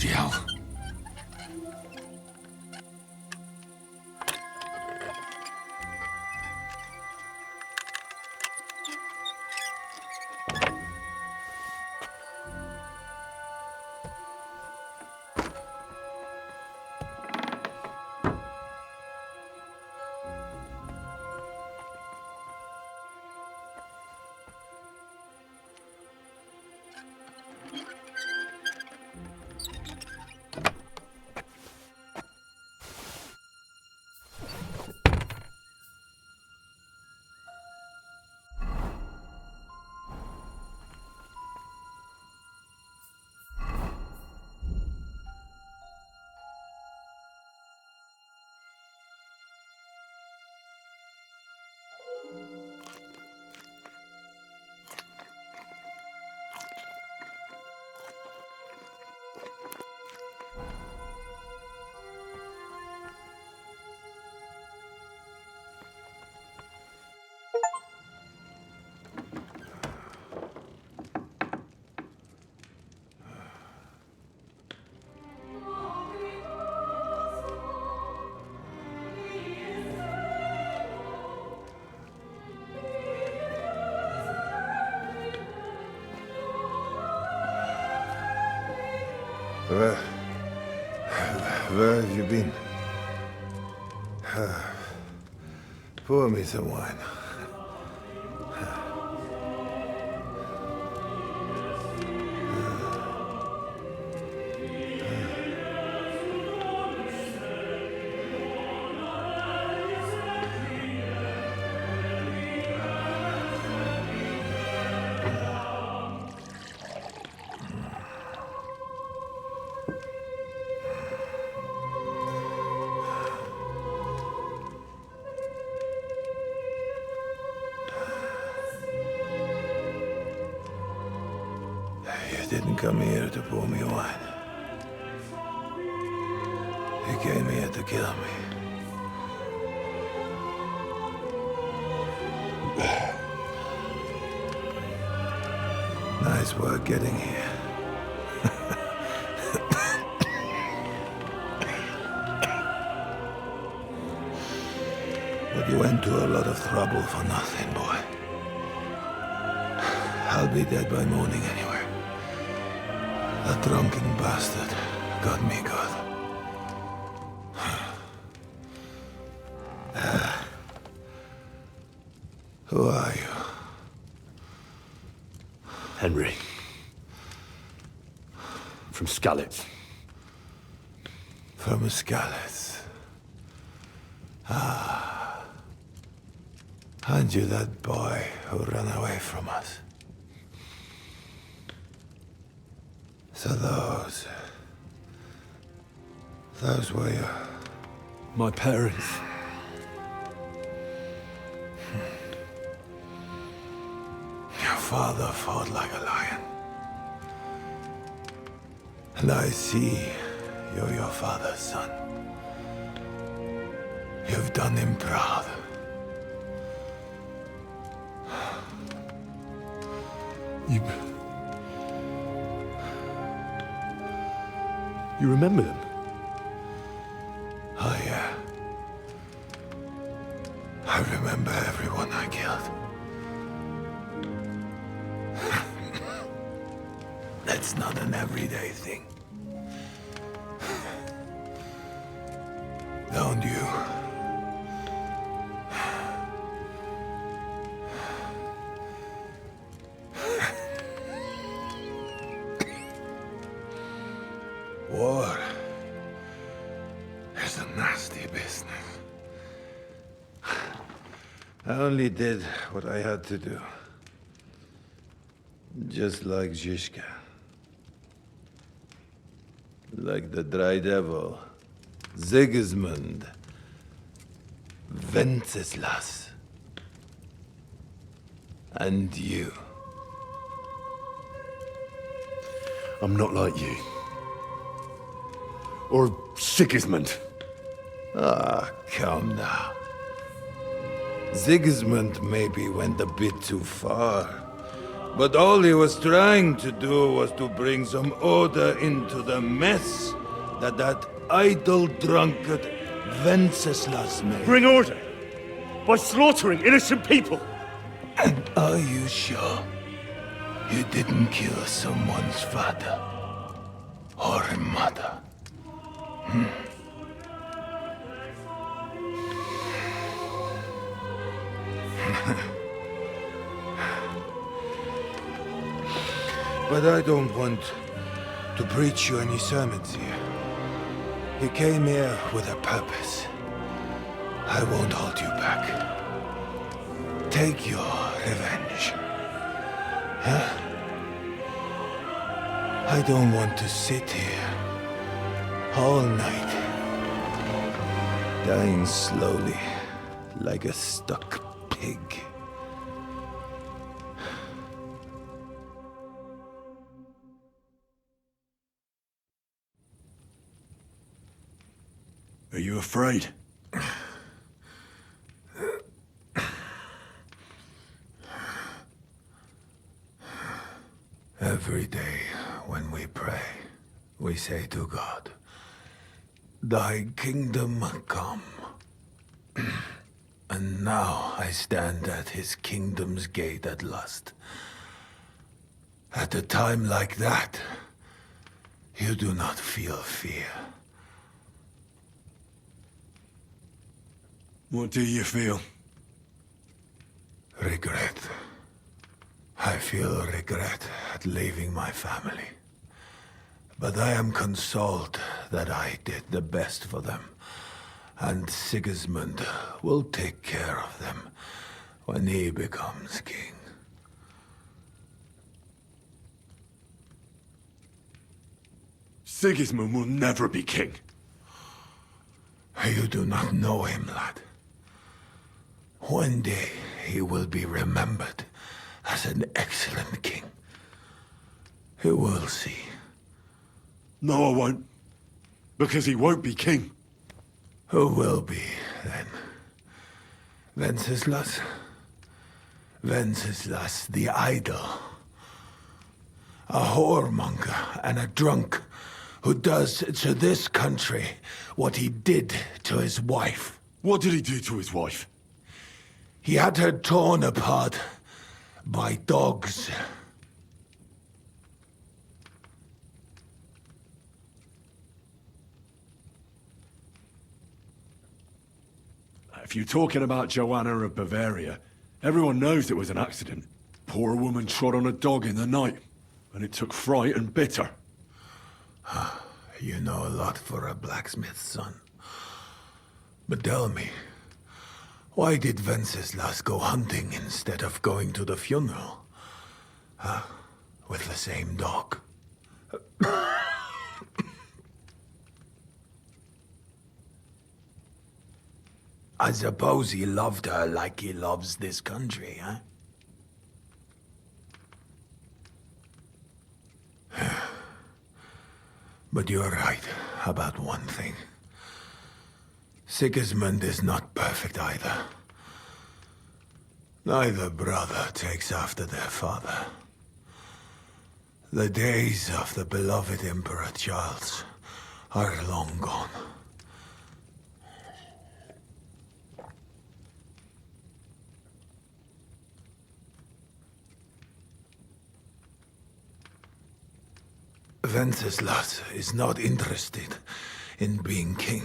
Bloody hell. Where have you been? Pour me some wine. You didn't come here to pour me wine. You came here to kill me. Nice work getting here. But you went to a lot of trouble for nothing, boy. I'll be dead by morning anyway. That drunken bastard got me good. Who are you? Henry. From Skalitz. From Skalitz. Ah. Aren't you that boy who ran away from us? So those were your... My parents. Your father fought like a lion. And I see you're your father's son. You've done him proud. You remember them? Oh, yeah. I remember everyone I killed. That's not an everyday thing. Don't you? War is a nasty business. I only did what I had to do. Just like Zizka. Like the Dry Devil. Sigismund. Wenceslas. And you. I'm not like you. Or Sigismund. Ah, come now. Sigismund maybe went a bit too far, But all he was trying to do was to bring some order into the mess that idle drunkard Venceslas made. Bring order? By slaughtering innocent people? And are you sure you didn't kill someone's father or mother? But I don't want to preach you any sermons here. You came here with a purpose. I won't hold you back. Take your revenge. Huh? I don't want to sit here all night, dying slowly like a stuck pig. Are you afraid? Every day when we pray, we say to God, "Thy kingdom come." And now I stand at his kingdom's gate at last. At a time like that, you do not feel fear. What do you feel? Regret. I feel regret at leaving my family. But I am consoled that I did the best for them. And Sigismund will take care of them when he becomes king. Sigismund will never be king. You do not know him, lad. One day he will be remembered as an excellent king. You will see. No, I won't. Because he won't be king. Who will be, then? Venceslas? Venceslas the idol. A whoremonger and a drunk who does to this country what he did to his wife. What did he do to his wife? He had her torn apart by dogs. If you're talking about Joanna of Bavaria, everyone knows it was an accident. Poor woman trod on a dog in the night, and it took fright and bitter. You know a lot for a blacksmith's son. But tell me, why did Venceslas go hunting instead of going to the funeral? With the same dog. I suppose he loved her like he loves this country, huh? But you're right about one thing. Sigismund is not perfect either. Neither brother takes after their father. The days of the beloved Emperor Charles are long gone. Venceslas is not interested in being king.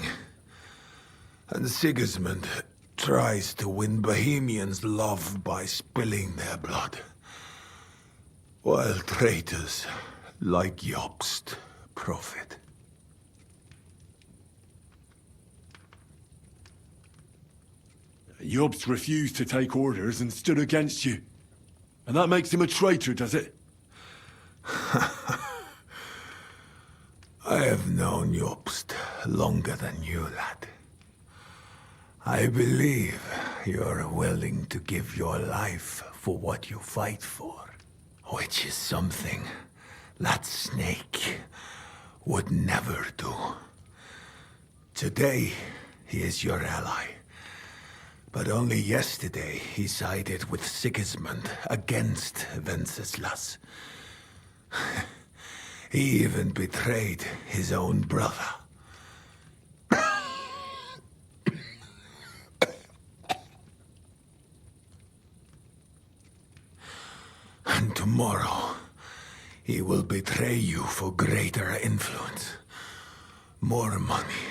And Sigismund tries to win Bohemians' love by spilling their blood. While traitors like Jobst profit. Jobst refused to take orders and stood against you. And that makes him a traitor, does it? I have known Jobst longer than you, lad. I believe you're willing to give your life for what you fight for, which is something that snake would never do. Today, he is your ally, But only yesterday he sided with Sigismund against Wenceslas. He even betrayed his own brother. And tomorrow, he will betray you for greater influence. More money.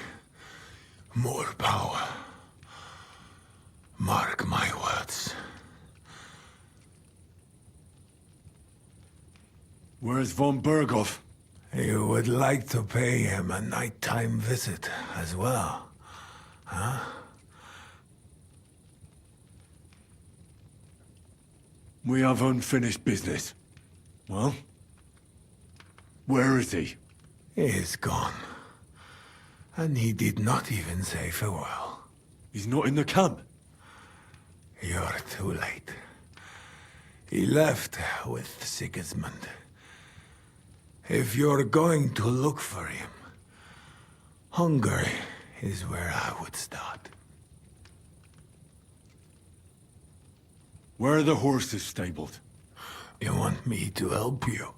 More power. Mark my words. Where's von Berghoff? You would like to pay him a nighttime visit as well, huh? We have unfinished business. Well? Where is he? He is gone. And he did not even say farewell. He's not in the camp? You're too late. He left with Sigismund. If you're going to look for him, Hungary is where I would start. Where are the horses stabled? You want me to help you?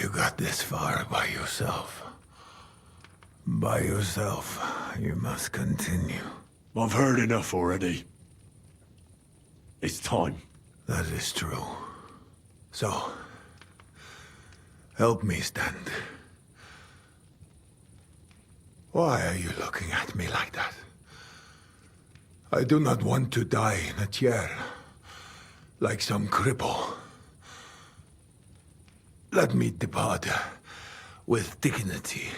You got this far by yourself. By yourself, you must continue. I've heard enough already. It's time. That is true. So, help me stand. Why are you looking at me like that? I do not want to die in a chair, like some cripple. Let me depart with dignity.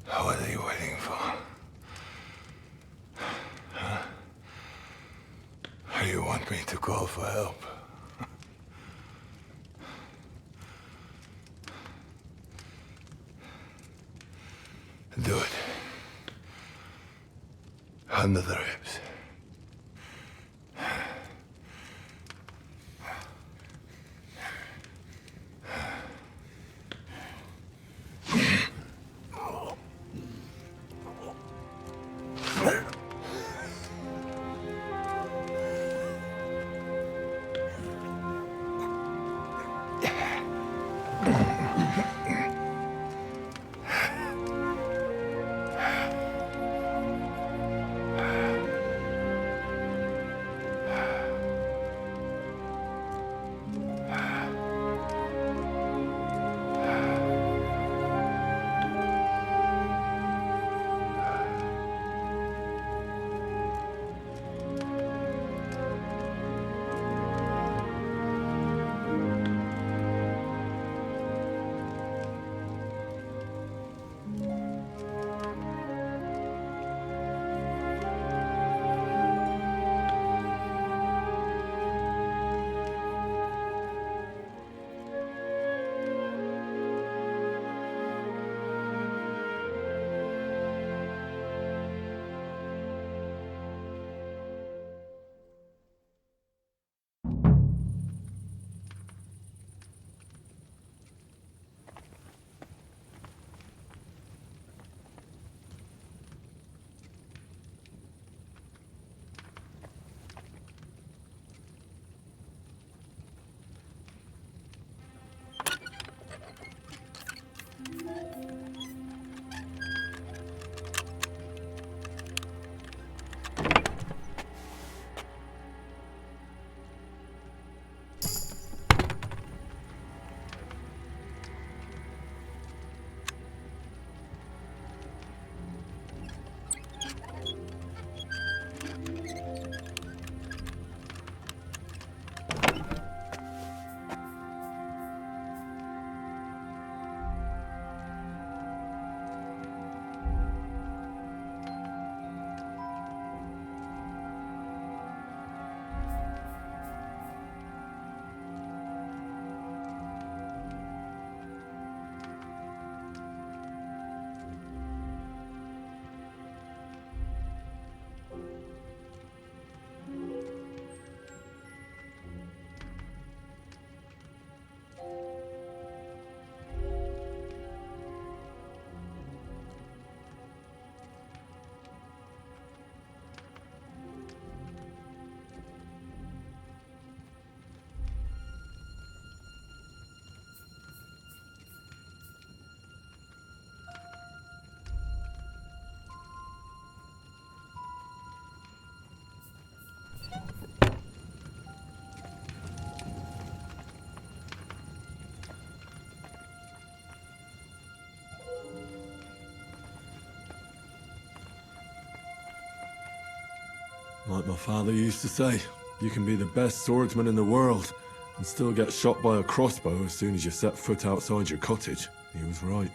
What are you waiting for? Huh? You want me to call for help? Do it. Under the ribs. Like my father used to say, you can be the best swordsman in the world and still get shot by a crossbow as soon as you set foot outside your cottage. He was right.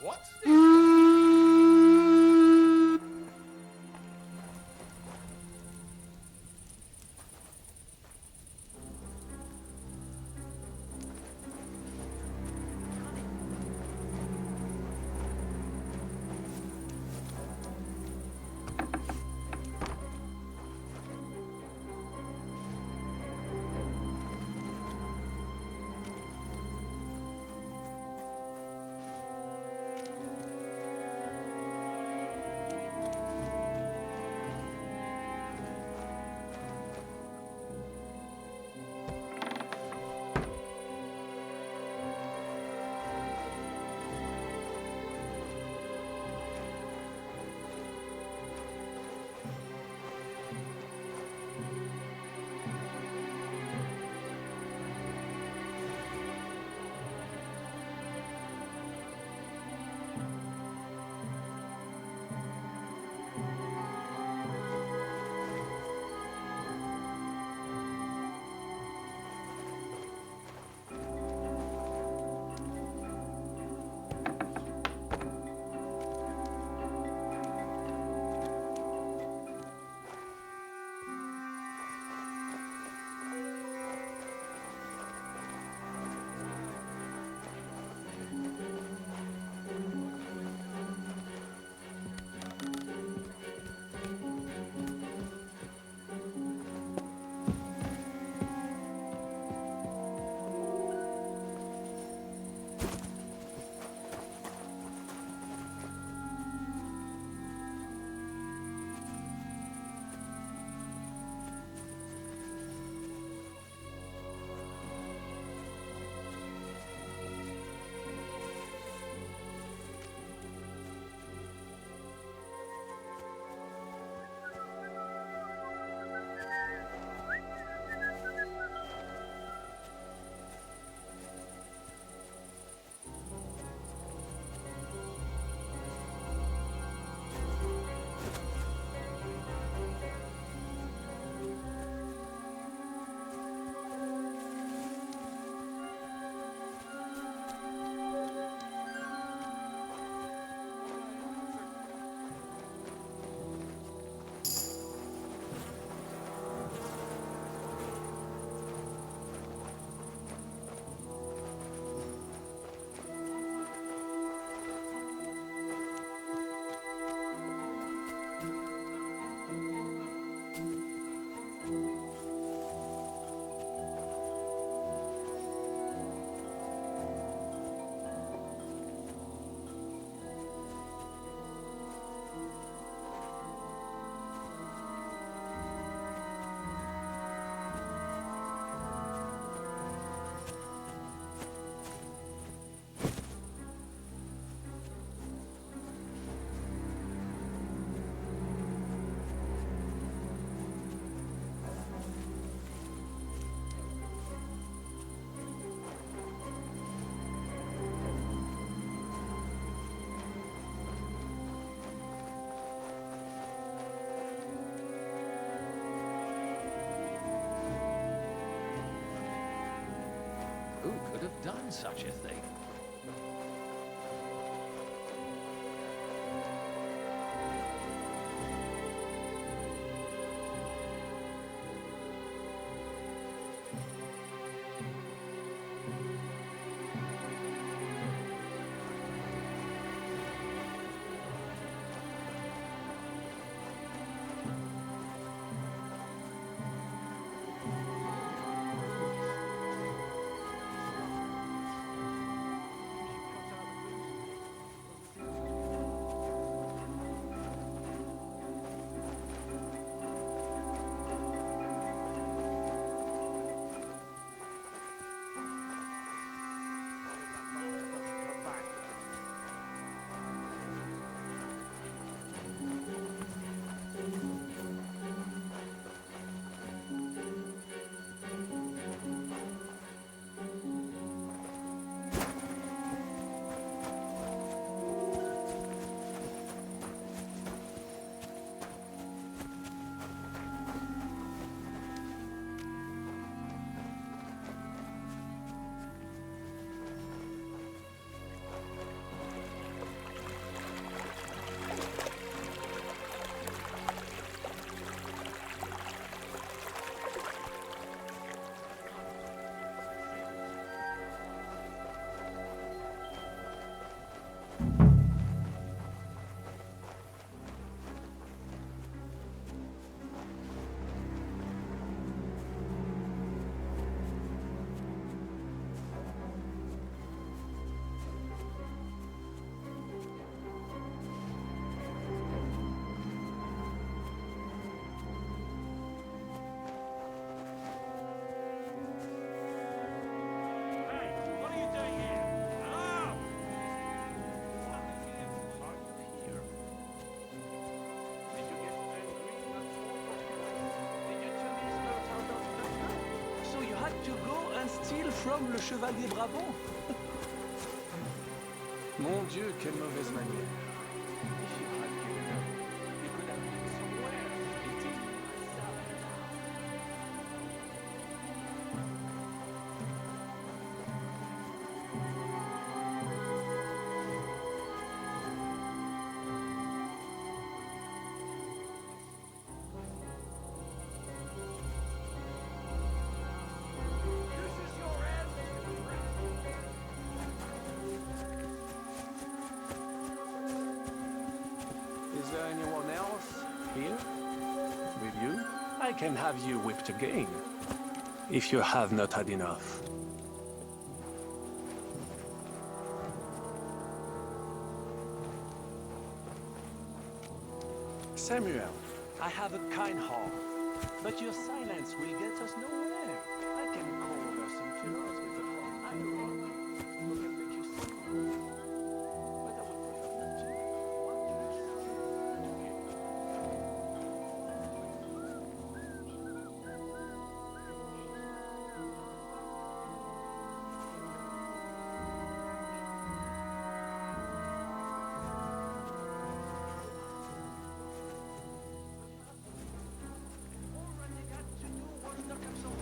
What's such a thing. From le chevalier Brabant. Mon Dieu, quelle mauvaise manière. Is there anyone else here with you? I can have you whipped again, if you have not had enough. Samuel, I have a kind heart, but your silence will get us nowhere. I can call over some funerals with the phone. I run. We can make you sing. But I would prefer not to. All I got to do was look up some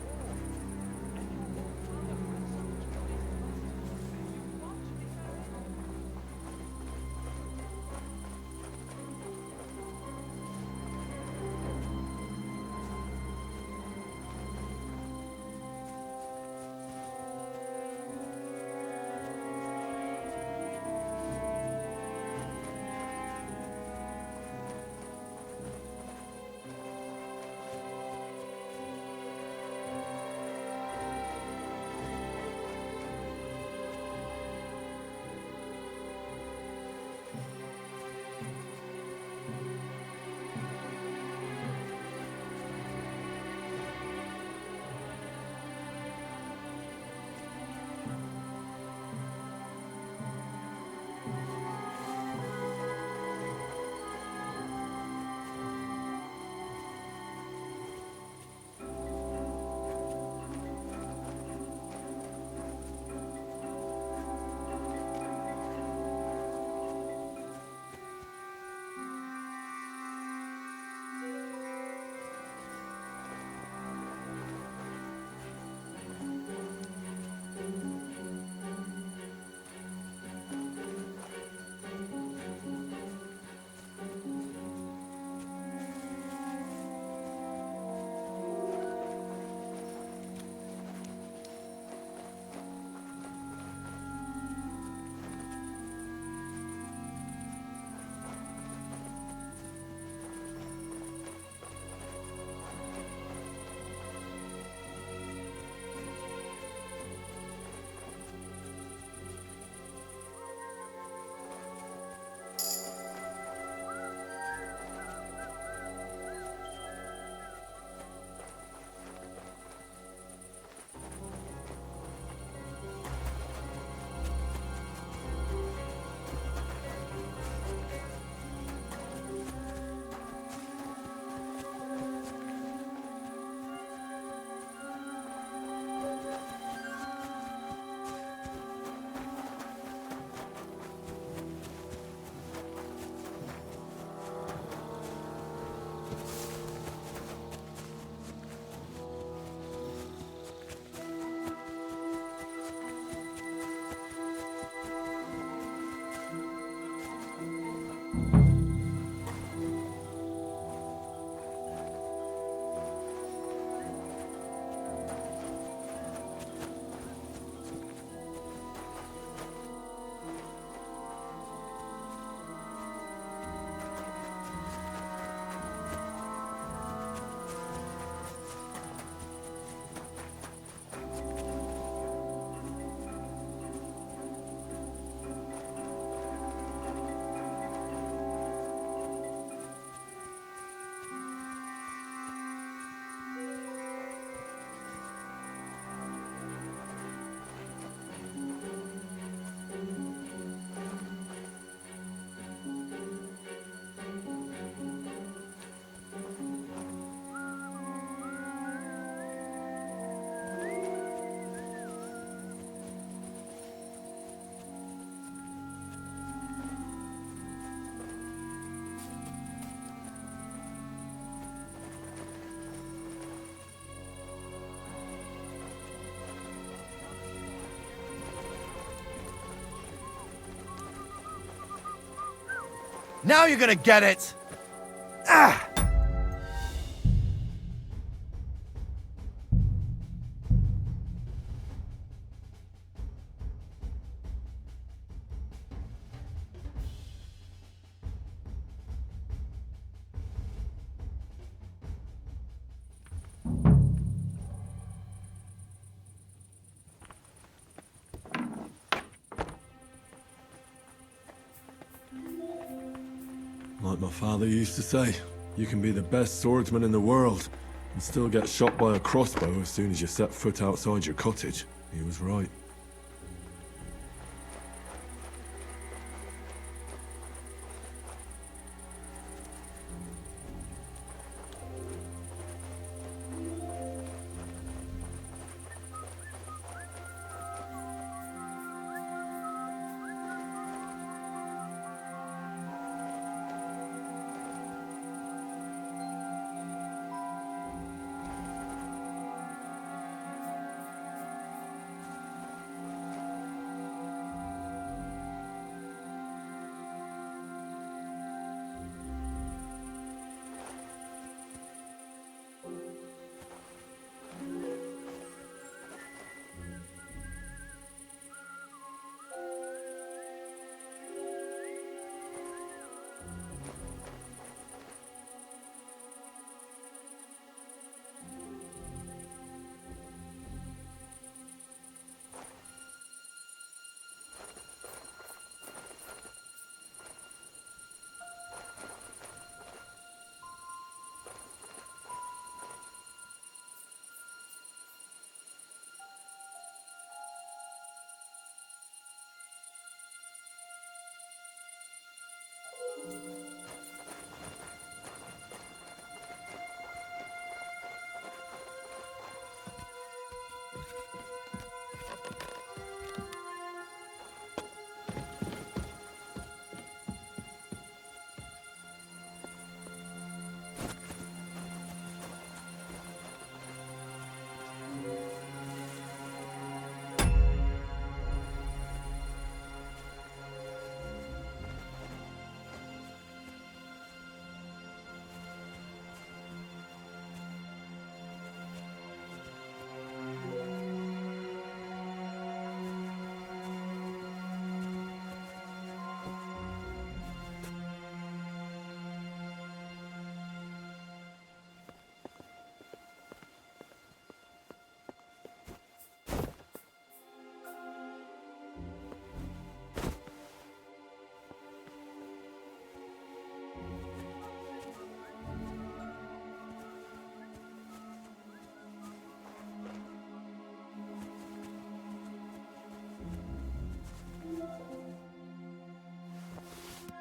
Now you're gonna get it! Ah! Like my father used to say, you can be the best swordsman in the world and still get shot by a crossbow as soon as you set foot outside your cottage. He was right.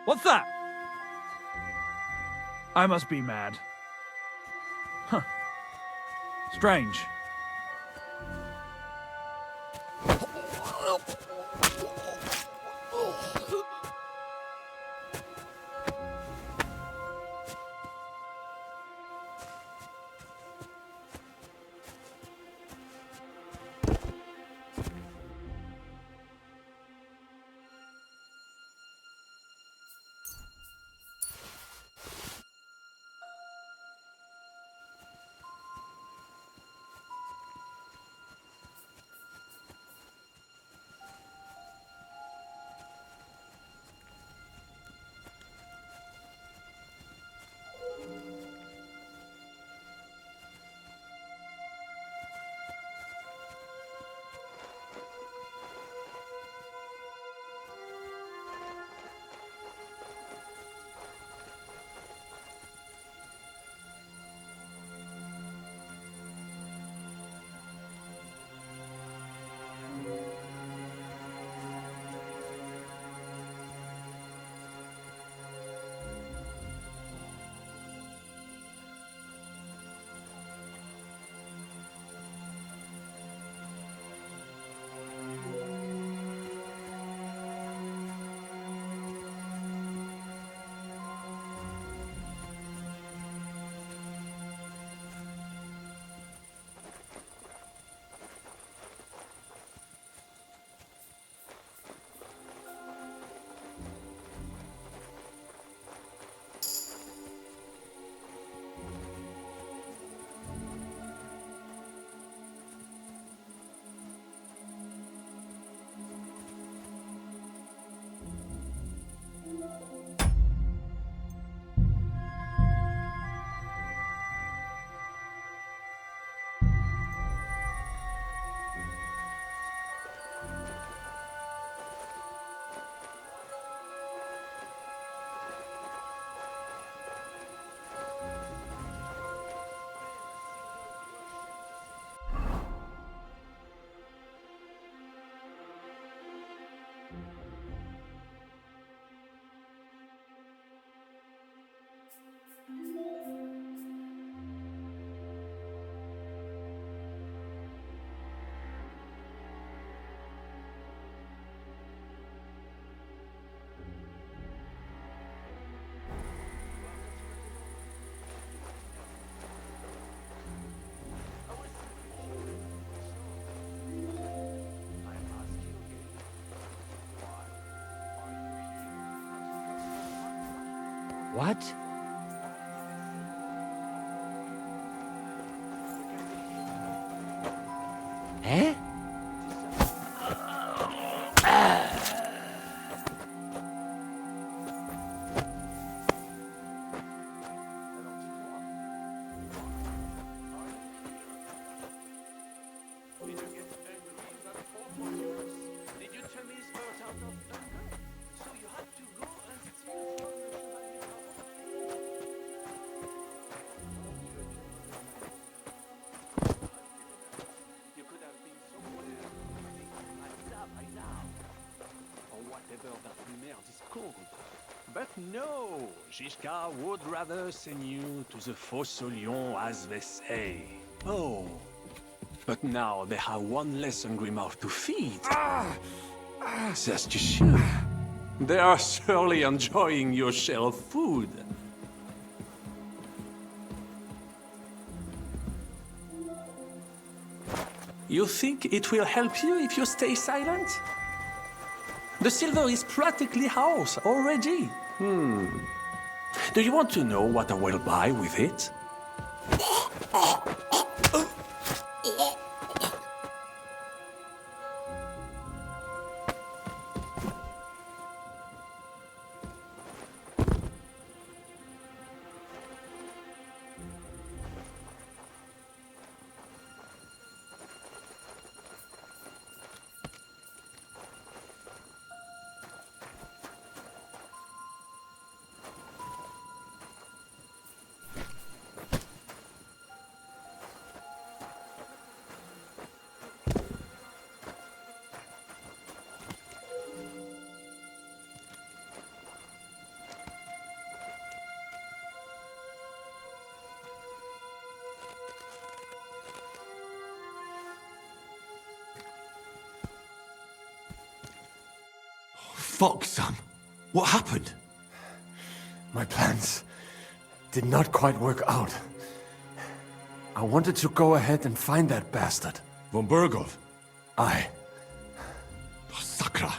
What's that? I must be mad. Huh. Strange. What? Eh? But no, Giscard would rather send you to the Fosse aux Lions, as they say. Oh, but now they have one less hungry mouth to feed. That's just sure. They are surely enjoying your share of food. You think it will help you if you stay silent? The silver is practically ours already. Do you want to know what I will buy with it? Fuck, Sam. What happened? My plans did not quite work out. I wanted to go ahead and find that bastard. Von Burgov? Aye. Oh, Sakra.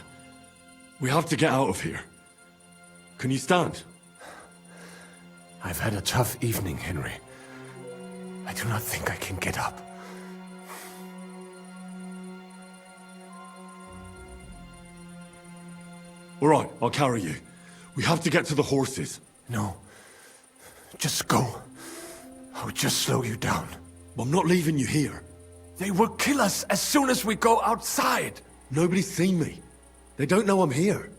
We have to get out of here. Can you stand? I've had a tough evening, Henry. I do not think I can get up. All right, I'll carry you. We have to get to the horses. No. Just go. I'll just slow you down. I'm not leaving you here. They will kill us as soon as we go outside. Nobody's seen me. They don't know I'm here.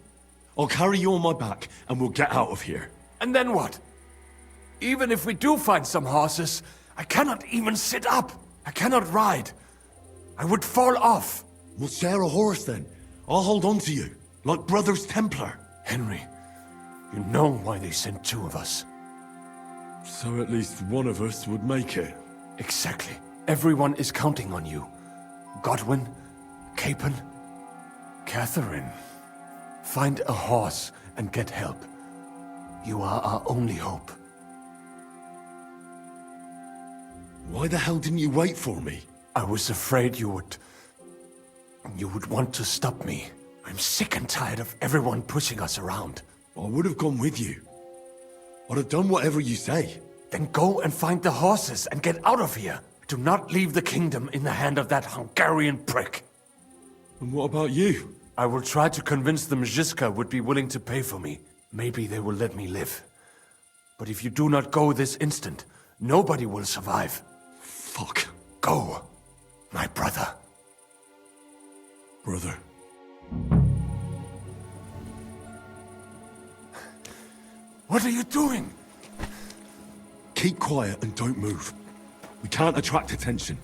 I'll carry you on my back and we'll get out of here. And then what? Even if we do find some horses, I cannot even sit up. I cannot ride. I would fall off. We'll share a horse then. I'll hold on to you. Like Brothers Templar. Henry, you know why they sent two of us. So at least one of us would make it. Exactly. Everyone is counting on you. Godwin, Capon, Catherine. Find a horse and get help. You are our only hope. Why the hell didn't you wait for me? I was afraid you would want to stop me. I'm sick and tired of everyone pushing us around. I would have gone with you. I'd have done whatever you say. Then go and find the horses and get out of here. Do not leave the kingdom in the hand of that Hungarian prick. And what about you? I will try to convince them Žižka would be willing to pay for me. Maybe they will let me live. But if you do not go this instant, nobody will survive. Fuck. Go, my brother. Brother. What are you doing? Keep quiet and don't move. We can't attract attention.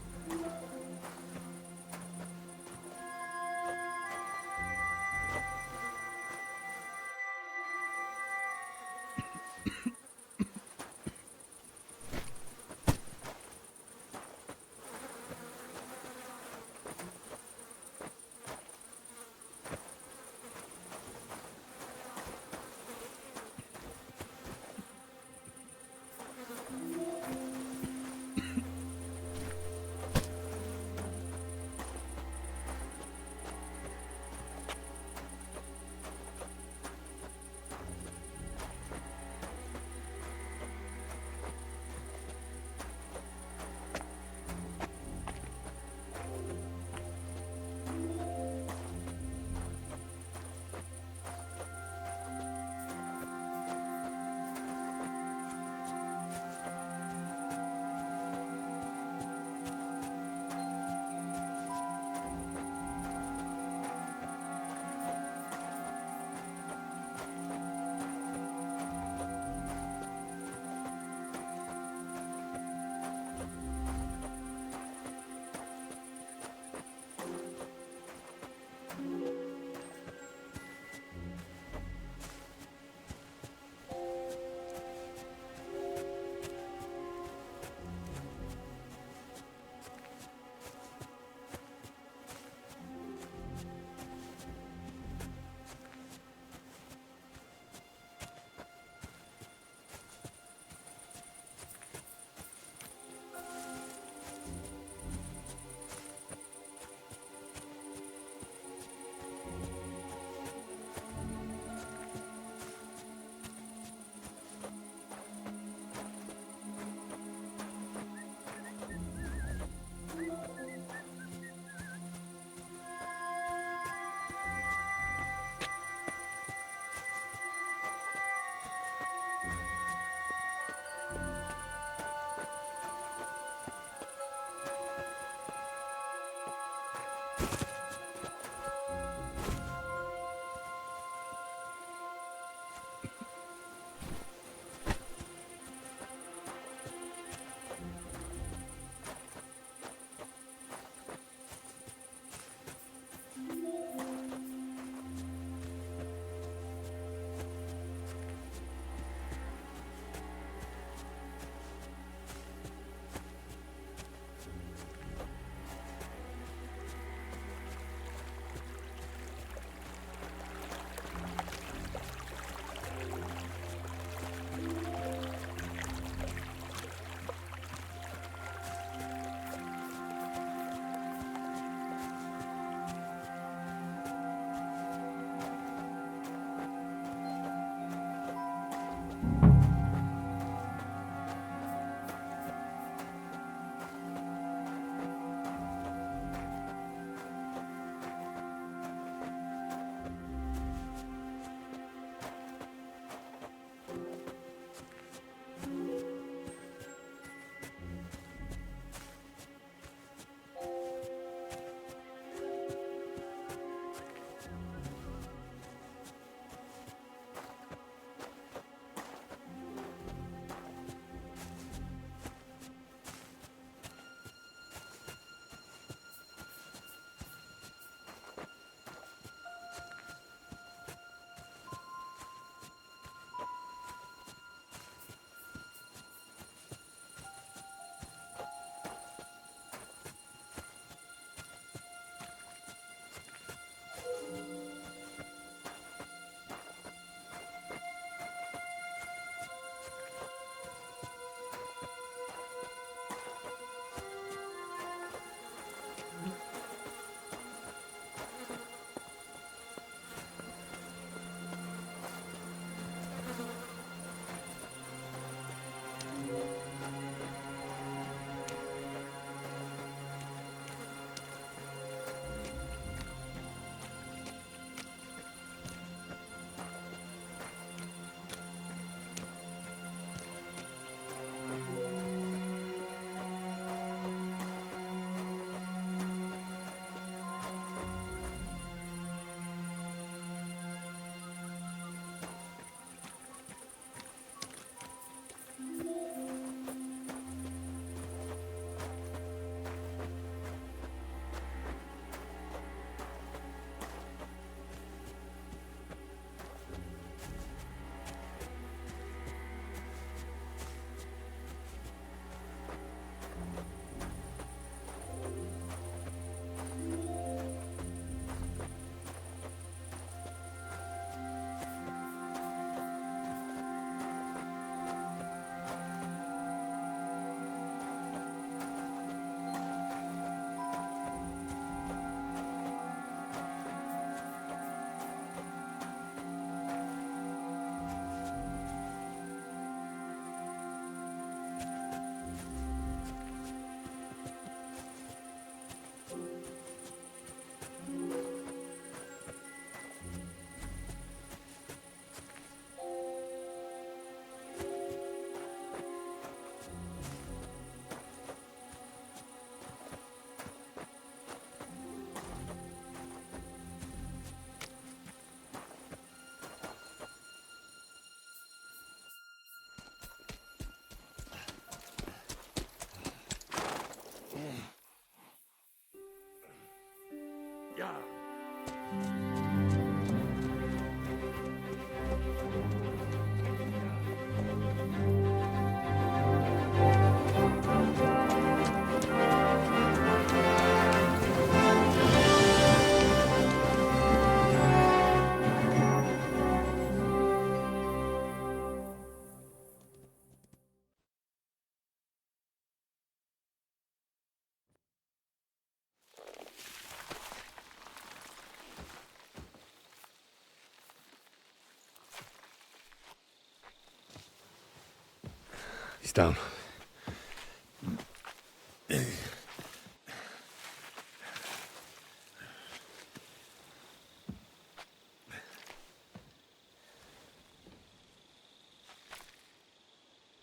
He's down.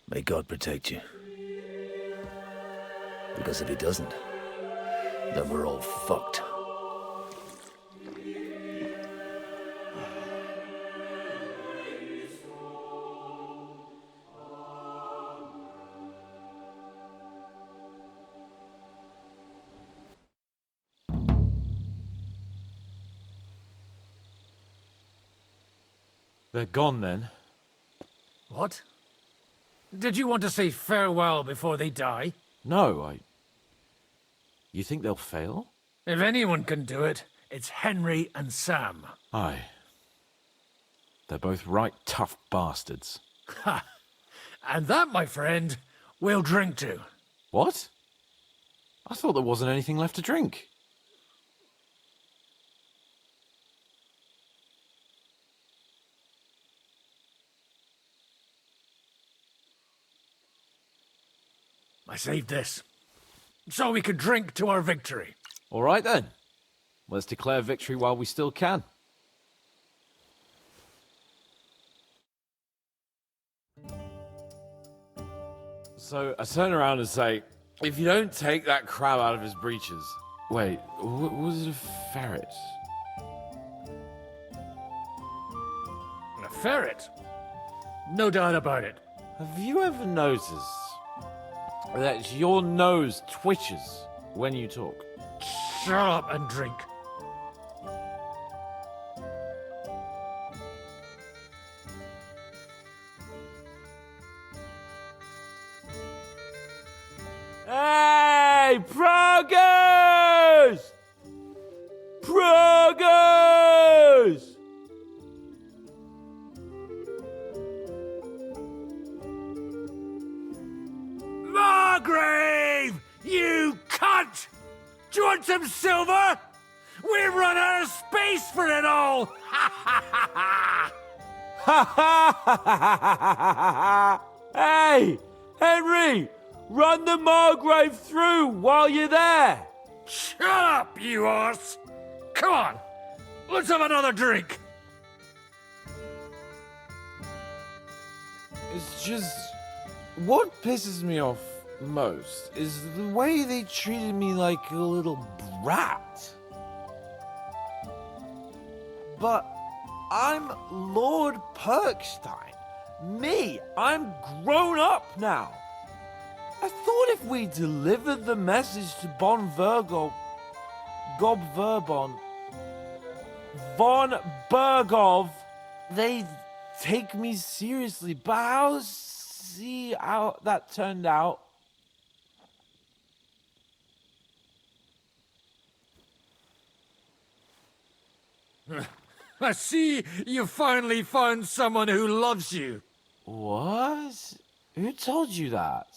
May God protect you. Because if he doesn't, then we're all fucked. They're gone then. What? Did you want to say farewell before they die? No, You think they'll fail? If anyone can do it, it's Henry and Sam. Aye. They're both right tough bastards. Ha! And that, my friend, we'll drink to. What? I thought there wasn't anything left to drink. I saved this, so we could drink to our victory. All right then. Let's declare victory while we still can. So I turn around and say, if you don't take that crab out of his breeches... Wait, was it a ferret? A ferret? No doubt about it. Have you ever noticed that your nose twitches when you talk? Shut up and drink. Hey, progress! Progress! Margrave! You cunt! Do you want some silver? We've run out of space for it all! Ha ha ha ha! Hey, Henry! Run the Margrave through while you're there! Shut up, you arse! Come on, let's have another drink! It's just... What pisses me off most is the way they treated me like a little brat. But I'm Lord Perkstein. Me, I'm grown up now. I thought if we delivered the message to Von Bergov, they'd take me seriously. But I'll see how that turned out. I see you finally found someone who loves you. What? Who told you that?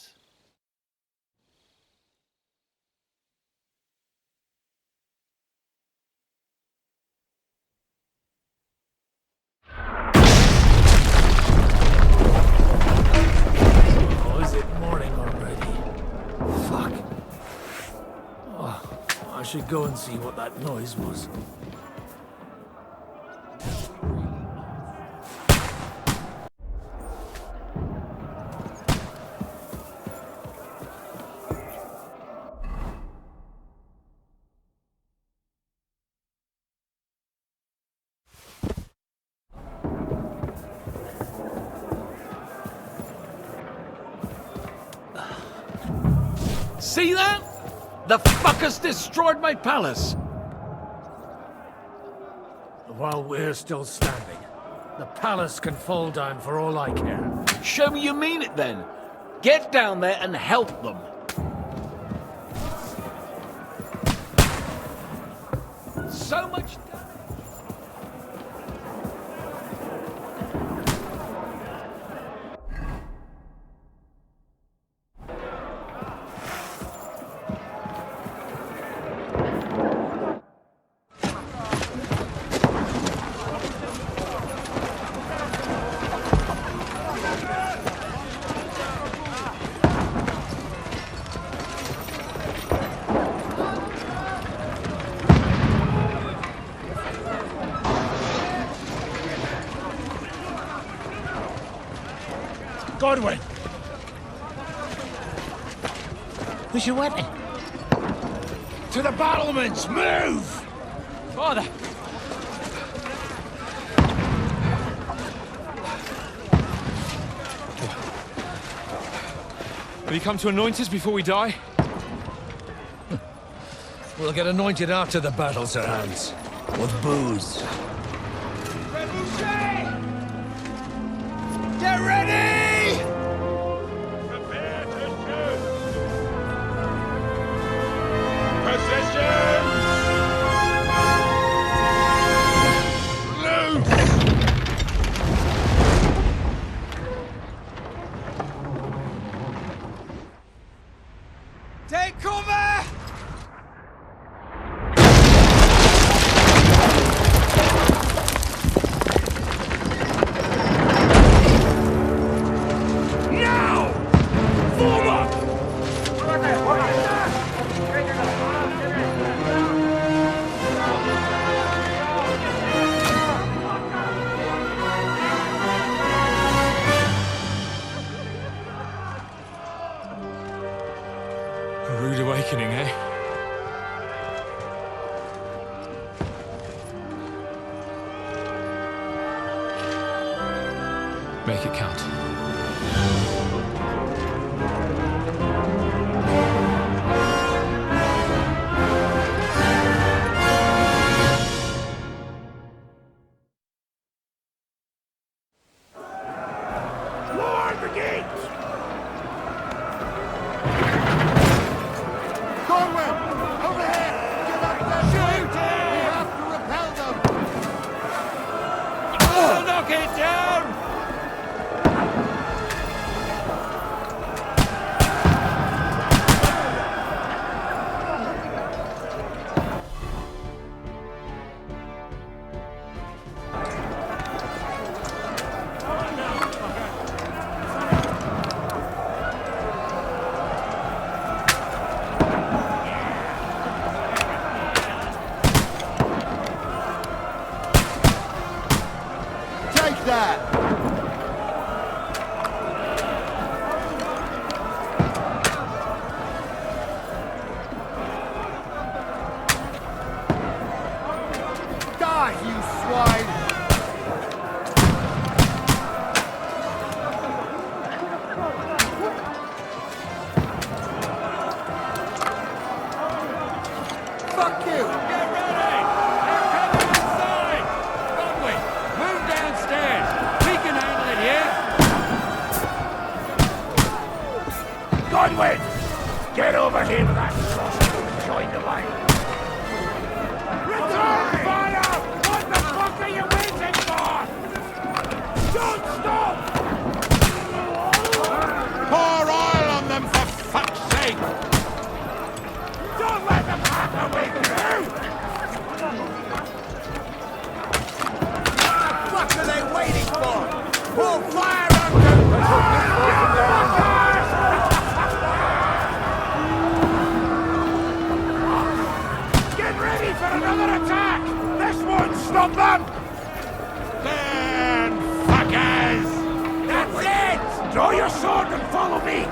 Oh, is it morning already? Fuck. Oh, I should go and see what that noise was. See that? The fuckers destroyed my palace. While we're still standing, the palace can fall down for all I care. Show me you mean it then. Get down there and help them. So much damage. Godwin! Where's your weapon? To the battlements! Move! Father! Have you come to anoint us before we die? We'll get anointed after the battle, Sir Hans. With booze. Get ready! Prepare to shoot! Positions! Loose! Take cover! Now! Form up! A rude awakening, eh? Make it count. Lower the gates! Corwin! Over here! Get up there! Shoot! We have to repel them! Oh, knock it down! Take that! Die, you swine! Fuck you! Get ready! They're coming inside! Godwin, move downstairs! We can handle it here! Godwin! Get over here with that sausage and join the line. Return fire! What the fuck are you waiting for? Don't stop! Pour oil on them, for fuck's sake! Don't let them have their way through! What are they waiting for? Pour fire on them! Get ready for another attack! This won't stop them! Then, fuckers! That's it! Draw your sword and follow me!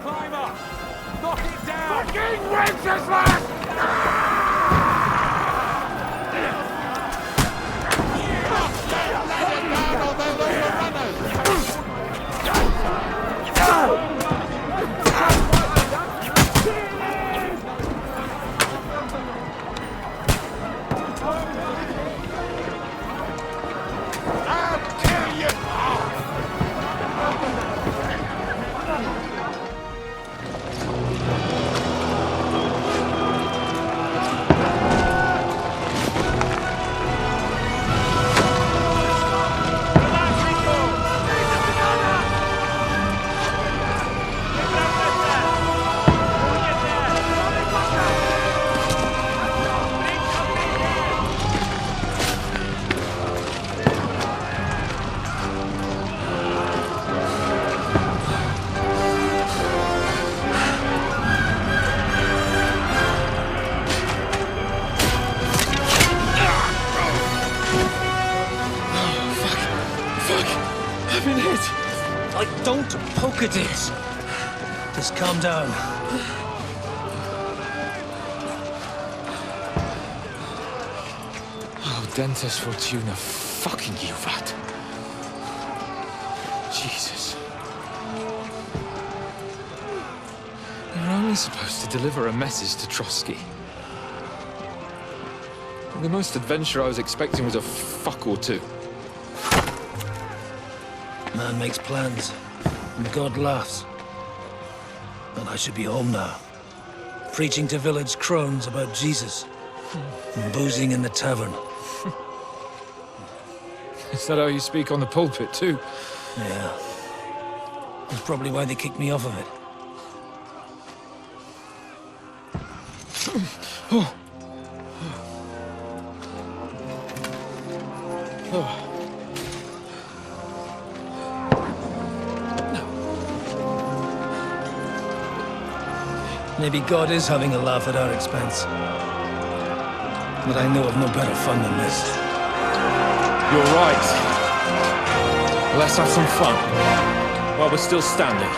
Climb up! Knock it down! Fucking Wenceslas! don't poke at it. Just calm down. Oh, Dentes Fortuna, fucking you, rat. Jesus. You're only supposed to deliver a message to Trotsky. The most adventure I was expecting was a fuck or two. Man makes plans, and God laughs. But I should be home now. Preaching to village crones about Jesus. And boozing in the tavern. Is that how you speak on the pulpit, too? Yeah. That's probably why they kicked me off of it. Oh. Oh. Maybe God is having a laugh at our expense. But I know of no better fun than this. You're right. Let's have some fun while we're still standing.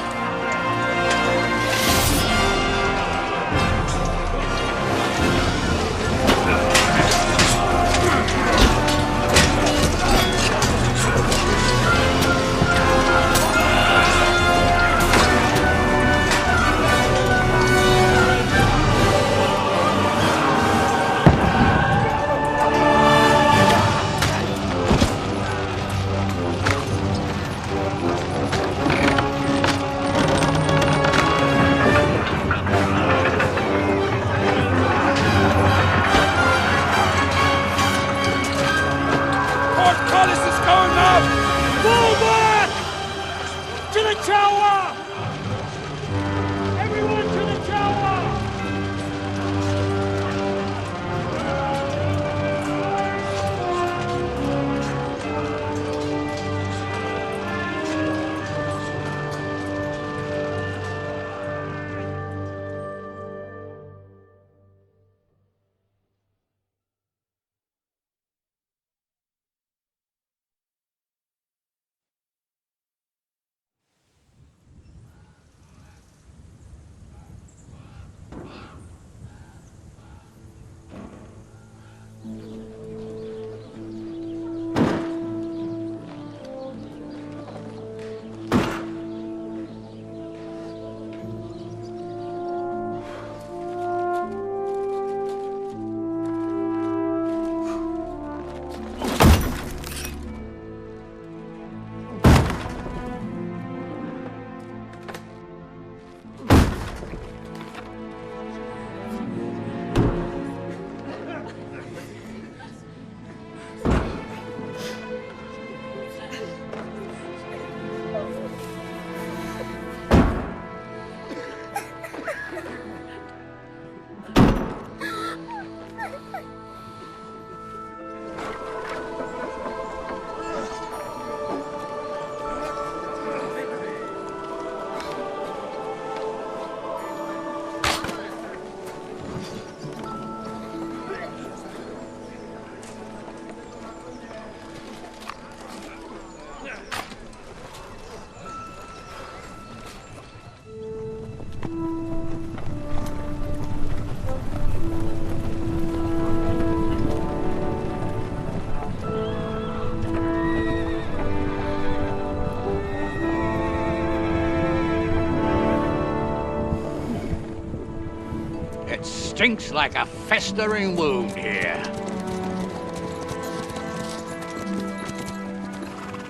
Stinks like a festering wound here.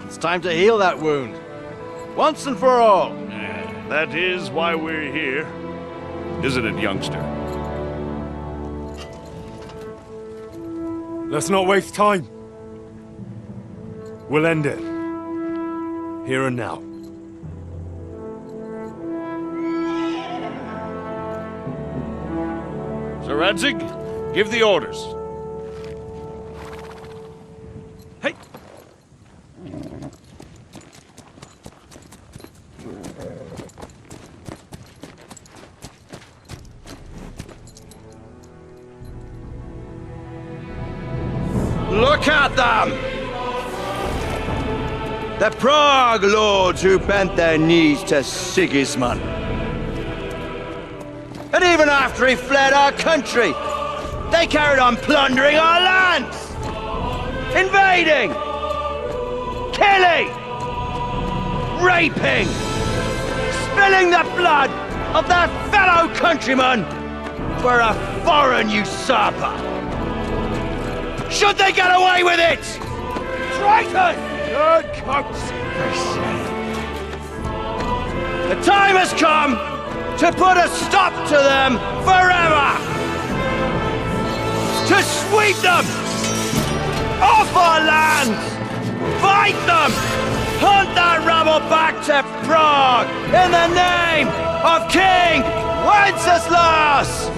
It's time to heal that wound. Once and for all. That is why we're here. Isn't it, youngster? Let's not waste time. We'll end it. Here and now. Sir Radzig, give the orders. Hey! Look at them! The Prague lords who bent their knees to Sigismund. And even after he fled our country, they carried on plundering our lands, invading, killing, raping, spilling the blood of their fellow countrymen for a foreign usurper. Should they get away with it? Traitors! Good coats! The time has come to put a stop to them forever! To sweep them off our lands! Fight them! Hunt that rabble back to Prague in the name of King Wenceslas!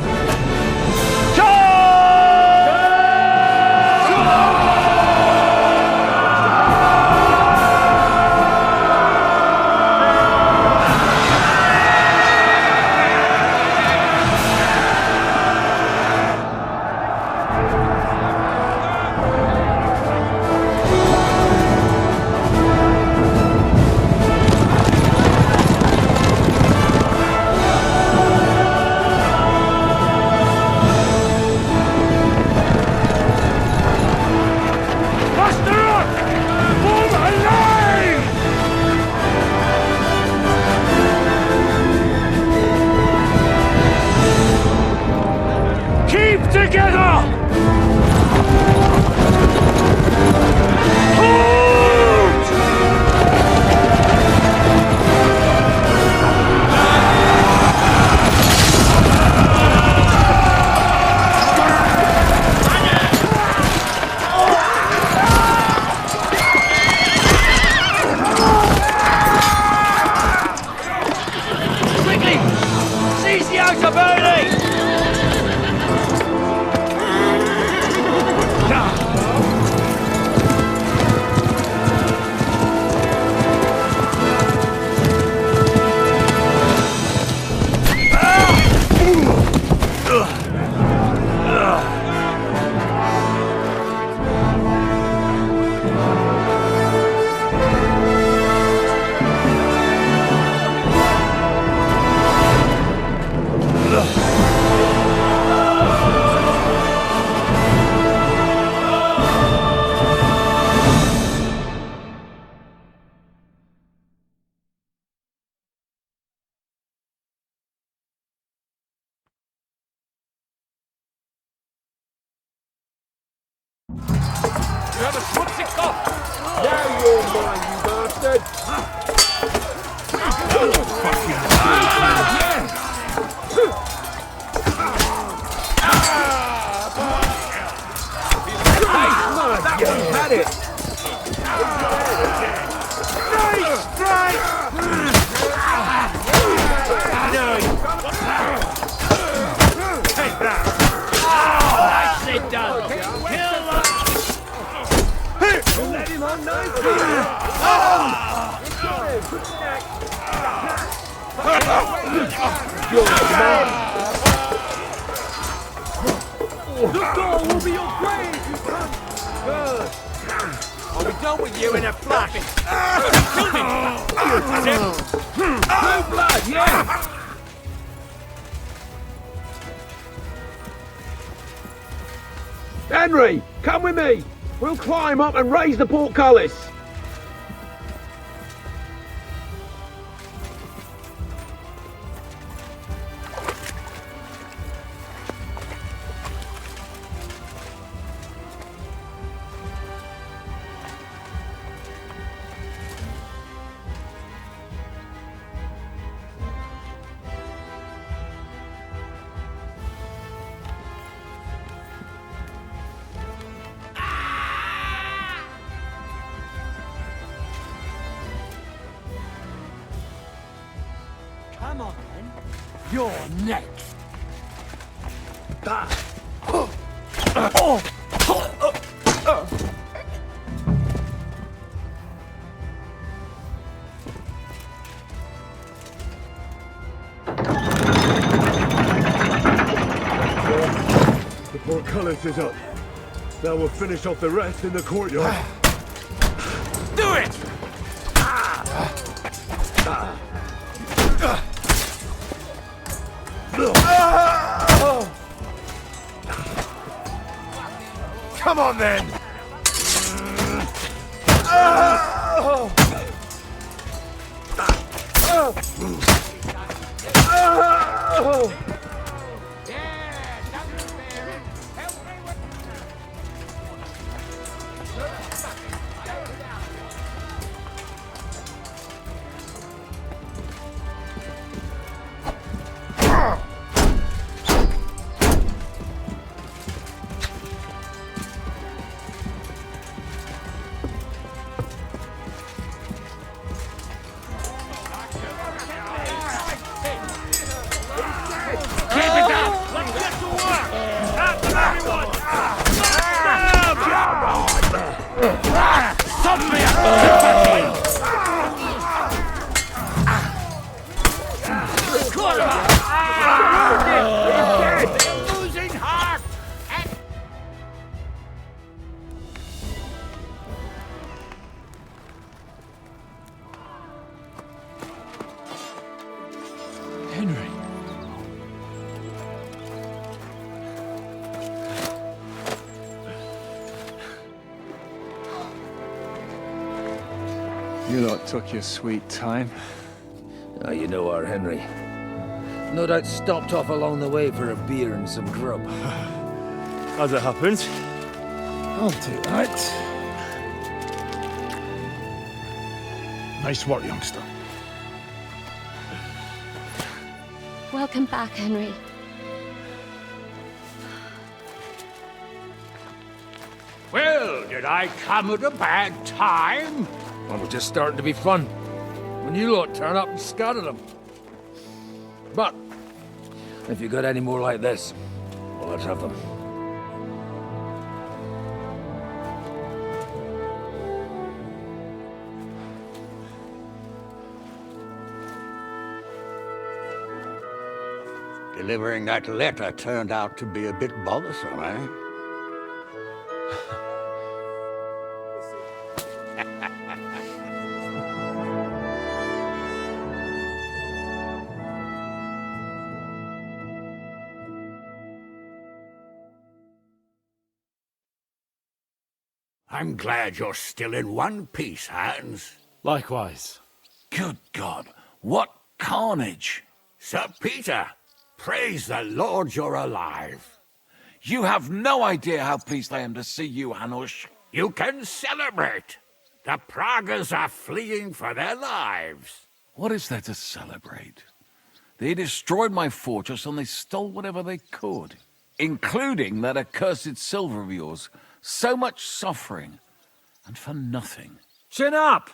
You have a schmutzig Kopf! Now you're mine, you bastard! That one's had it! Strike! Strike! Take that! Nicely done! Kill them! Let him on nicely! You're mine! The door will be your grave, you cunt! Good! I'll be done with you in a flash! Kill me! No blood, yeah! Henry, come with me! We'll climb up and raise the portcullis! Come on, then. You're next. The portcullis is up. Now we'll finish off the rest in the courtyard. Do it! Come on then! Henry. You lot took your sweet time. Ah, you know our Henry. No doubt stopped off along the way for a beer and some grub. As it happens. I'll take that. Nice work, youngster. Welcome back, Henry. Well, did I come at a bad time? Well, we're just starting to be fun. When you lot turn up and scatter them. But, if you got any more like this, well, let's have them. Delivering that letter turned out to be a bit bothersome, eh? I'm glad you're still in one piece, Hans. Likewise. Good God, what carnage! Sir Peter, praise the Lord you're alive. You have no idea how pleased I am to see you, Hanush. You can celebrate. The Pragas are fleeing for their lives. What is there to celebrate? They destroyed my fortress and they stole whatever they could, including that accursed silver of yours. So much suffering, and for nothing. Chin up!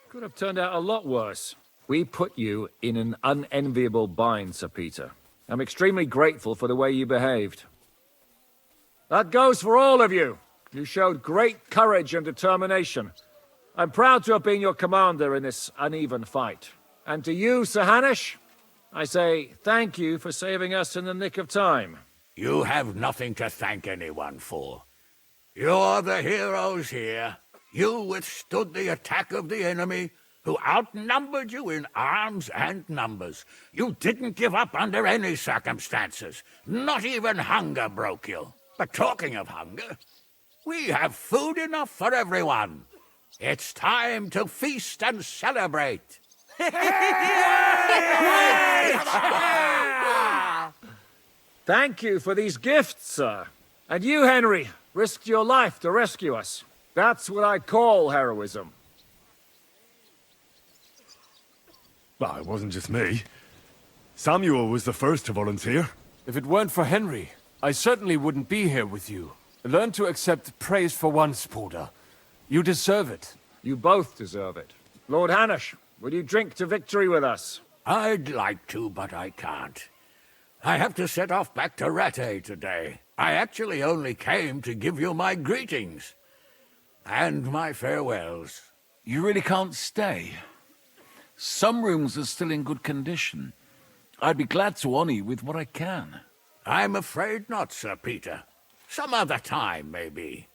Could have turned out a lot worse. We put you in an unenviable bind, Sir Peter. I'm extremely grateful for the way you behaved. That goes for all of you. You showed great courage and determination. I'm proud to have been your commander in this uneven fight. And to you, Sir Hanush, I say thank you for saving us in the nick of time. You have nothing to thank anyone for. You're the heroes here. You withstood the attack of the enemy, who outnumbered you in arms and numbers. You didn't give up under any circumstances. Not even hunger broke you. But talking of hunger, we have food enough for everyone. It's time to feast and celebrate. Thank you for these gifts, sir. And you, Henry, risked your life to rescue us. That's what I call heroism. Well, it wasn't just me. Samuel was the first to volunteer. If it weren't for Henry, I certainly wouldn't be here with you. Learn to accept praise for once, Porter. You deserve it. You both deserve it. Lord Hanush, will you drink to victory with us? I'd like to, but I can't. I have to set off back to Rattay today. I actually only came to give you my greetings. And my farewells. You really can't stay? Some rooms are still in good condition. I'd be glad to honor you with what I can. I'm afraid not, Sir Peter. Some other time, maybe.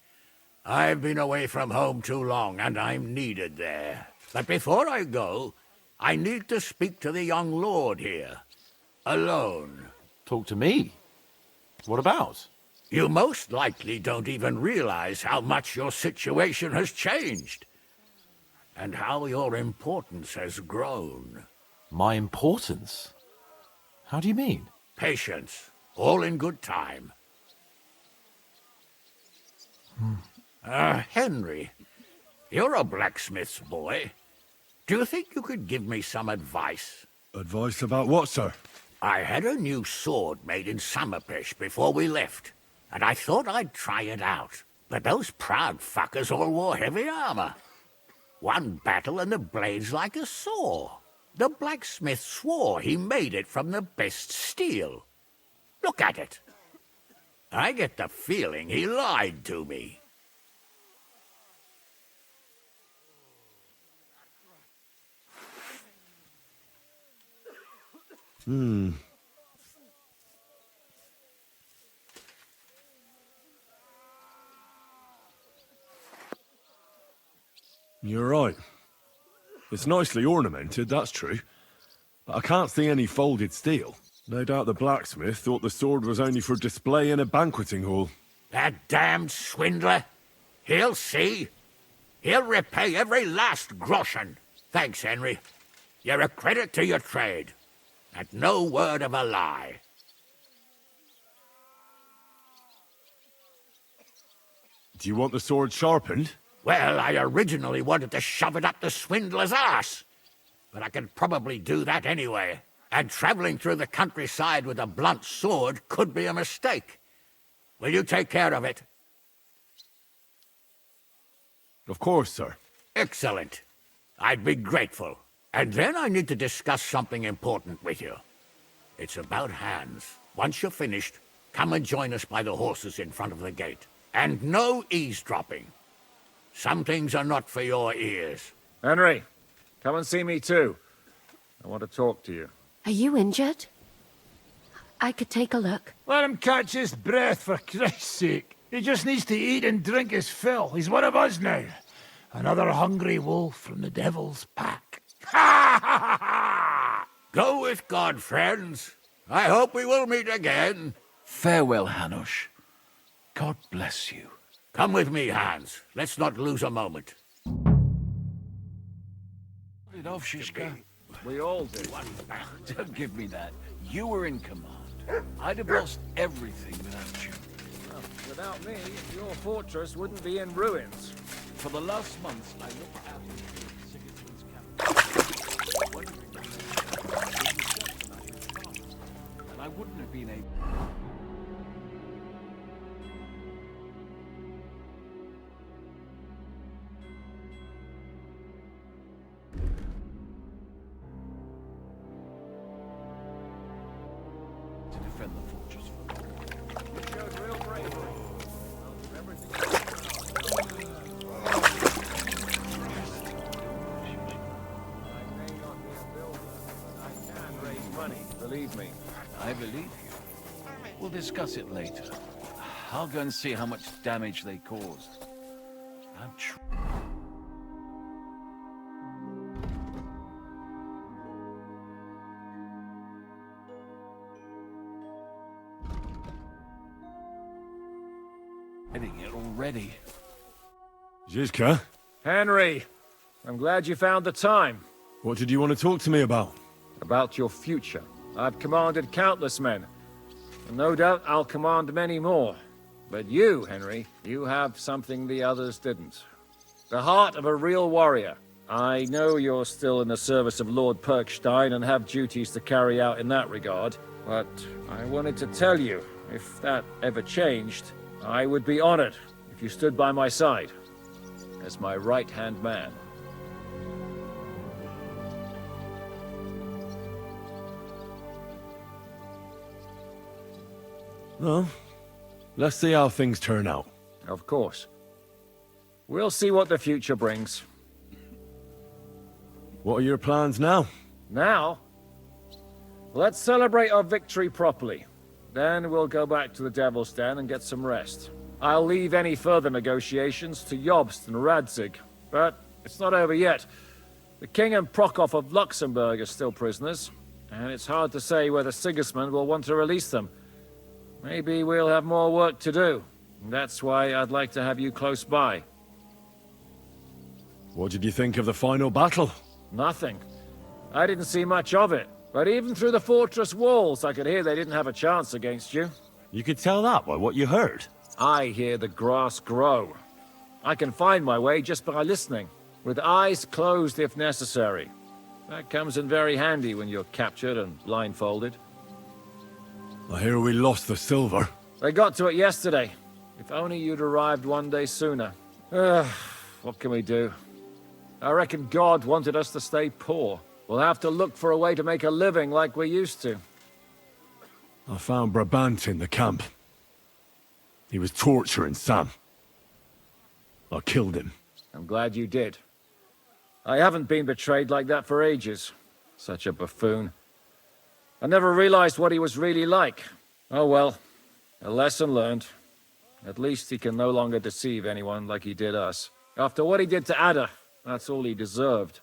I've been away from home too long, and I'm needed there. But before I go, I need to speak to the young lord here. Alone. Talk to me? What about? You most likely don't even realize how much your situation has changed. And how your importance has grown. My importance? How do you mean? Patience. All in good time. Henry, you're a blacksmith's boy. Do you think you could give me some advice? Advice about what, sir? I had a new sword made in Summerpish before we left, and I thought I'd try it out. But those proud fuckers all wore heavy armor. One battle and the blade's like a saw. The blacksmith swore he made it from the best steel. Look at it. I get the feeling he lied to me. You're right. It's nicely ornamented, that's true. But I can't see any folded steel. No doubt the blacksmith thought the sword was only for display in a banqueting hall. That damned swindler. He'll see. He'll repay every last groschen. Thanks, Henry. You're a credit to your trade. And no word of a lie. Do you want the sword sharpened? Well, I originally wanted to shove it up the swindler's arse. But I can probably do that anyway. And traveling through the countryside with a blunt sword could be a mistake. Will you take care of it? Of course, sir. Excellent. I'd be grateful. And then I need to discuss something important with you. It's about Hans. Once you're finished, come and join us by the horses in front of the gate. And no eavesdropping. Some things are not for your ears. Henry, come and see me too. I want to talk to you. Are you injured? I could take a look. Let him catch his breath, for Christ's sake. He just needs to eat and drink his fill. He's one of us now. Another hungry wolf from the devil's pack. Ha ha ha ha! Go with God, friends. I hope we will meet again. Farewell, Hanush. God bless you. Come with me, Hans. Let's not lose a moment. Put it off, Shishka. We all do. Don't give me that. You were in command. I'd have lost everything without you. Well, without me, your fortress wouldn't be in ruins. For the last months, I looked out into Sigismund's camp, wondering and I wouldn't have been able. To defend the fortress for long. You showed real bravery. Believe me. I believe you. We'll discuss it later. I'll go and see how much damage they caused. I'm getting it already. Zizka? Henry, I'm glad you found the time. What did you want to talk to me about? About your future. I've commanded countless men, and no doubt I'll command many more. But you, Henry, you have something the others didn't. The heart of a real warrior. I know you're still in the service of Lord Perkstein and have duties to carry out in that regard, but I wanted to tell you, if that ever changed, I would be honored if you stood by my side as my right-hand man. Well, let's see how things turn out. Of course. We'll see what the future brings. What are your plans now? Now? Let's celebrate our victory properly. Then we'll go back to the Devil's Den and get some rest. I'll leave any further negotiations to Jobst and Radzig, but it's not over yet. The King and Prokop of Luxembourg are still prisoners, and it's hard to say whether Sigismund will want to release them. Maybe we'll have more work to do. That's why I'd like to have you close by. What did you think of the final battle? Nothing. I didn't see much of it, but even through the fortress walls, I could hear they didn't have a chance against you. You could tell that by what you heard. I hear the grass grow. I can find my way just by listening, with eyes closed if necessary. That comes in very handy when you're captured and blindfolded. I hear we lost the silver. They got to it yesterday. If only you'd arrived one day sooner. What can we do? I reckon God wanted us to stay poor. We'll have to look for a way to make a living like we used to. I found Brabant in the camp. He was torturing Sam. I killed him. I'm glad you did. I haven't been betrayed like that for ages. Such a buffoon. I never realized what he was really like. Oh well, a lesson learned. At least he can no longer deceive anyone like he did us. After what he did to Ada, that's all he deserved.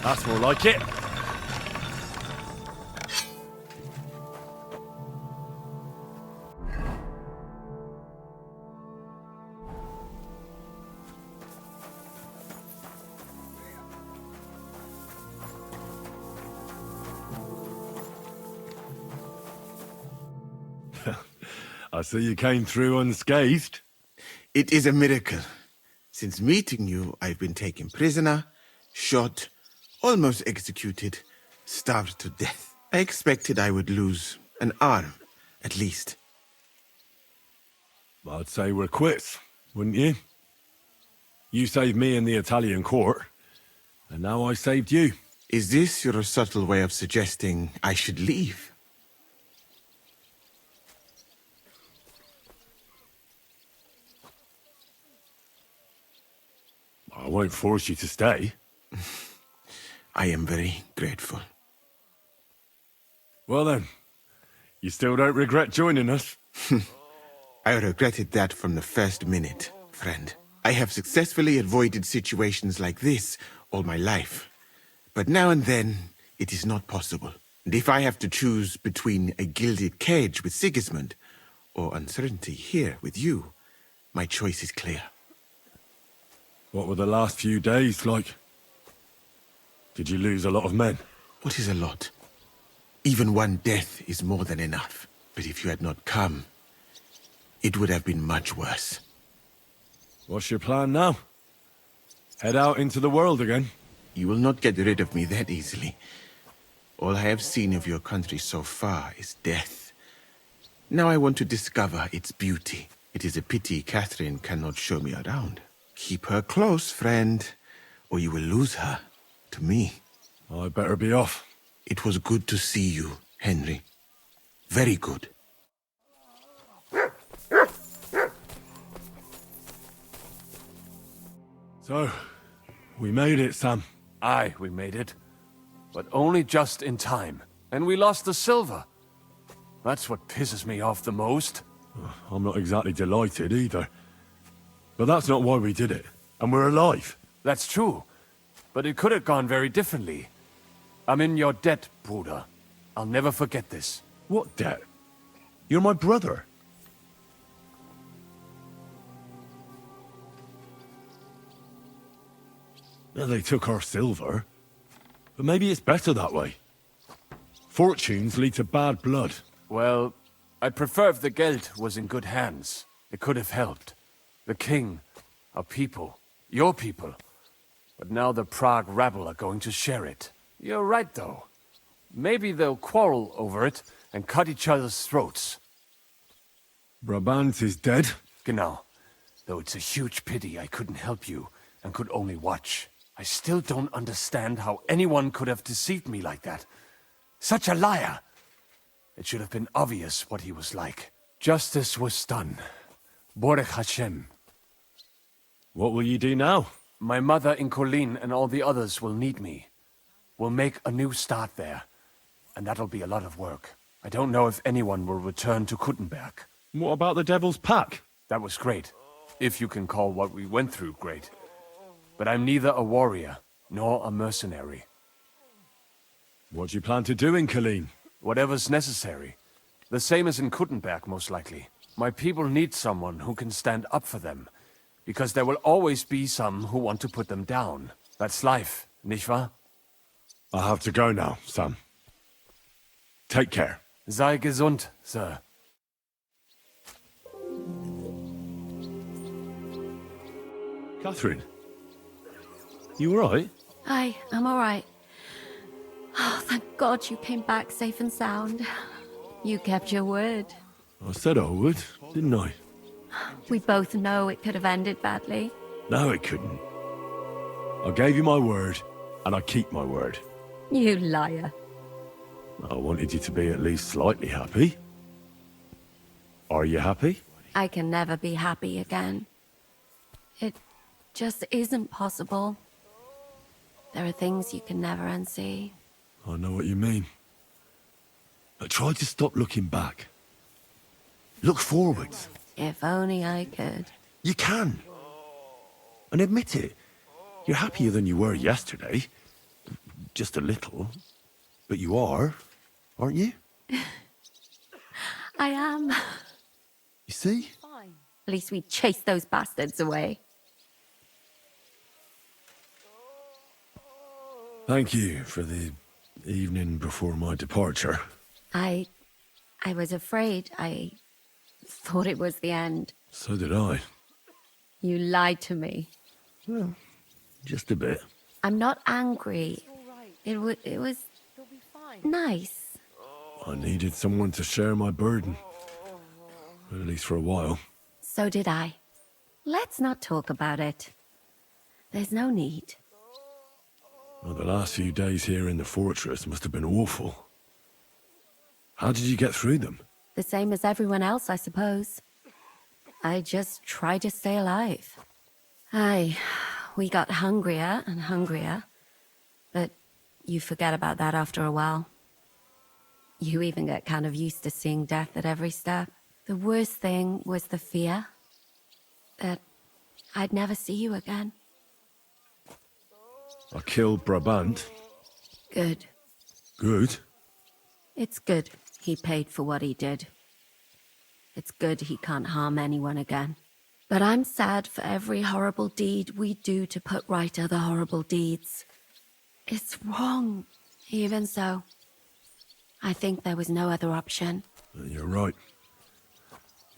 That's more like it. I see you came through unscathed. It is a miracle. Since meeting you, I've been taken prisoner, shot, almost executed, starved to death. I expected I would lose an arm, at least. I'd say we're quits, wouldn't you? You saved me in the Italian court, and now I saved you. Is this your subtle way of suggesting I should leave? I won't force you to stay. I am very grateful. Well then, you still don't regret joining us? I regretted that from the first minute, friend. I have successfully avoided situations like this all my life. But now and then, it is not possible. And if I have to choose between a gilded cage with Sigismund or uncertainty here with you, my choice is clear. What were the last few days like? Did you lose a lot of men? What is a lot? Even one death is more than enough. But if you had not come, it would have been much worse. What's your plan now? Head out into the world again? You will not get rid of me that easily. All I have seen of your country so far is death. Now I want to discover its beauty. It is a pity Catherine cannot show me around. Keep her close, friend, or you will lose her to me. I better be off. It was good to see you, Henry. Very good. So, we made it, Sam. Aye, we made it. But only just in time. And we lost the silver. That's what pisses me off the most. I'm not exactly delighted either. But that's not why we did it. And we're alive. That's true. But it could have gone very differently. I'm in your debt, Bruder. I'll never forget this. What debt? You're my brother. Well, they took our silver. But maybe it's better that way. Fortunes lead to bad blood. Well, I'd prefer if the Geld was in good hands. It could have helped. The king, our people, your people. But now the Prague rabble are going to share it. You're right, though. Maybe they'll quarrel over it and cut each other's throats. Brabant is dead? Genau. Though it's a huge pity I couldn't help you and could only watch. I still don't understand how anyone could have deceived me like that. Such a liar! It should have been obvious what he was like. Justice was done. Baruch Hashem. What will you do now? My mother in Kolin and all the others will need me. We'll make a new start there. And that'll be a lot of work. I don't know if anyone will return to Kuttenberg. What about the Devil's Pack? That was great. If you can call what we went through great. But I'm neither a warrior, nor a mercenary. What do you plan to do in Kolin? Whatever's necessary. The same as in Kuttenberg, most likely. My people need someone who can stand up for them. Because there will always be some who want to put them down. That's life, nicht wahr? I have to go now, Sam. Take care. Sei gesund, sir. Catherine, you alright? I'm all right. Oh, thank God you came back safe and sound. You kept your word. I said I would, didn't I? We both know it could have ended badly. No, it couldn't. I gave you my word, and I keep my word. You liar. I wanted you to be at least slightly happy. Are you happy? I can never be happy again. It just isn't possible. There are things you can never unsee. I know what you mean. But try to stop looking back. Look forwards. If only I could. You can. And admit it. You're happier than you were yesterday. Just a little. But you are, aren't you? I am. You see? At least we chased those bastards away. Thank you for the evening before my departure. I was afraid. I thought it was the end. So did I. You lied to me. Well, just a bit. I'm not angry. It was nice. I needed someone to share my burden. At least for a while. So did I. Let's not talk about it. There's no need. Well, the last few days here in the fortress must have been awful. How did you get through them? The same as everyone else, I suppose. I just try to stay alive. We got hungrier and hungrier. But you forget about that after a while. You even get kind of used to seeing death at every step. The worst thing was the fear that I'd never see you again. I killed Brabant. Good. Good? It's good he paid for what he did. It's good he can't harm anyone again. But I'm sad for every horrible deed we do to put right other horrible deeds. It's wrong. Even so, I think there was no other option. You're right.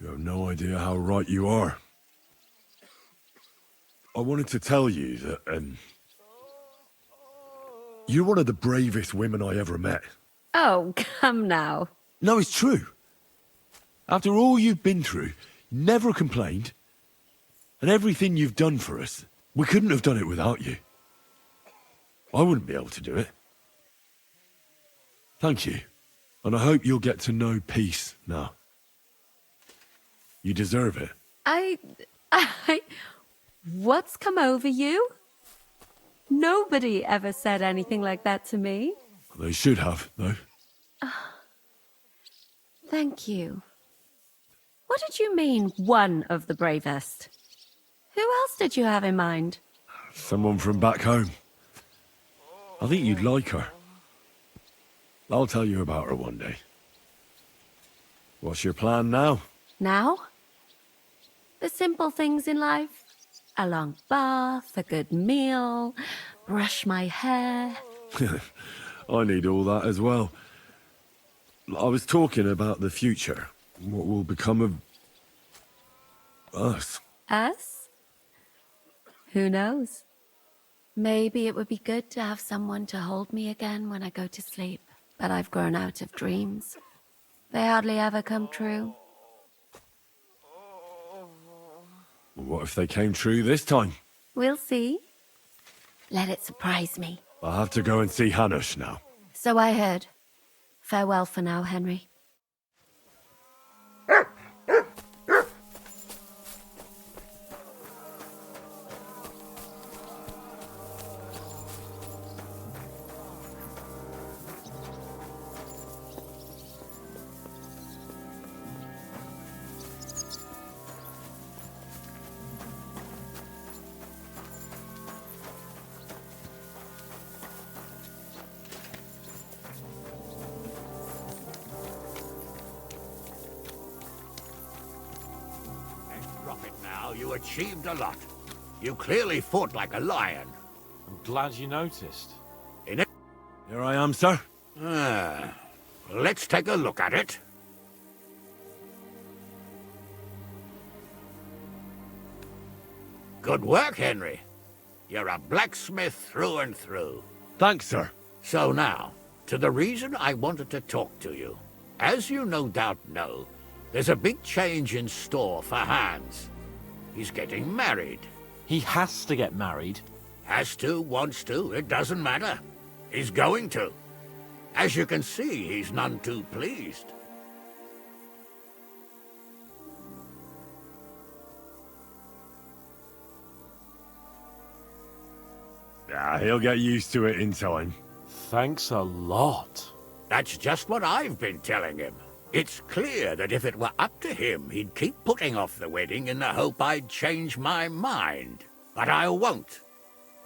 You have no idea how right you are. I wanted to tell you that, you're one of the bravest women I ever met. Oh, come now. No, it's true. After all you've been through, you never complained. And everything you've done for us, we couldn't have done it without you. I wouldn't be able to do it. Thank you. And I hope you'll get to know peace now. You deserve it. What's come over you? Nobody ever said anything like that to me. They should have, though. Thank you. What did you mean, one of the bravest? Who else did you have in mind? Someone from back home. I think you'd like her. I'll tell you about her one day. What's your plan now? Now? The simple things in life. A long bath, a good meal, brush my hair. I need all that as well. I was talking about the future. What will become of us? Us? Who knows? Maybe it would be good to have someone to hold me again when I go to sleep. But I've grown out of dreams. They hardly ever come true. What if they came true this time? We'll see. Let it surprise me. I'll have to go and see Hanush now. So I heard. Farewell for now, Henry. Drop it now. You achieved a lot. You clearly fought like a lion. I'm glad you noticed. In it? Here I am, sir. Let's take a look at it. Good work, Henry. You're a blacksmith through and through. Thanks, sir. So now, to the reason I wanted to talk to you. As you no doubt know, there's a big change in store for Hans. He's getting married. He has to get married. Has to, wants to, it doesn't matter. He's going to. As you can see, he's none too pleased. Yeah, he'll get used to it in time. Thanks a lot. That's just what I've been telling him. It's clear that if it were up to him, he'd keep putting off the wedding in the hope I'd change my mind. But I won't.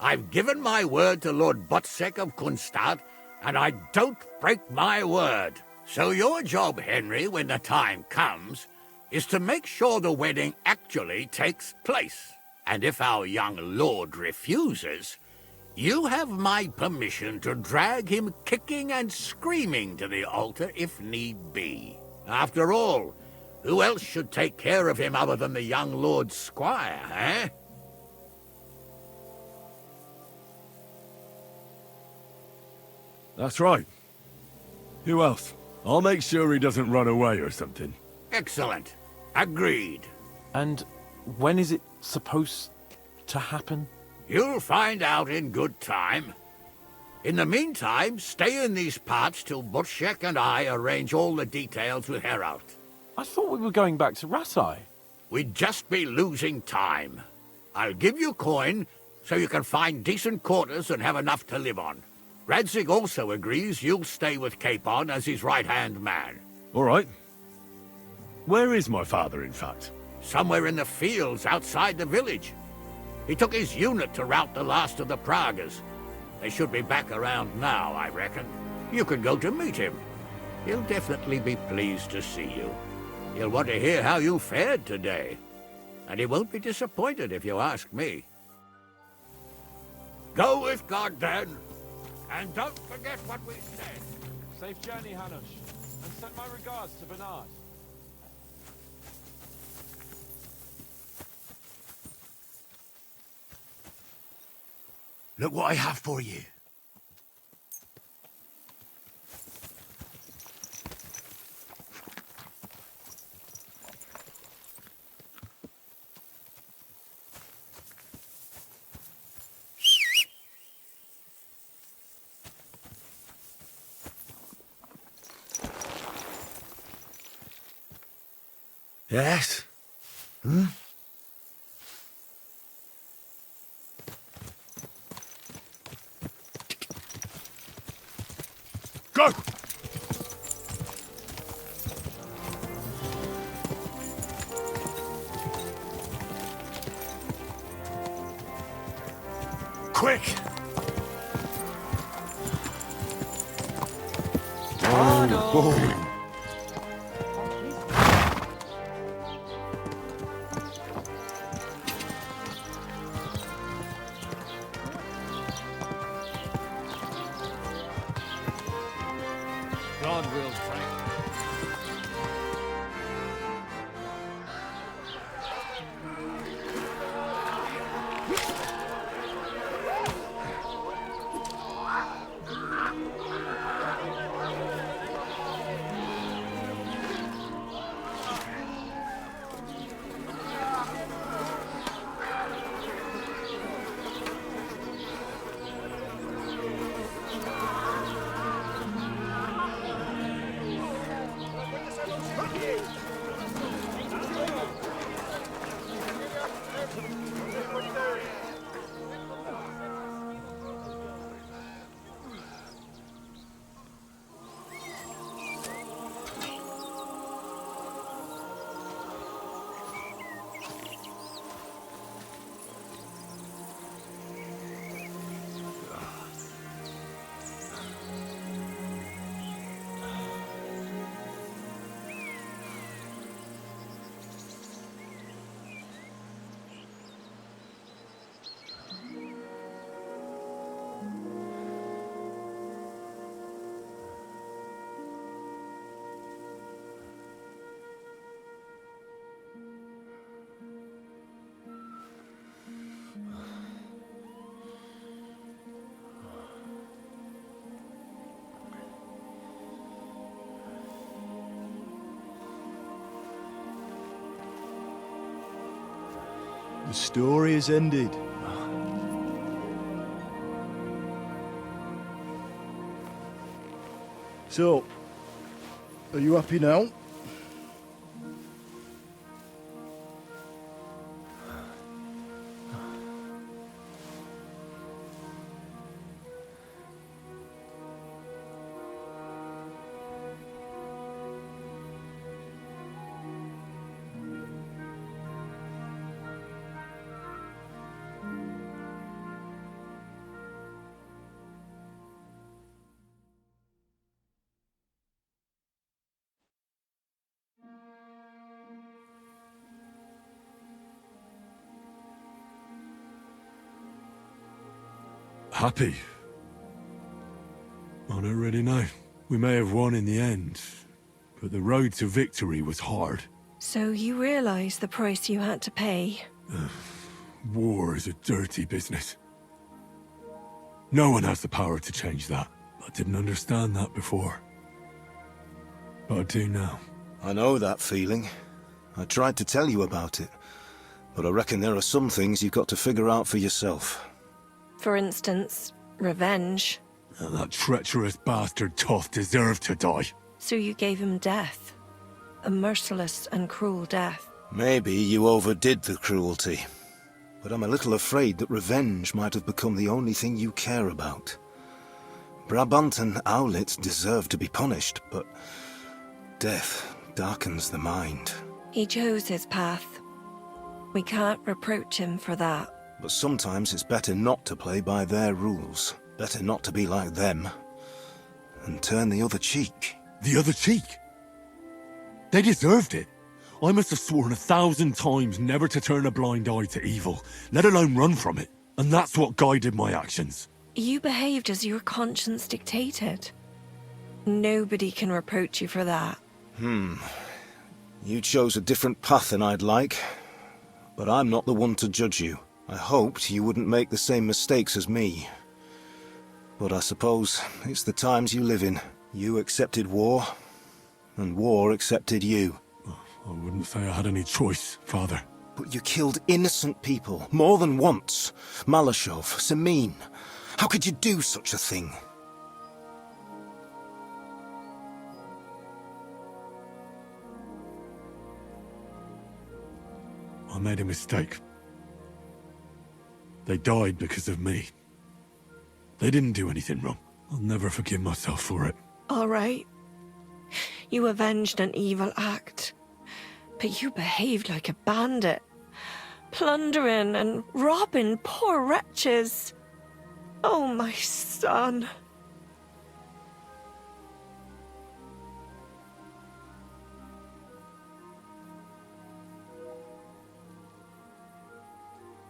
I've given my word to Lord Botsek of Kunstad, and I don't break my word. So your job, Henry, when the time comes, is to make sure the wedding actually takes place. And if our young lord refuses, you have my permission to drag him kicking and screaming to the altar if need be. After all, who else should take care of him other than the young lord's squire, eh? That's right. Who else? I'll make sure he doesn't run away or something. Excellent. Agreed. And when is it supposed to happen? You'll find out in good time. In the meantime, stay in these parts till Butchek and I arrange all the details with Herald. I thought we were going back to Rasai. We'd just be losing time. I'll give you coin so you can find decent quarters and have enough to live on. Radzig also agrees you'll stay with Capon as his right-hand man. All right. Where is my father, in fact? Somewhere in the fields outside the village. He took his unit to rout the last of the Pragas. They should be back around now, I reckon. You could go to meet him. He'll definitely be pleased to see you. He'll want to hear how you fared today. And he won't be disappointed if you ask me. Go with God, then. And don't forget what we said. Safe journey, Hanush. And send my regards to Bernard. Look what I have for you. Yes? Hmm? Go! Quick! Oh. God wills, Frank. The story is ended. So, are you happy now? Happy? I don't really know. We may have won in the end, but the road to victory was hard. So you realize the price you had to pay? War is a dirty business. No one has the power to change that. I didn't understand that before. But I do now. I know that feeling. I tried to tell you about it, but I reckon there are some things you've got to figure out for yourself. For instance, revenge. And that treacherous bastard Toth deserved to die. So you gave him death. A merciless and cruel death. Maybe you overdid the cruelty, but I'm a little afraid that revenge might have become the only thing you care about. Brabant and Owlet deserve to be punished, but death darkens the mind. He chose his path. We can't reproach him for that. But sometimes it's better not to play by their rules. Better not to be like them. And turn the other cheek. The other cheek? They deserved it. I must have sworn 1,000 times never to turn a blind eye to evil, let alone run from it. And that's what guided my actions. You behaved as your conscience dictated. Nobody can reproach you for that. You chose a different path than I'd like. But I'm not the one to judge you. I hoped you wouldn't make the same mistakes as me. But I suppose it's the times you live in. You accepted war, and war accepted you. I wouldn't say I had any choice, Father. But you killed innocent people, more than once. Malashov, Samin. How could you do such a thing? I made a mistake. They died because of me. They didn't do anything wrong. I'll never forgive myself for it. All right. You avenged an evil act. But you behaved like a bandit. Plundering and robbing poor wretches. Oh, my son.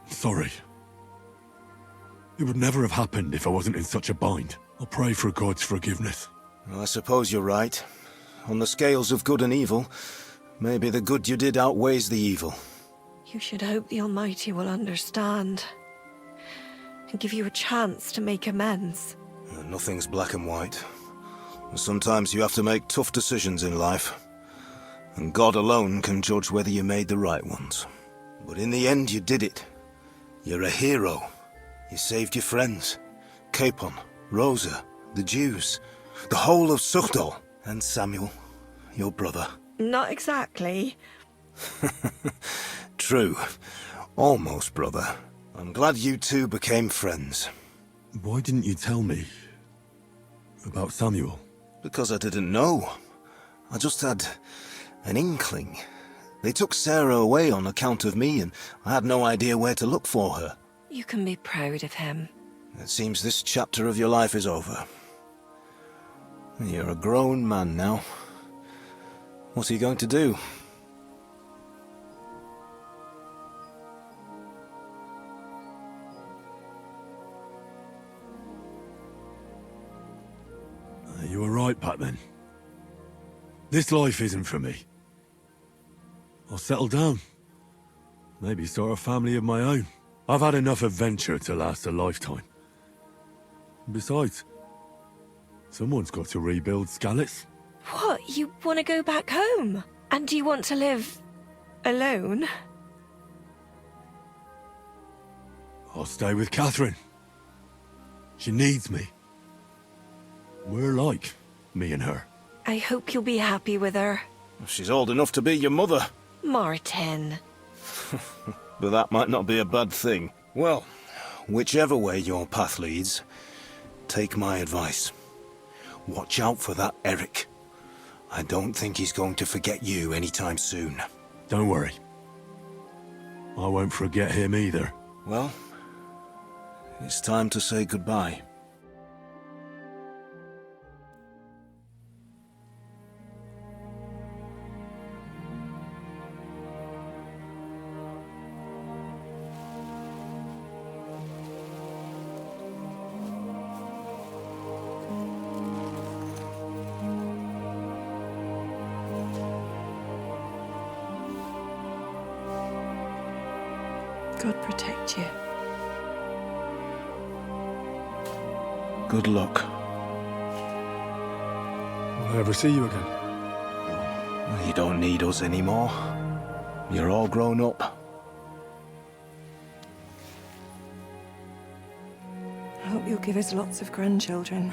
Sorry. It would never have happened if I wasn't in such a bind. I'll pray for God's forgiveness. I suppose you're right. On the scales of good and evil, maybe the good you did outweighs the evil. You should hope the Almighty will understand. And give you a chance to make amends. Nothing's black and white. Sometimes you have to make tough decisions in life. And God alone can judge whether you made the right ones. But in the end, you did it. You're a hero. You saved your friends. Capon, Rosa, the Jews, the whole of Sugdol, and Samuel, your brother. Not exactly. True. Almost brother. I'm glad you two became friends. Why didn't you tell me about Samuel? Because I didn't know. I just had an inkling. They took Sarah away on account of me, and I had no idea where to look for her. You can be proud of him. It seems this chapter of your life is over. You're a grown man now. What are you going to do? You were right back then. This life isn't for me. I'll settle down. Maybe start a family of my own. I've had enough adventure to last a lifetime. Besides, someone's got to rebuild Skalitz. What? You want to go back home? And do you want to live alone? I'll stay with Catherine. She needs me. We're like, me and her. I hope you'll be happy with her. She's old enough to be your mother. Martin. But that might not be a bad thing. Well, whichever way your path leads, take my advice. Watch out for that Eric. I don't think he's going to forget you anytime soon. Don't worry. I won't forget him either. Well, it's time to say goodbye. God protect you. Good luck. Will I ever see you again? You don't need us anymore. You're all grown up. I hope you'll give us lots of grandchildren.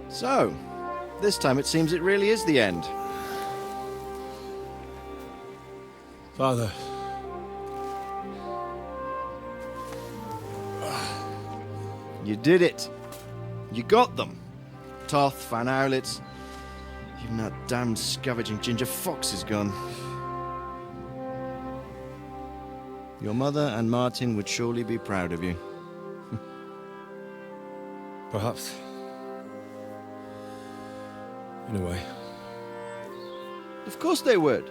So, this time it seems it really is the end. Father. You did it. You got them. Toth, Van Owlitz. Even that damned scavenging ginger fox is gone. Your mother and Martin would surely be proud of you. Perhaps. In a way. Of course they would.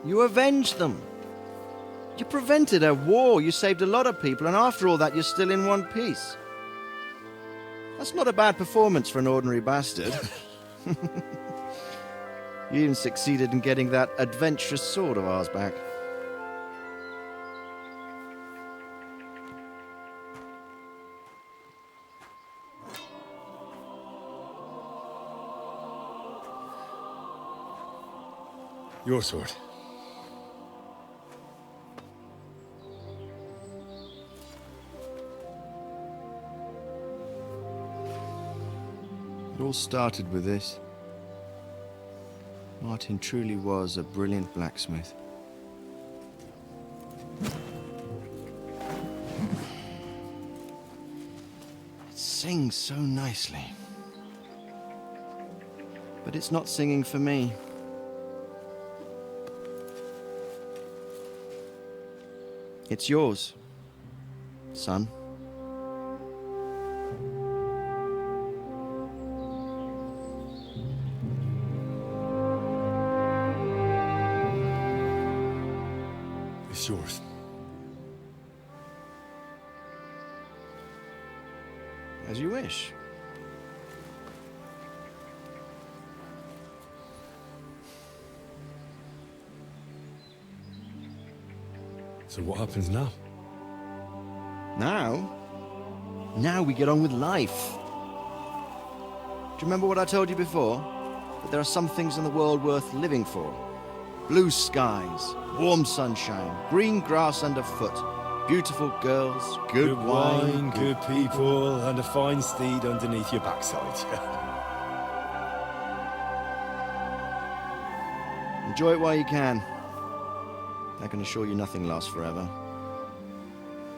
You avenged them. You prevented a war, you saved a lot of people, and after all that, you're still in one piece. That's not a bad performance for an ordinary bastard. You even succeeded in getting that adventurous sword of ours back. Your sword. It all started with this. Martin truly was a brilliant blacksmith. It sings so nicely. But it's not singing for me. It's yours, son. It's yours. As you wish. So what happens now? Now we get on with life. Do you remember what I told you before? That there are some things in the world worth living for. Blue skies, warm sunshine, green grass underfoot, beautiful girls, Good wine, good people, and a fine steed underneath your backside. Enjoy it while you can. I can assure you nothing lasts forever.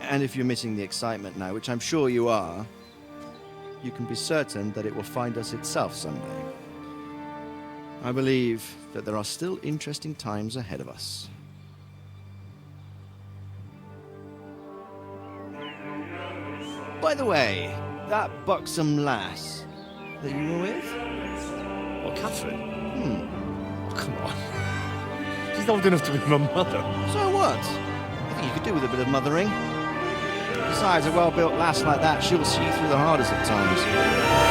And if you're missing the excitement now, which I'm sure you are, you can be certain that it will find us itself someday. I believe that there are still interesting times ahead of us. By the way, that buxom lass that you were with? What, Catherine? Come on. She's old enough to be my mother. So what? I think you could do with a bit of mothering. Besides, a well-built lass like that, she'll see you through the hardest of times.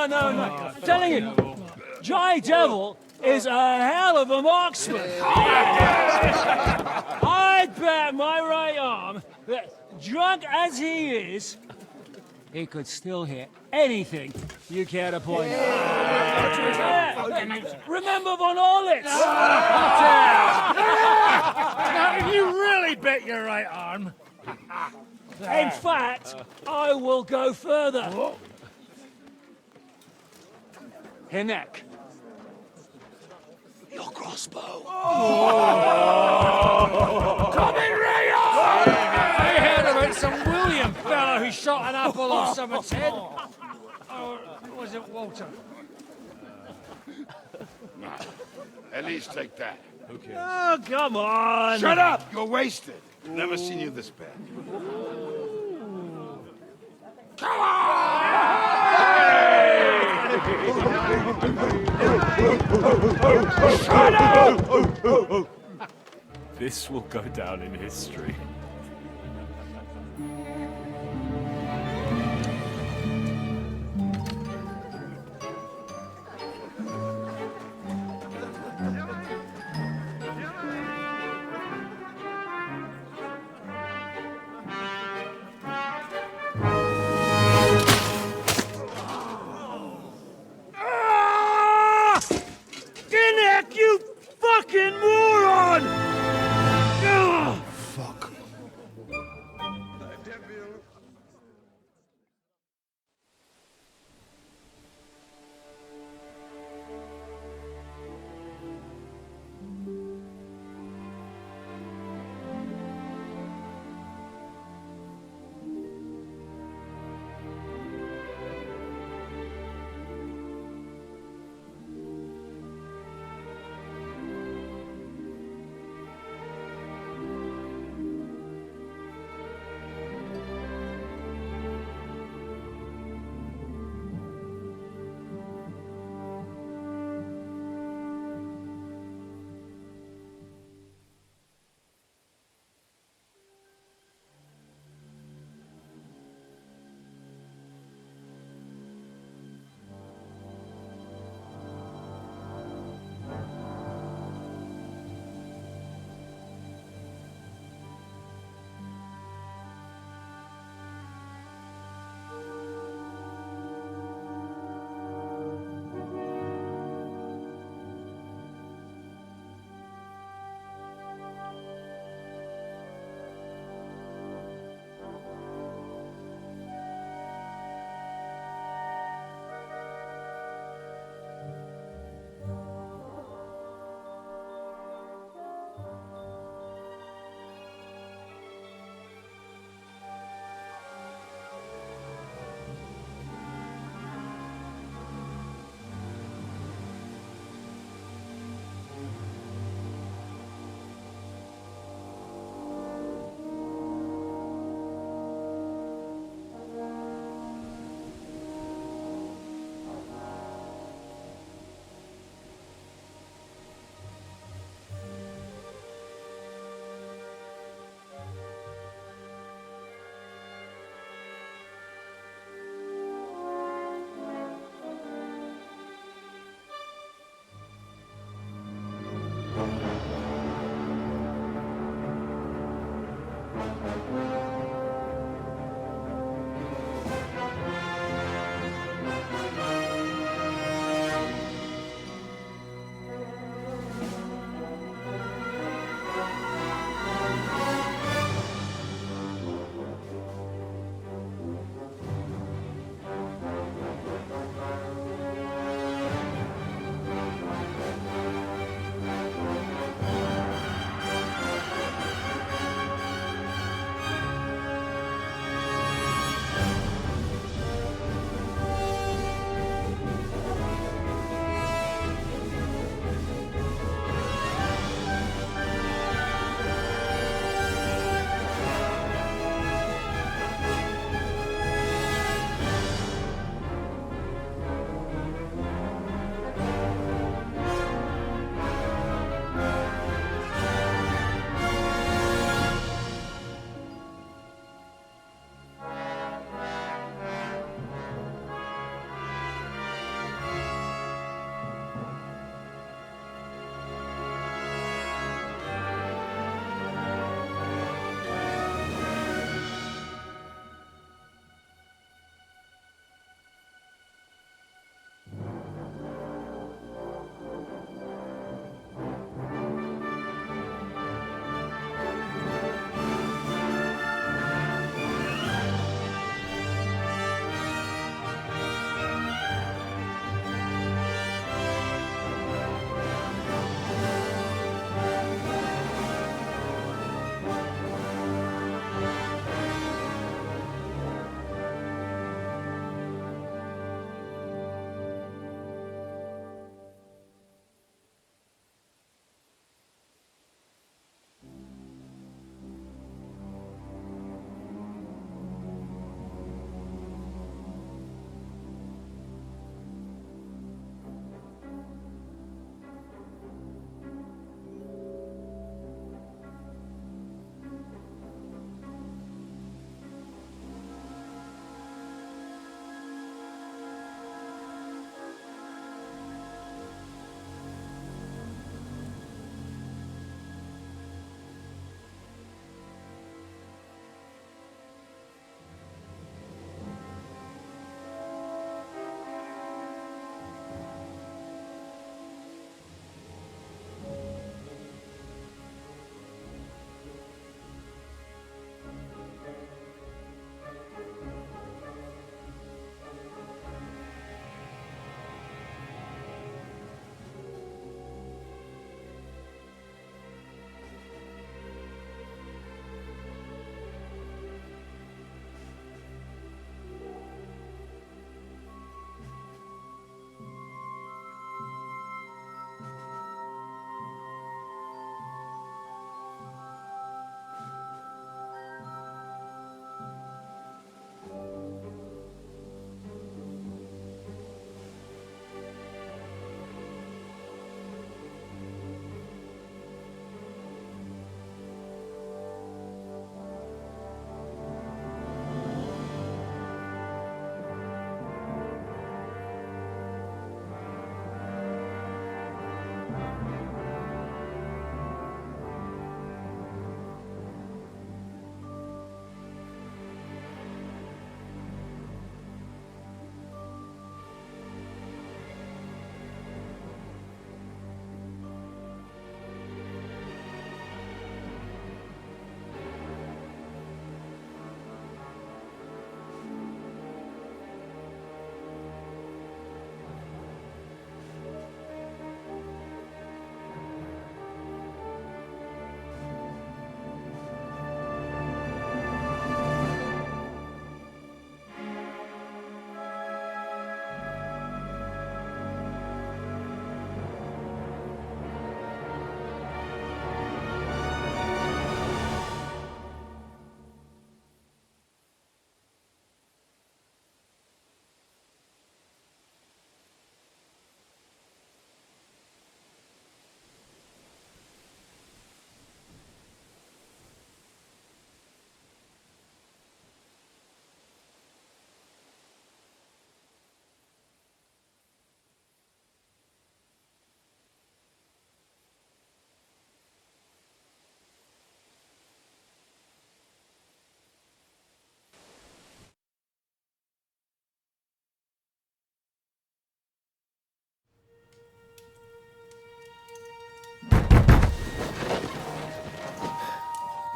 No. I'm telling you, Dry Devil is a hell of a marksman. I'd bet my right arm that, drunk as he is, he could still hit anything you care to point out. Remember Von Orlitz? Now, if you really bet your right arm... In fact, I will go further. Hinek. Your crossbow. Coming right up! I heard about some William fella who shot an apple off someone's head. Or was it Walter? At least take that. Okay. Oh, come on. Shut up! You're wasted. Never seen you this bad. Come on! Shut up! This will go down in history. Hinek, you fucking moron! Fuck.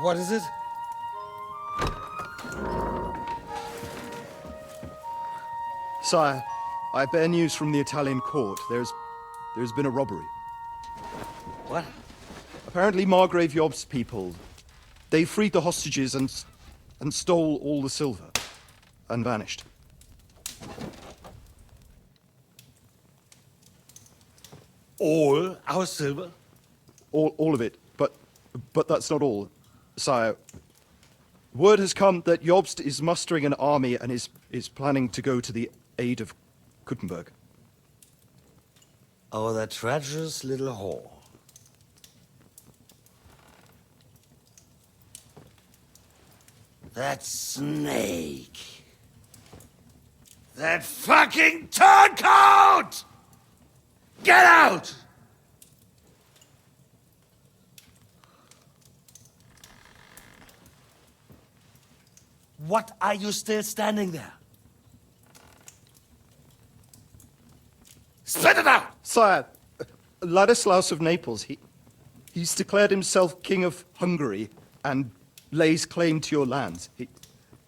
What is it? Sire, I bear news from the Italian court. There's been a robbery. What? Apparently Margrave Yob's people, they freed the hostages and stole all the silver and vanished. All our silver? All of it, but that's not all, sire. Word has come that Jobst is mustering an army and is planning to go to the aid of Kuttenberg. Oh, that treacherous little whore. That snake. That fucking turncoat! Get out! What are you still standing there? Spit it out! Sire, Ladislaus of Naples, he's declared himself King of Hungary and lays claim to your lands.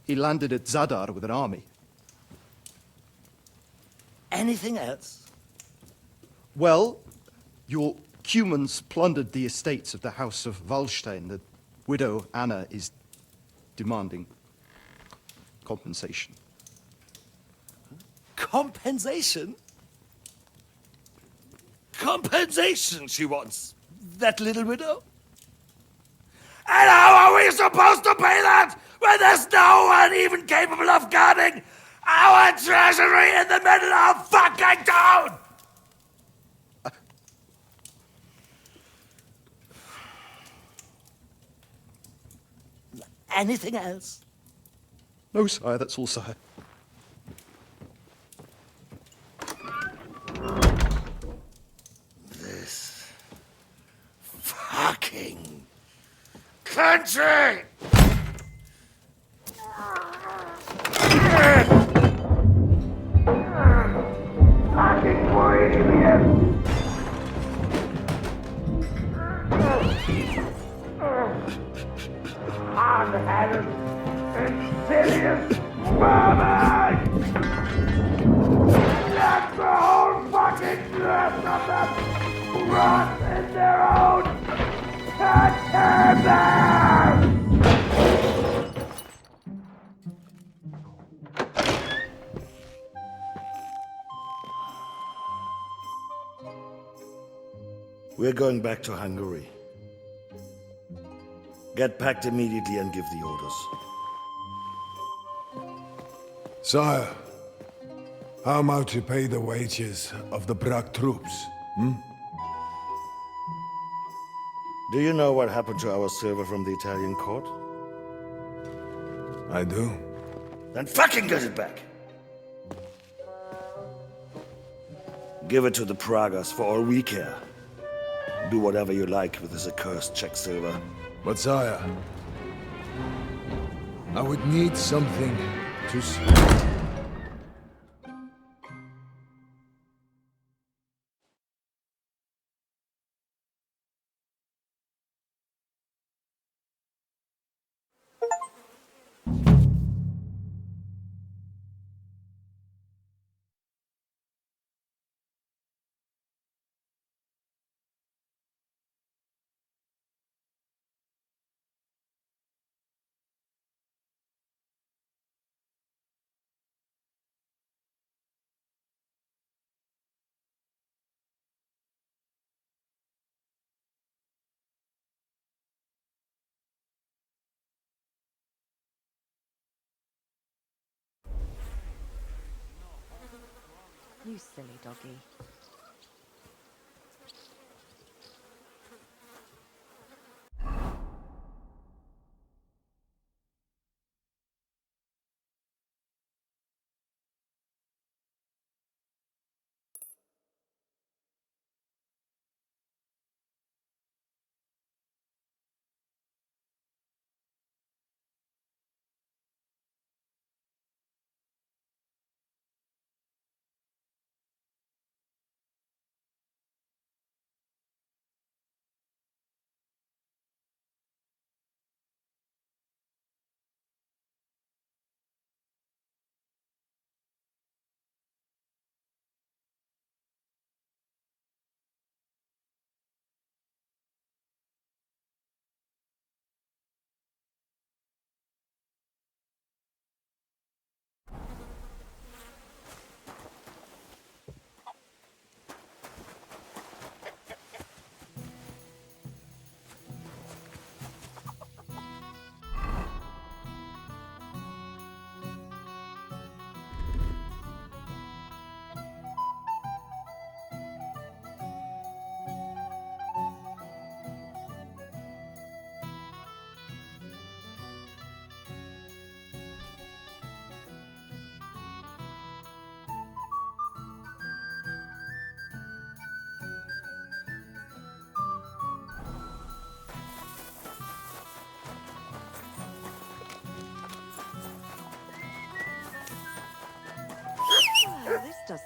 He landed at Zadar with an army. Anything else? Well, your Cumans plundered the estates of the House of Wallstein. The widow Anna is demanding compensation. Compensation? Compensation she wants, that little widow? And how are we supposed to pay that when there's no one even capable of guarding our treasury in the middle of fucking town? Anything else? No, sire, that's all, sire. This fucking country! Fucking bohemian! Hard-headed, insidious vermin! Let the whole fucking rest of them rot in their own containers! We're going back to Hungary. Get packed immediately and give the orders. Sire, how am I to pay the wages of the Prague troops? Do you know what happened to our silver from the Italian court? I do. Then fucking get it back! Give it to the Pragas for all we care. Do whatever you like with this accursed Czech silver. But sire, I would need something to see. You silly doggy.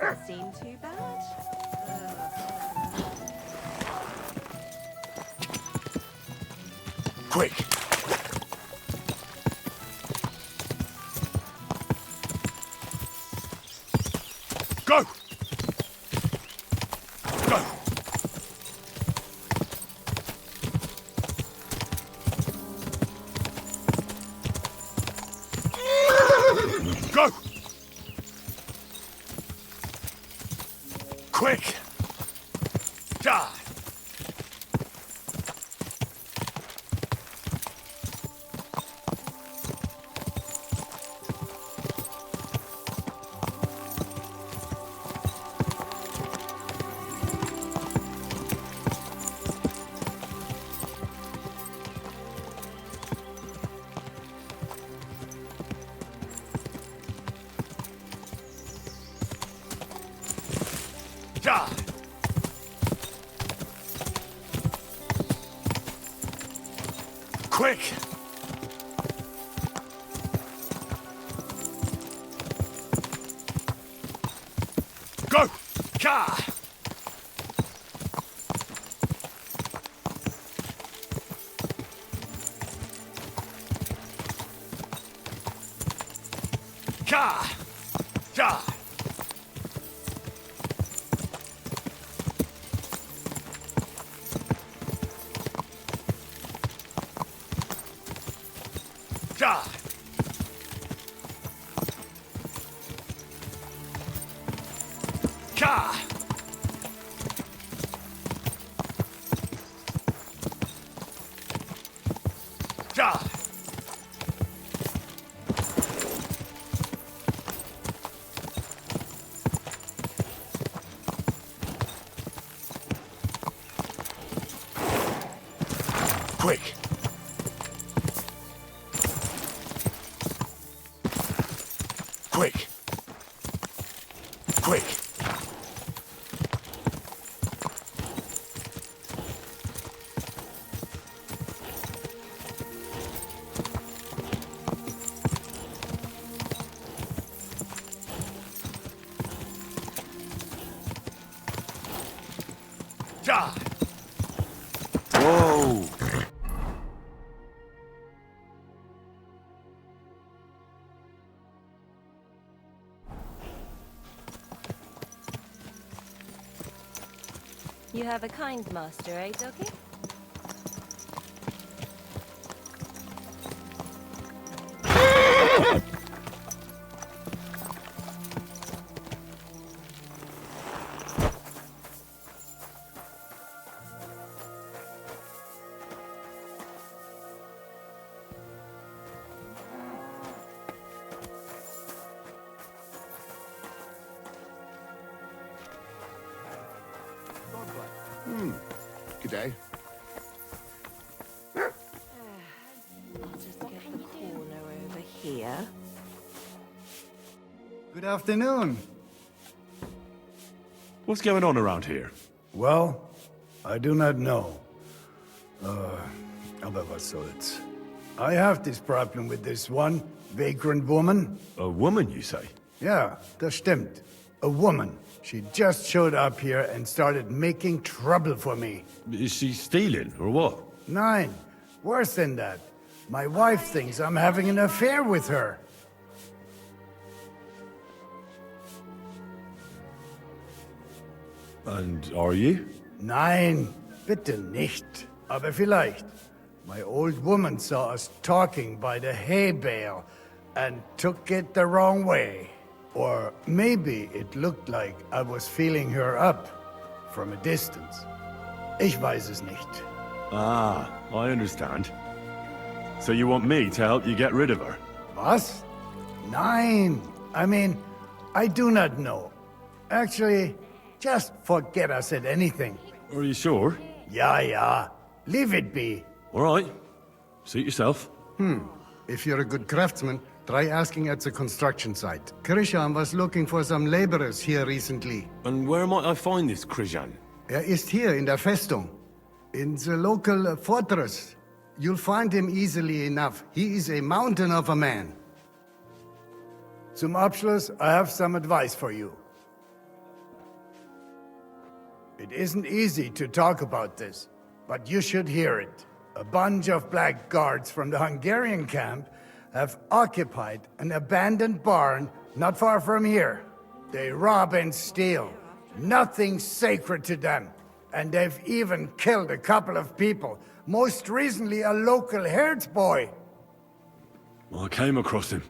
Doesn't seem too bad. Quick! Go! Go! Go! Quick! Die! Die! Quick! Go! Car! Car! Die! Die! Car! Die! Quick! Quick! Quick! Die! Whoa! You have a kind master, eh, Doki? Good day. I'll just get the corner over here. Good afternoon. What's going on around here? Well, I do not know. Aber was soll's. I have this problem with this one vagrant woman. A woman, you say? Yeah, das stimmt. A woman. She just showed up here and started making trouble for me. Is she stealing, or what? Nein, worse than that. My wife thinks I'm having an affair with her. And are you? Nein, bitte nicht. Aber vielleicht. My old woman saw us talking by the hay bale and took it the wrong way. Or maybe it looked like I was feeling her up from a distance. Ich weiß es nicht. Ah, I understand. So you want me to help you get rid of her? Was? Nein. I mean, I do not know. Actually, just forget I said anything. Are you sure? Ja. Leave it be. All right. Suit yourself. If you're a good craftsman, try asking at the construction site. Krishan was looking for some laborers here recently. And where might I find this Krishan? Ist hier in der Festung. In the local fortress. You'll find him easily enough. He is a mountain of a man. Zum Abschluss, I have some advice for you. It isn't easy to talk about this, but you should hear it. A bunch of black guards from the Hungarian camp have occupied an abandoned barn not far from here. They rob and steal. Nothing sacred to them. And they've even killed a couple of people, most recently a local herds boy. I came across him.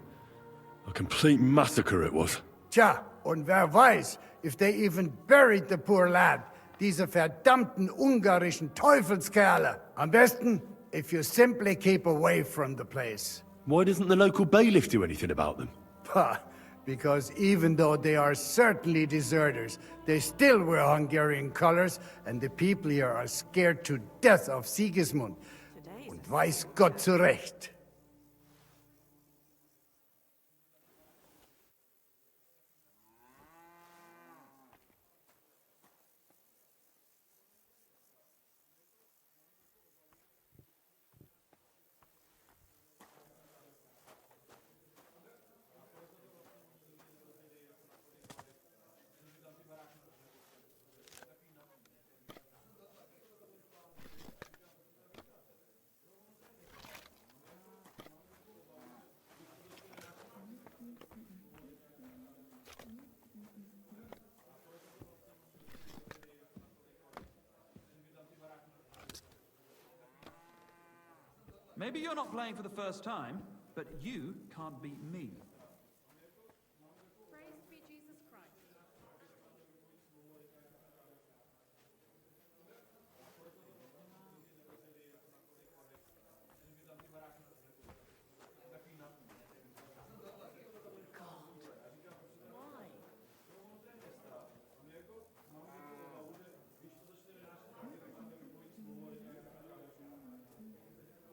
A complete massacre it was. Tja, und wer weiß, if they even buried the poor lad. Diese verdammten ungarischen Teufelskerle. Am besten, if you simply keep away from the place. Why doesn't the local bailiff do anything about them? Pah, because even though they are certainly deserters, they still wear Hungarian colors, and the people here are scared to death of Sigismund. Und weiß Gott zu Recht. Maybe you're not playing for the first time, but you can't beat me. Praised be Jesus Christ.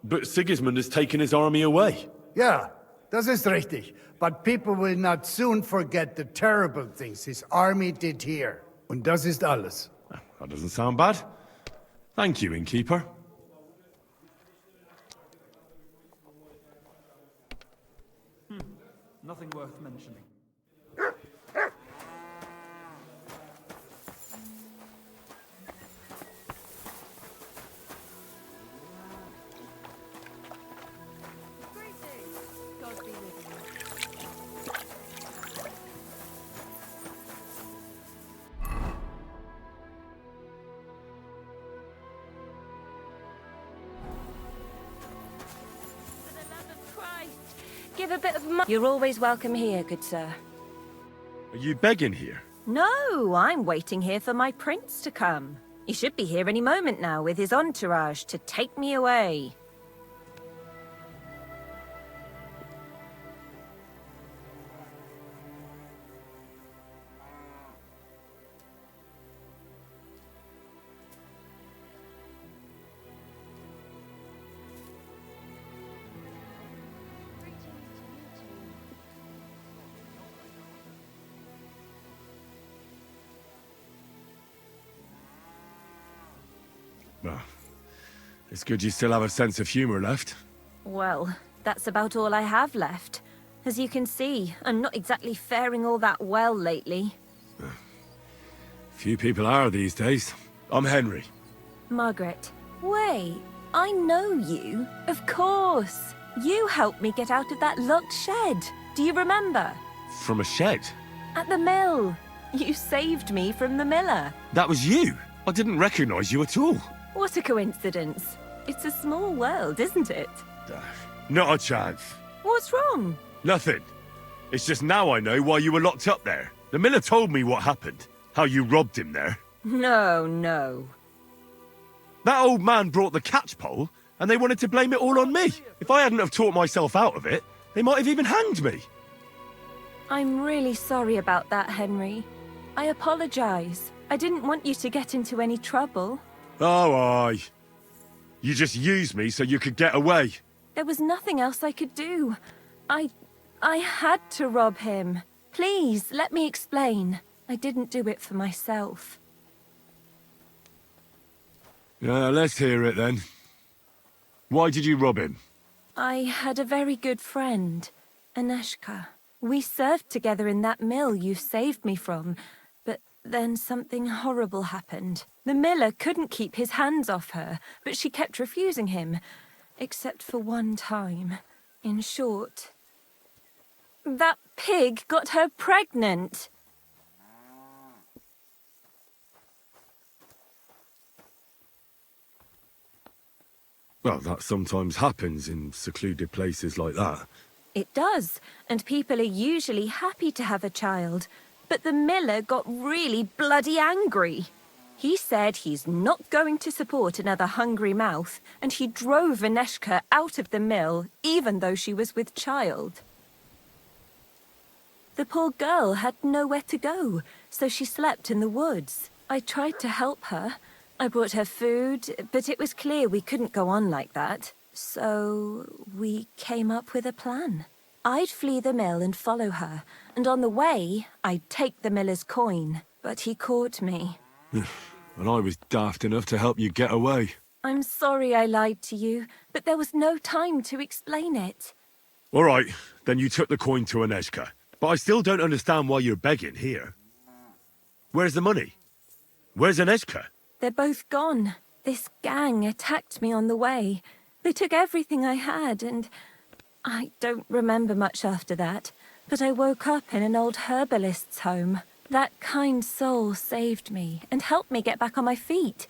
But Sigismund has taken his army away. Ja, das ist richtig. But people will not soon forget the terrible things his army did here. Und das ist alles. That doesn't sound bad. Thank you, innkeeper. Nothing worth mentioning. Give a bit of money. You're always welcome here, good sir. Are you begging here? No, I'm waiting here for my prince to come. He should be here any moment now with his entourage to take me away. Well, it's good you still have a sense of humor left. Well, that's about all I have left. As you can see, I'm not exactly faring all that well lately. Few people are these days. I'm Henry. Margaret, wait, I know you. Of course. You helped me get out of that locked shed. Do you remember? From a shed? At the mill. You saved me from the miller. That was you? I didn't recognize you at all. What a coincidence. It's a small world, isn't it? Not a chance. What's wrong? Nothing. It's just now I know why you were locked up there. The miller told me what happened. How you robbed him there. No. That old man brought the catchpole, and they wanted to blame it all on me. If I hadn't have taught myself out of it, they might have even hanged me. I'm really sorry about that, Henry. I apologize. I didn't want you to get into any trouble. Oh, aye. You just used me so you could get away. There was nothing else I could do. I had to rob him. Please, let me explain. I didn't do it for myself. Let's hear it then. Why did you rob him? I had a very good friend, Aneshka. We served together in that mill you saved me from, but Then something horrible happened. The miller couldn't keep his hands off her, but she kept refusing him. Except for one time. In short, that pig got her pregnant. Well, that sometimes happens in secluded places like that. It does, and people are usually happy to have a child. But the miller got really bloody angry. He said he's not going to support another hungry mouth, and he drove Aneshka out of the mill, even though she was with child. The poor girl had nowhere to go, so she slept in the woods. I tried to help her. I brought her food, but it was clear we couldn't go on like that. So we came up with a plan. I'd flee the mill and follow her, and on the way, I'd take the miller's coin. But he caught me. And I was daft enough to help you get away. I'm sorry I lied to you, but there was no time to explain it. All right, then you took the coin to Aneshka. But I still don't understand why you're begging here. Where's the money? Where's Aneshka? They're both gone. This gang attacked me on the way. They took everything I had, and I don't remember much after that. But I woke up in an old herbalist's home. That kind soul saved me and helped me get back on my feet.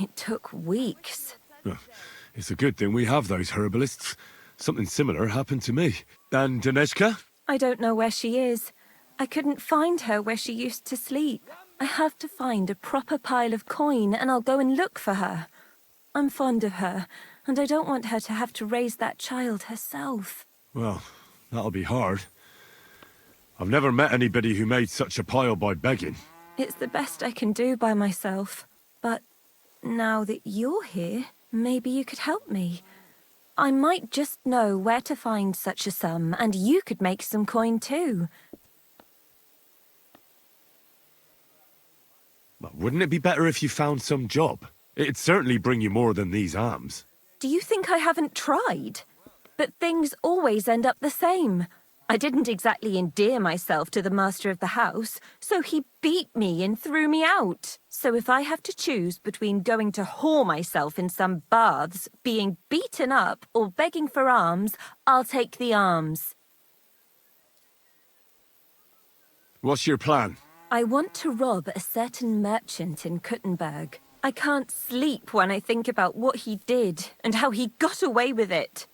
It took weeks. It's a good thing we have those herbalists. Something similar happened to me. And Aneshka? I don't know where she is. I couldn't find her where she used to sleep. I have to find a proper pile of coin and I'll go and look for her. I'm fond of her, and I don't want her to have to raise that child herself. Well, that'll be hard. I've never met anybody who made such a pile by begging. It's the best I can do by myself. But now that you're here, maybe you could help me. I might just know where to find such a sum, and you could make some coin too. Well, wouldn't it be better if you found some job? It'd certainly bring you more than these alms. Do you think I haven't tried? But things always end up the same. I didn't exactly endear myself to the master of the house, so he beat me and threw me out. So if I have to choose between going to whore myself in some baths, being beaten up, or begging for alms, I'll take the alms. What's your plan? I want to rob a certain merchant in Kuttenberg. I can't sleep when I think about what he did and how he got away with it.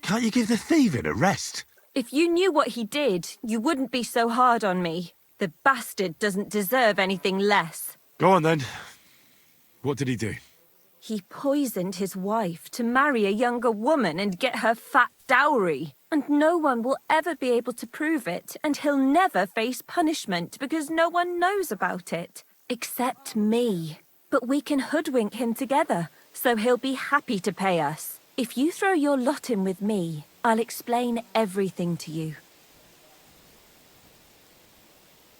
Can't you give the thieving a rest? If you knew what he did, you wouldn't be so hard on me. The bastard doesn't deserve anything less. Go on then. What did he do? He poisoned his wife to marry a younger woman and get her fat dowry. And no one will ever be able to prove it, and he'll never face punishment because no one knows about it. Except me. But we can hoodwink him together, so he'll be happy to pay us. If you throw your lot in with me, I'll explain everything to you.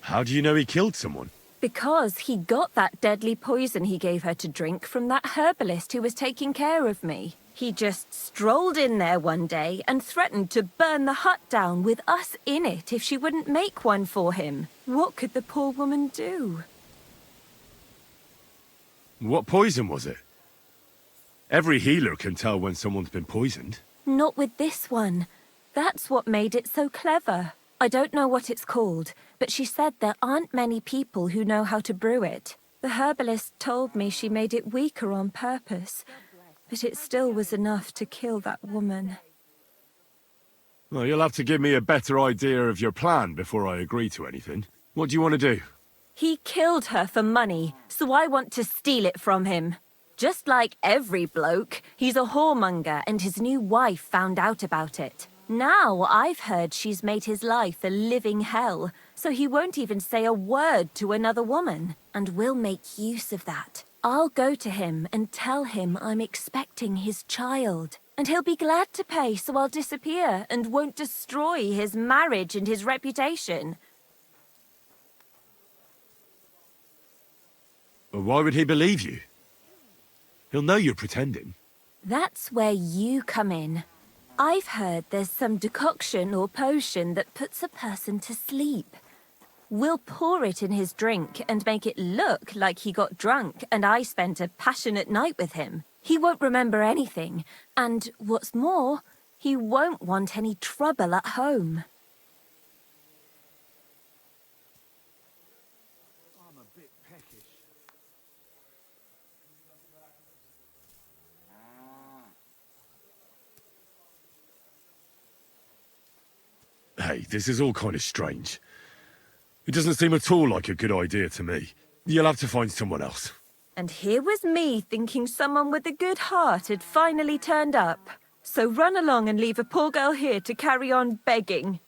How do you know he killed someone? Because he got that deadly poison he gave her to drink from that herbalist who was taking care of me. He just strolled in there one day and threatened to burn the hut down with us in it if she wouldn't make one for him. What could the poor woman do? What poison was it? Every healer can tell when someone's been poisoned. Not with this one. That's what made it so clever. I don't know what it's called, but she said there aren't many people who know how to brew it. The herbalist told me she made it weaker on purpose, but it still was enough to kill that woman. Well, you'll have to give me a better idea of your plan before I agree to anything. What do you want to do? He killed her for money, so I want to steal it from him. Just like every bloke, he's a whoremonger and his new wife found out about it. Now I've heard she's made his life a living hell, so he won't even say a word to another woman. And we'll make use of that. I'll go to him and tell him I'm expecting his child. And he'll be glad to pay, so I'll disappear and won't destroy his marriage and his reputation. Well, why would he believe you? He'll know you're pretending. That's where you come in. I've heard there's some decoction or potion that puts a person to sleep. We'll pour it in his drink and make it look like he got drunk and I spent a passionate night with him. He won't remember anything, and what's more, he won't want any trouble at home. I'm a bit peckish. Hey, this is all kind of strange. It doesn't seem at all like a good idea to me. You'll have to find someone else. And here was me thinking someone with a good heart had finally turned up. So run along and leave a poor girl here to carry on begging.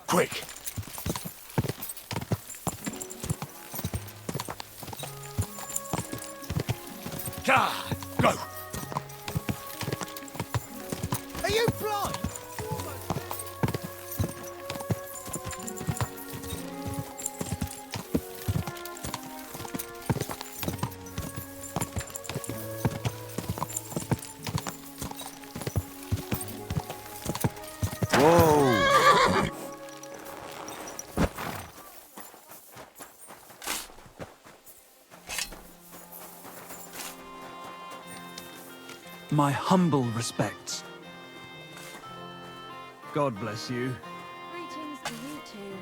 Quick! God, go! Are you blind? My humble respects. God bless you. Greetings to you too.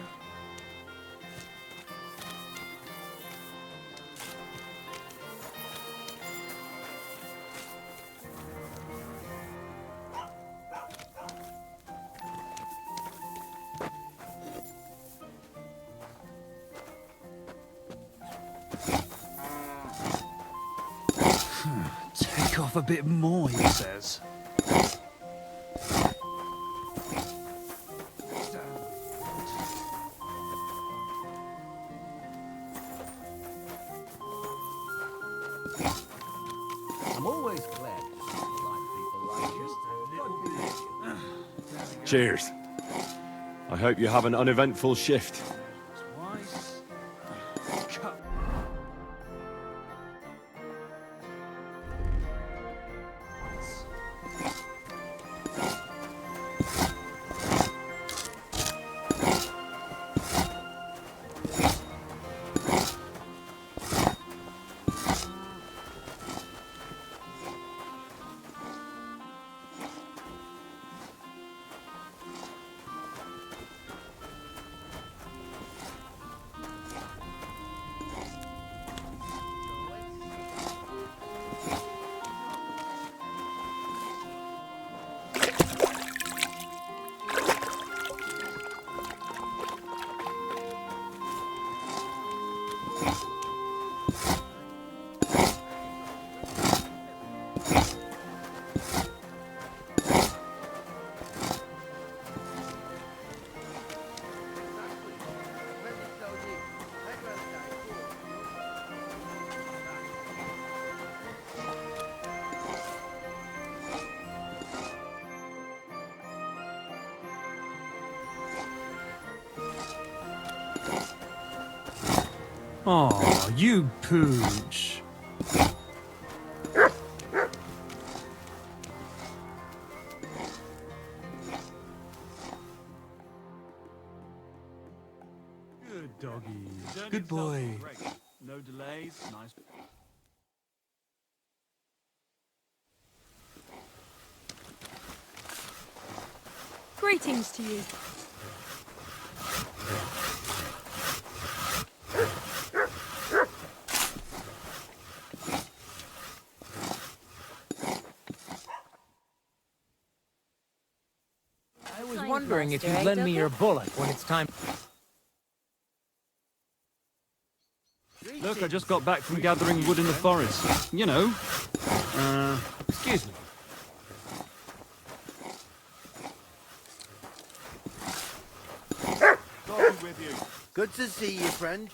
Take off a bit more, he says. I'm always glad to like people like just a little bit. Cheers. I hope you have an uneventful shift. Oh, you pooch. Good doggy. Good boy. No delays. Nice. Greetings to you. I was wondering if you'd lend me your bullet when it's time. Look, I just got back from gathering wood in the forest. You know. Excuse me. Coffee with you. Good to see you, friend.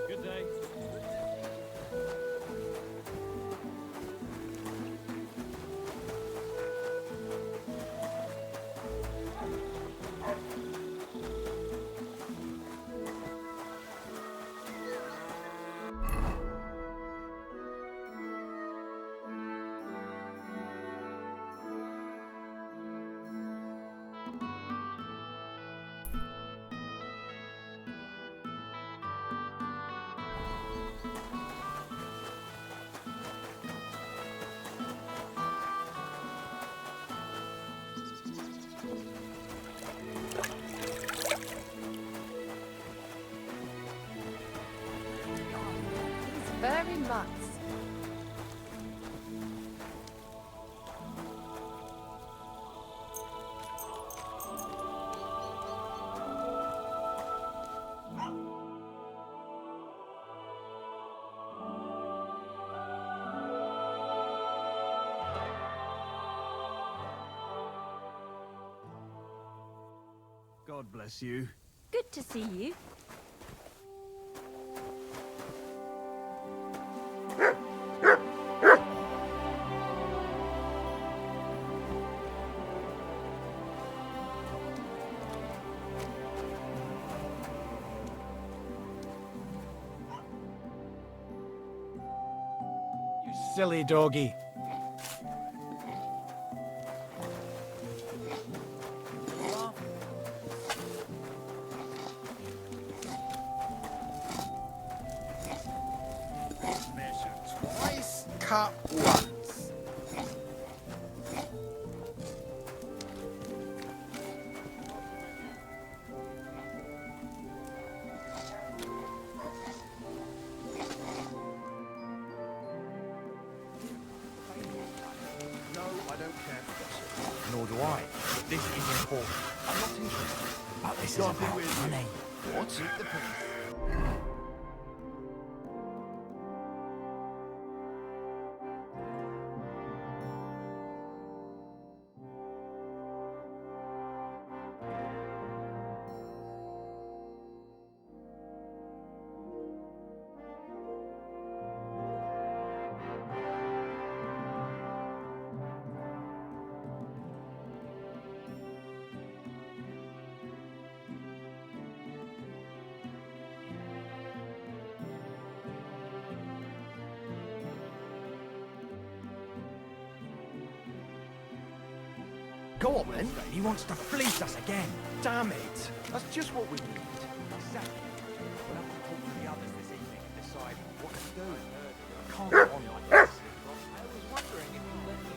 Good day. Very much. God bless you. Good to see you. You silly doggy. Measure twice, cut once. No, I don't care for gossip. Nor do I. But this is important. I'm not interested. But this is about money. What? Keep the peace. Go on, then. He wants to fleece us again. Damn it. That's just what we need. Exactly. We'll have to talk to the others this evening and decide what to do. I can't go on like this. I was wondering if you let me